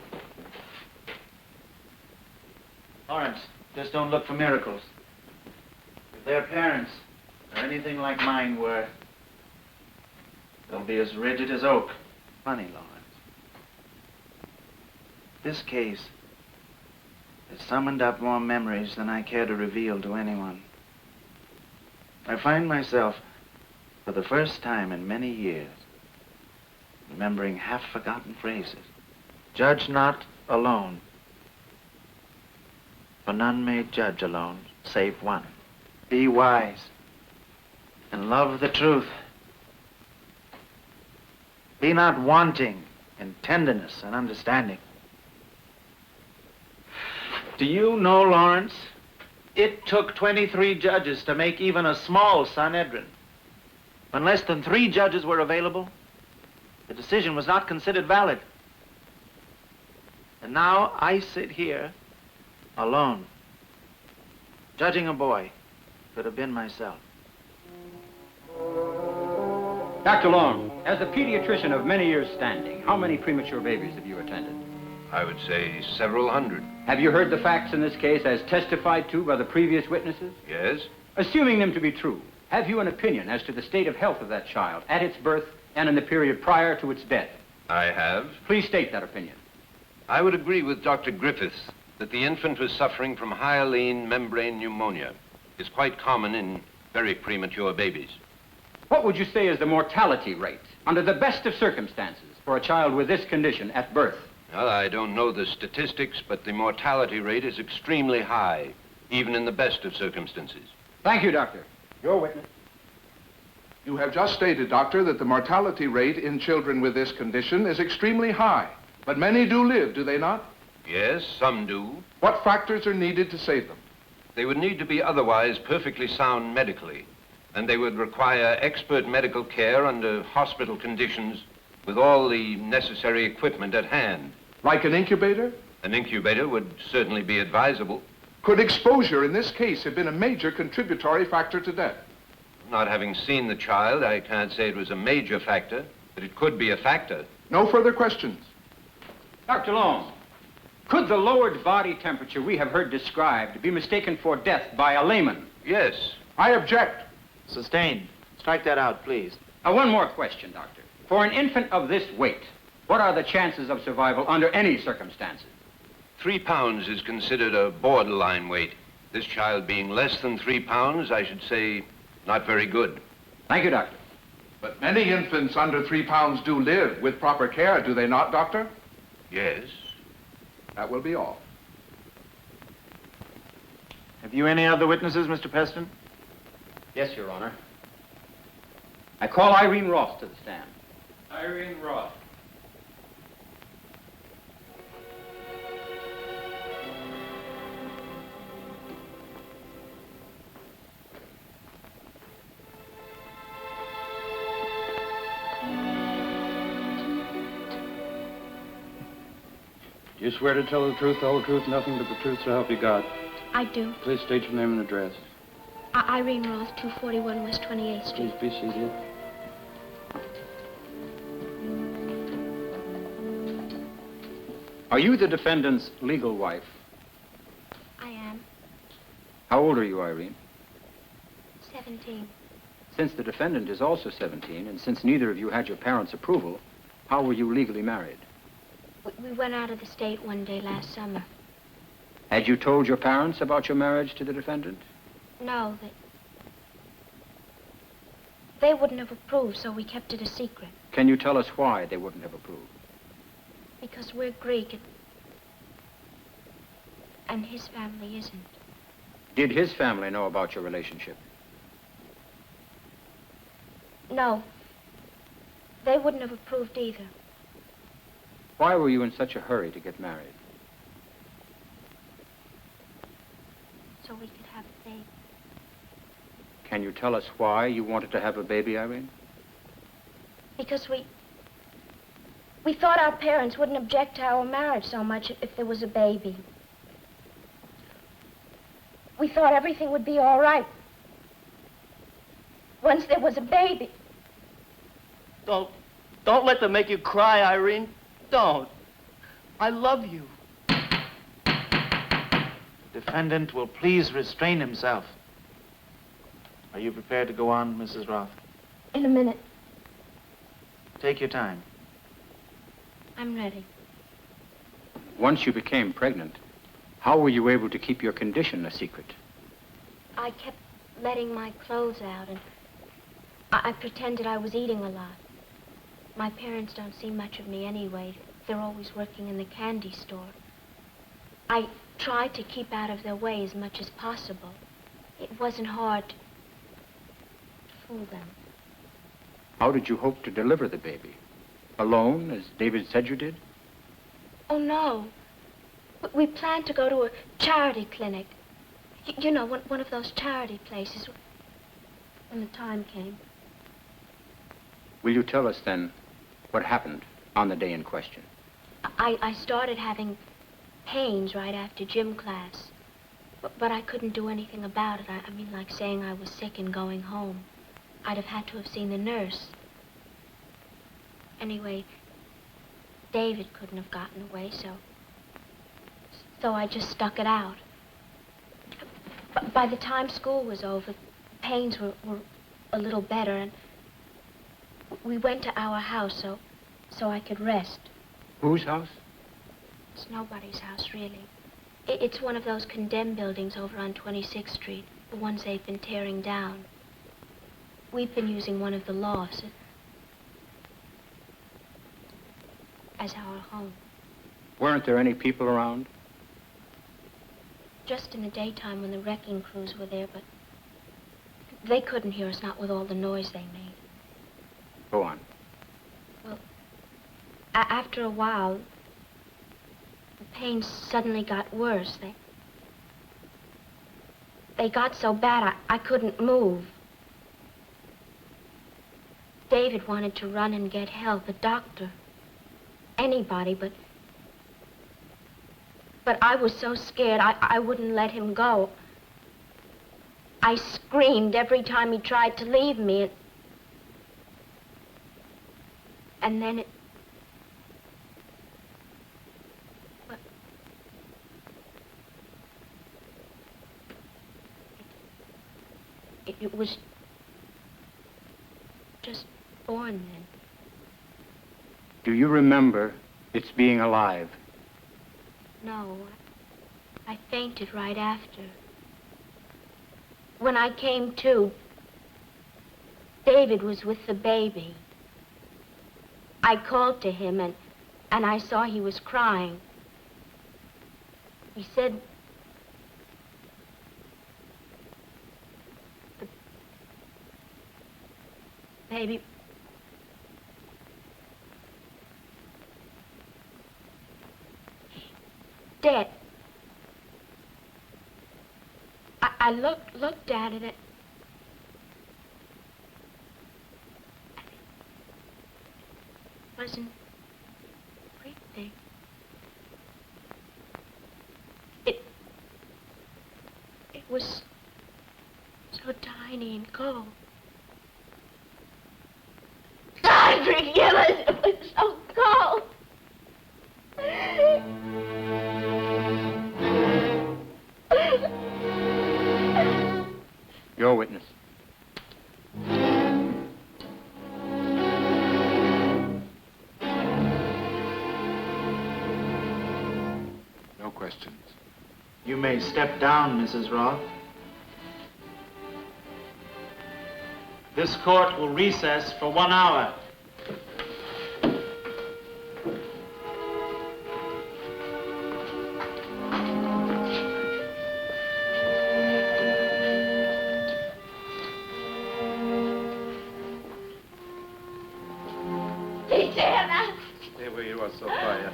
Lawrence, just don't look for miracles. If their parents are anything like mine were, they'll be as rigid as oak. Funny, Lawrence. This case has summoned up more memories than I care to reveal to anyone. I find myself, for the first time in many years, remembering half-forgotten phrases. Judge not alone, for none may judge alone, save one. Be wise, and love the truth. Be not wanting in tenderness and understanding. Do you know, Lawrence, it took 23 judges to make even a small Sanhedrin. When less than 3 judges were available, the decision was not considered valid. And now I sit here alone, judging a boy. Could have been myself. Dr. Long, as a pediatrician of many years standing, how many premature babies have you attended? I would say several hundred. Have you heard the facts in this case as testified to by the previous witnesses? Yes? Assuming them to be true, have you an opinion as to the state of health of that child at its birth and in the period prior to its death? I have. Please state that opinion. I would agree with Dr. Griffiths that the infant was suffering from hyaline membrane pneumonia. It's quite common in very premature babies. What would you say is the mortality rate, under the best of circumstances, for a child with this condition at birth? Well, I don't know the statistics, but the mortality rate is extremely high, even in the best of circumstances. Thank you, Doctor. Your witness. You have just stated, Doctor, that the mortality rate in children with this condition is extremely high. But many do live, do they not? Yes, some do. What factors are needed to save them? They would need to be otherwise perfectly sound medically, and they would require expert medical care under hospital conditions with all the necessary equipment at hand. Like an incubator? An incubator would certainly be advisable. Could exposure in this case have been a major contributory factor to death? Not having seen the child, I can't say it was a major factor, but it could be a factor. No further questions. Dr. Long, could the lowered body temperature we have heard described be mistaken for death by a layman? Yes. I object. Sustained. Strike that out, please. One more question, Doctor. For an infant of this weight, what are the chances of survival under any circumstances? 3 pounds is considered a borderline weight. This child being less than 3 pounds, I should say, not very good. Thank you, Doctor. But many infants under 3 pounds do live with proper care, do they not, Doctor? Yes. That will be all. Have you any other witnesses, Mr. Peston? Yes, Your Honor. I call Irene Ross to the stand. Irene Ross. Do you swear to tell the truth, the whole truth, nothing but the truth, so help you God? I do. Please state your name and address. Irene Ross, 241 West 28th Street. Please be seated. Are you the defendant's legal wife? I am. How old are you, Irene? 17. Since the defendant is also 17, and since neither of you had your parents' approval, how were you legally married? We went out of the state one day last summer. Had you told your parents about your marriage to the defendant? No, they wouldn't have approved, so we kept it a secret. Can you tell us why they wouldn't have approved? Because we're Greek, and his family isn't. Did his family know about your relationship? No. They wouldn't have approved either. Why were you in such a hurry to get married? So we could have a baby. Can you tell us why you wanted to have a baby, Irene? Because we thought our parents wouldn't object to our marriage so much if there was a baby. We thought everything would be all right once there was a baby. Don't let them make you cry, Irene. Don't. I love you. Defendant will please restrain himself. Are you prepared to go on, Mrs. Roth? In a minute. Take your time. I'm ready. Once you became pregnant, how were you able to keep your condition a secret? I kept letting my clothes out, and I pretended I was eating a lot. My parents don't see much of me anyway. They're always working in the candy store. I tried to keep out of their way as much as possible. It wasn't hard to fool them. How did you hope to deliver the baby? Alone, as David said you did? Oh, no. We planned to go to a charity clinic. You know, one of those charity places when the time came. Will you tell us, then, what happened on the day in question? I started having pains right after gym class, but I couldn't do anything about it. I mean, like saying I was sick and going home. I'd have had to have seen the nurse. Anyway, David couldn't have gotten away, so I just stuck it out. By the time school was over, pains were a little better, and we went to our house so I could rest. Whose house? It's nobody's house, really. It's one of those condemned buildings over on 26th Street, the ones they've been tearing down. We've been using one of the lofts as our home. Weren't there any people around? Just in the daytime when the wrecking crews were there, but they couldn't hear us, not with all the noise they made. Go on. Well, after a while, the pains suddenly got worse. They got so bad I couldn't move. David wanted to run and get help, a doctor, anybody, but I was so scared I wouldn't let him go. I screamed every time he tried to leave me, and then it was just born then. Do you remember its being alive? No, I fainted right after. When I came to, David was with the baby. I called to him, and I saw he was crying. He said, the baby dead. I looked at it. It wasn't breathing. It was so tiny and cold. God forgive us, it was so cold. questions. You may step down, Mrs. Roth. This court will recess for 1 hour. Patera! Stay where you are, Sophia.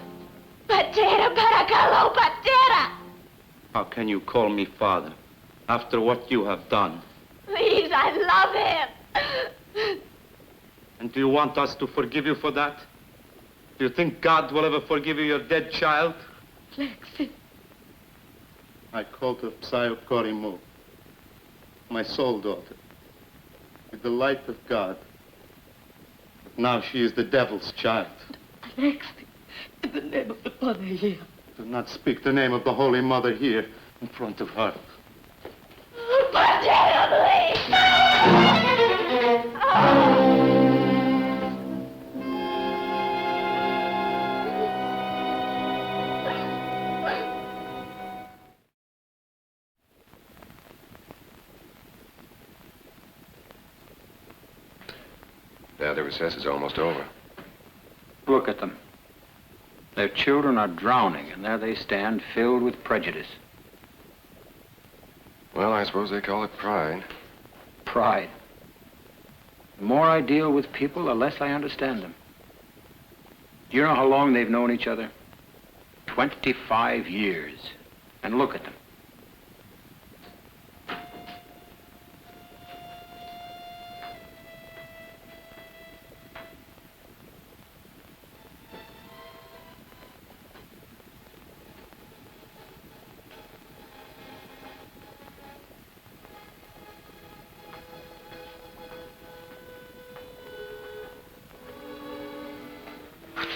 Patera, Paracalo, Patera! How can you call me father after what you have done? Please, I love him. And do you want us to forgive you for that? Do you think God will ever forgive you your dead child? Lexi. I called her Psychorimu, my soul daughter, with the light of God. But now she is the devil's child. Lexi, in the name of the Mother here. Do not speak the name of the Holy Mother here in front of her. Patera, please! Now the recess is almost over. Look at them. Their children are drowning, and there they stand, filled with prejudice. Well, I suppose they call it pride. Pride. The more I deal with people, the less I understand them. Do you know how long they've known each other? 25 years. And look at them.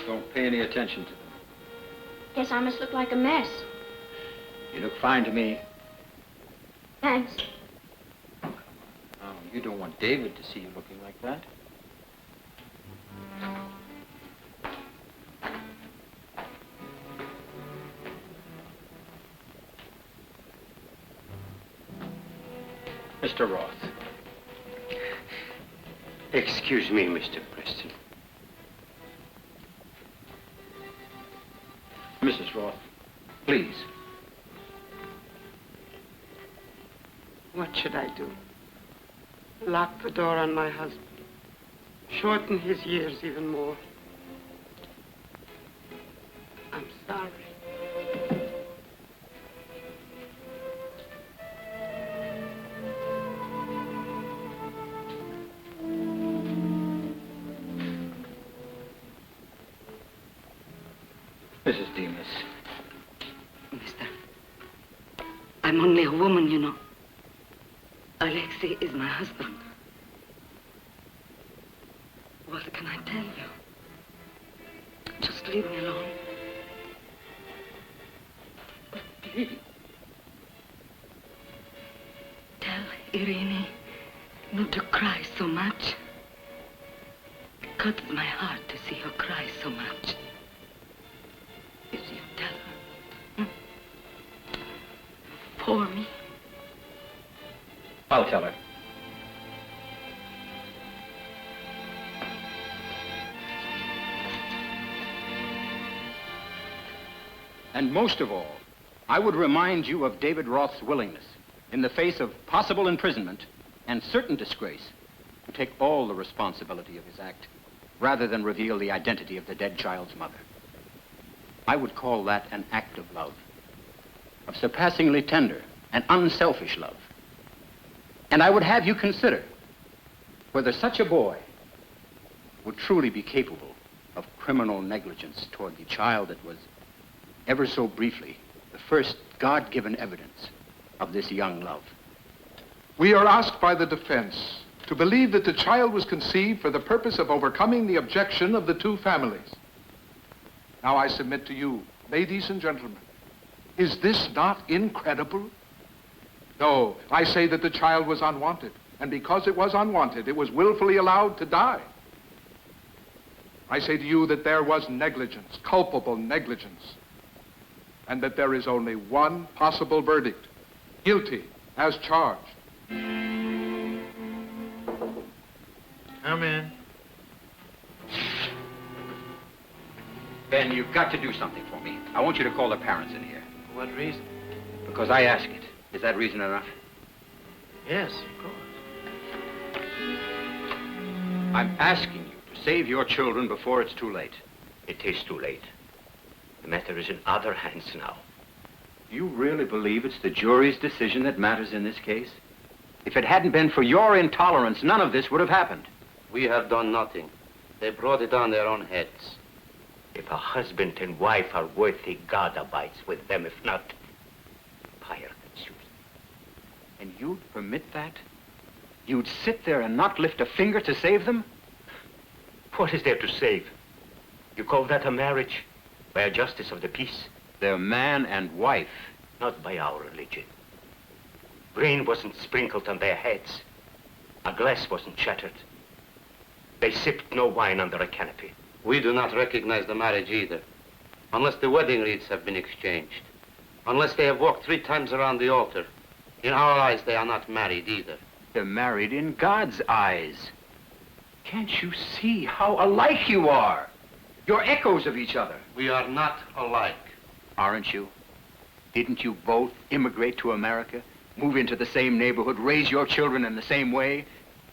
Don't pay any attention to them. Guess I must look like a mess. You look fine to me. Thanks. Oh, you don't want David to see you looking like that. Mr. Roth. Excuse me, Mr. Preston. Mrs. Roth, please. What should I do? Lock the door on my husband. Shorten his years even more. I'm sorry. Mrs. Demas. Mister, I'm only a woman, you know. Alexei is my husband. What can I tell you? Just leave me alone. But please, tell Irene not to cry so much. It cuts my heart to see her cry so much. If you tell her, for me. I'll tell her. And most of all, I would remind you of David Roth's willingness, in the face of possible imprisonment and certain disgrace, to take all the responsibility of his act, rather than reveal the identity of the dead child's mother. I would call that an act of love, of surpassingly tender and unselfish love. And I would have you consider whether such a boy would truly be capable of criminal negligence toward the child that was, ever so briefly, the first God-given evidence of this young love. We are asked by the defense to believe that the child was conceived for the purpose of overcoming the objection of the two families. Now I submit to you, ladies and gentlemen, is this not incredible? No, I say that the child was unwanted, and because it was unwanted, it was willfully allowed to die. I say to you that there was negligence, culpable negligence. and that there is only one possible verdict. Guilty as charged. Come in. Ben, you've got to do something for me. I want you to call the parents in here. For what reason? Because I ask it. Is that reason enough? Yes, of course. I'm asking you to save your children before it's too late. It is too late. The matter is in other hands now. You really believe it's the jury's decision that matters in this case? If it hadn't been for your intolerance, none of this would have happened. We have done nothing. They brought it on their own heads. If a husband and wife are worthy, God abides with them. If not, fire consumes. And you'd permit that? You'd sit there and not lift a finger to save them? What is there to save? You call that a marriage? By a justice of the peace? They're man and wife. Not by our religion. Grain wasn't sprinkled on their heads. A glass wasn't shattered. They sipped no wine under a canopy. We do not recognize the marriage either, unless the wedding wreaths have been exchanged, unless they have walked 3 times around the altar. In our eyes, they are not married either. They're married in God's eyes. Can't you see how alike you are? You're echoes of each other. We are not alike. Aren't you? Didn't you both immigrate to America, move into the same neighborhood, raise your children in the same way?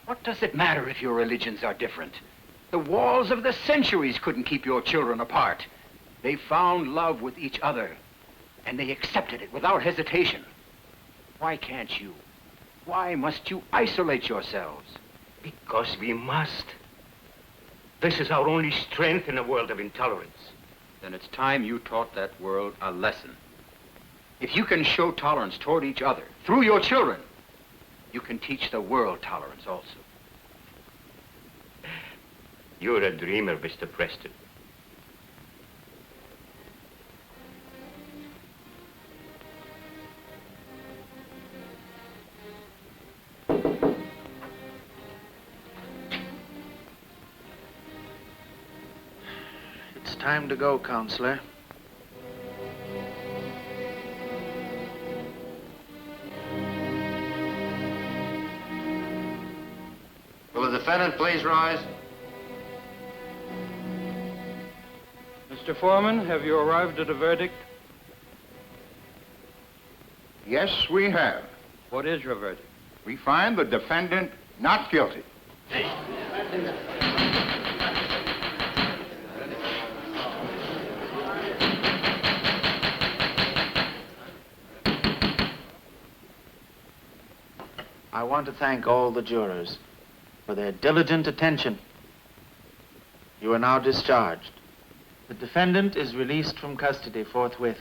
What does it matter if your religions are different? The walls of the centuries couldn't keep your children apart. They found love with each other, and they accepted it without hesitation. Why can't you? Why must you isolate yourselves? Because we must. This is our only strength in a world of intolerance. Then it's time you taught that world a lesson. If you can show tolerance toward each other through your children, you can teach the world tolerance also. You're a dreamer, Mr. Preston. It's time to go, Counselor. Will the defendant please rise? Mr. Foreman, have you arrived at a verdict? Yes, we have. What is your verdict? We find the defendant not guilty. I want to thank all the jurors for their diligent attention. You are now discharged. The defendant is released from custody forthwith.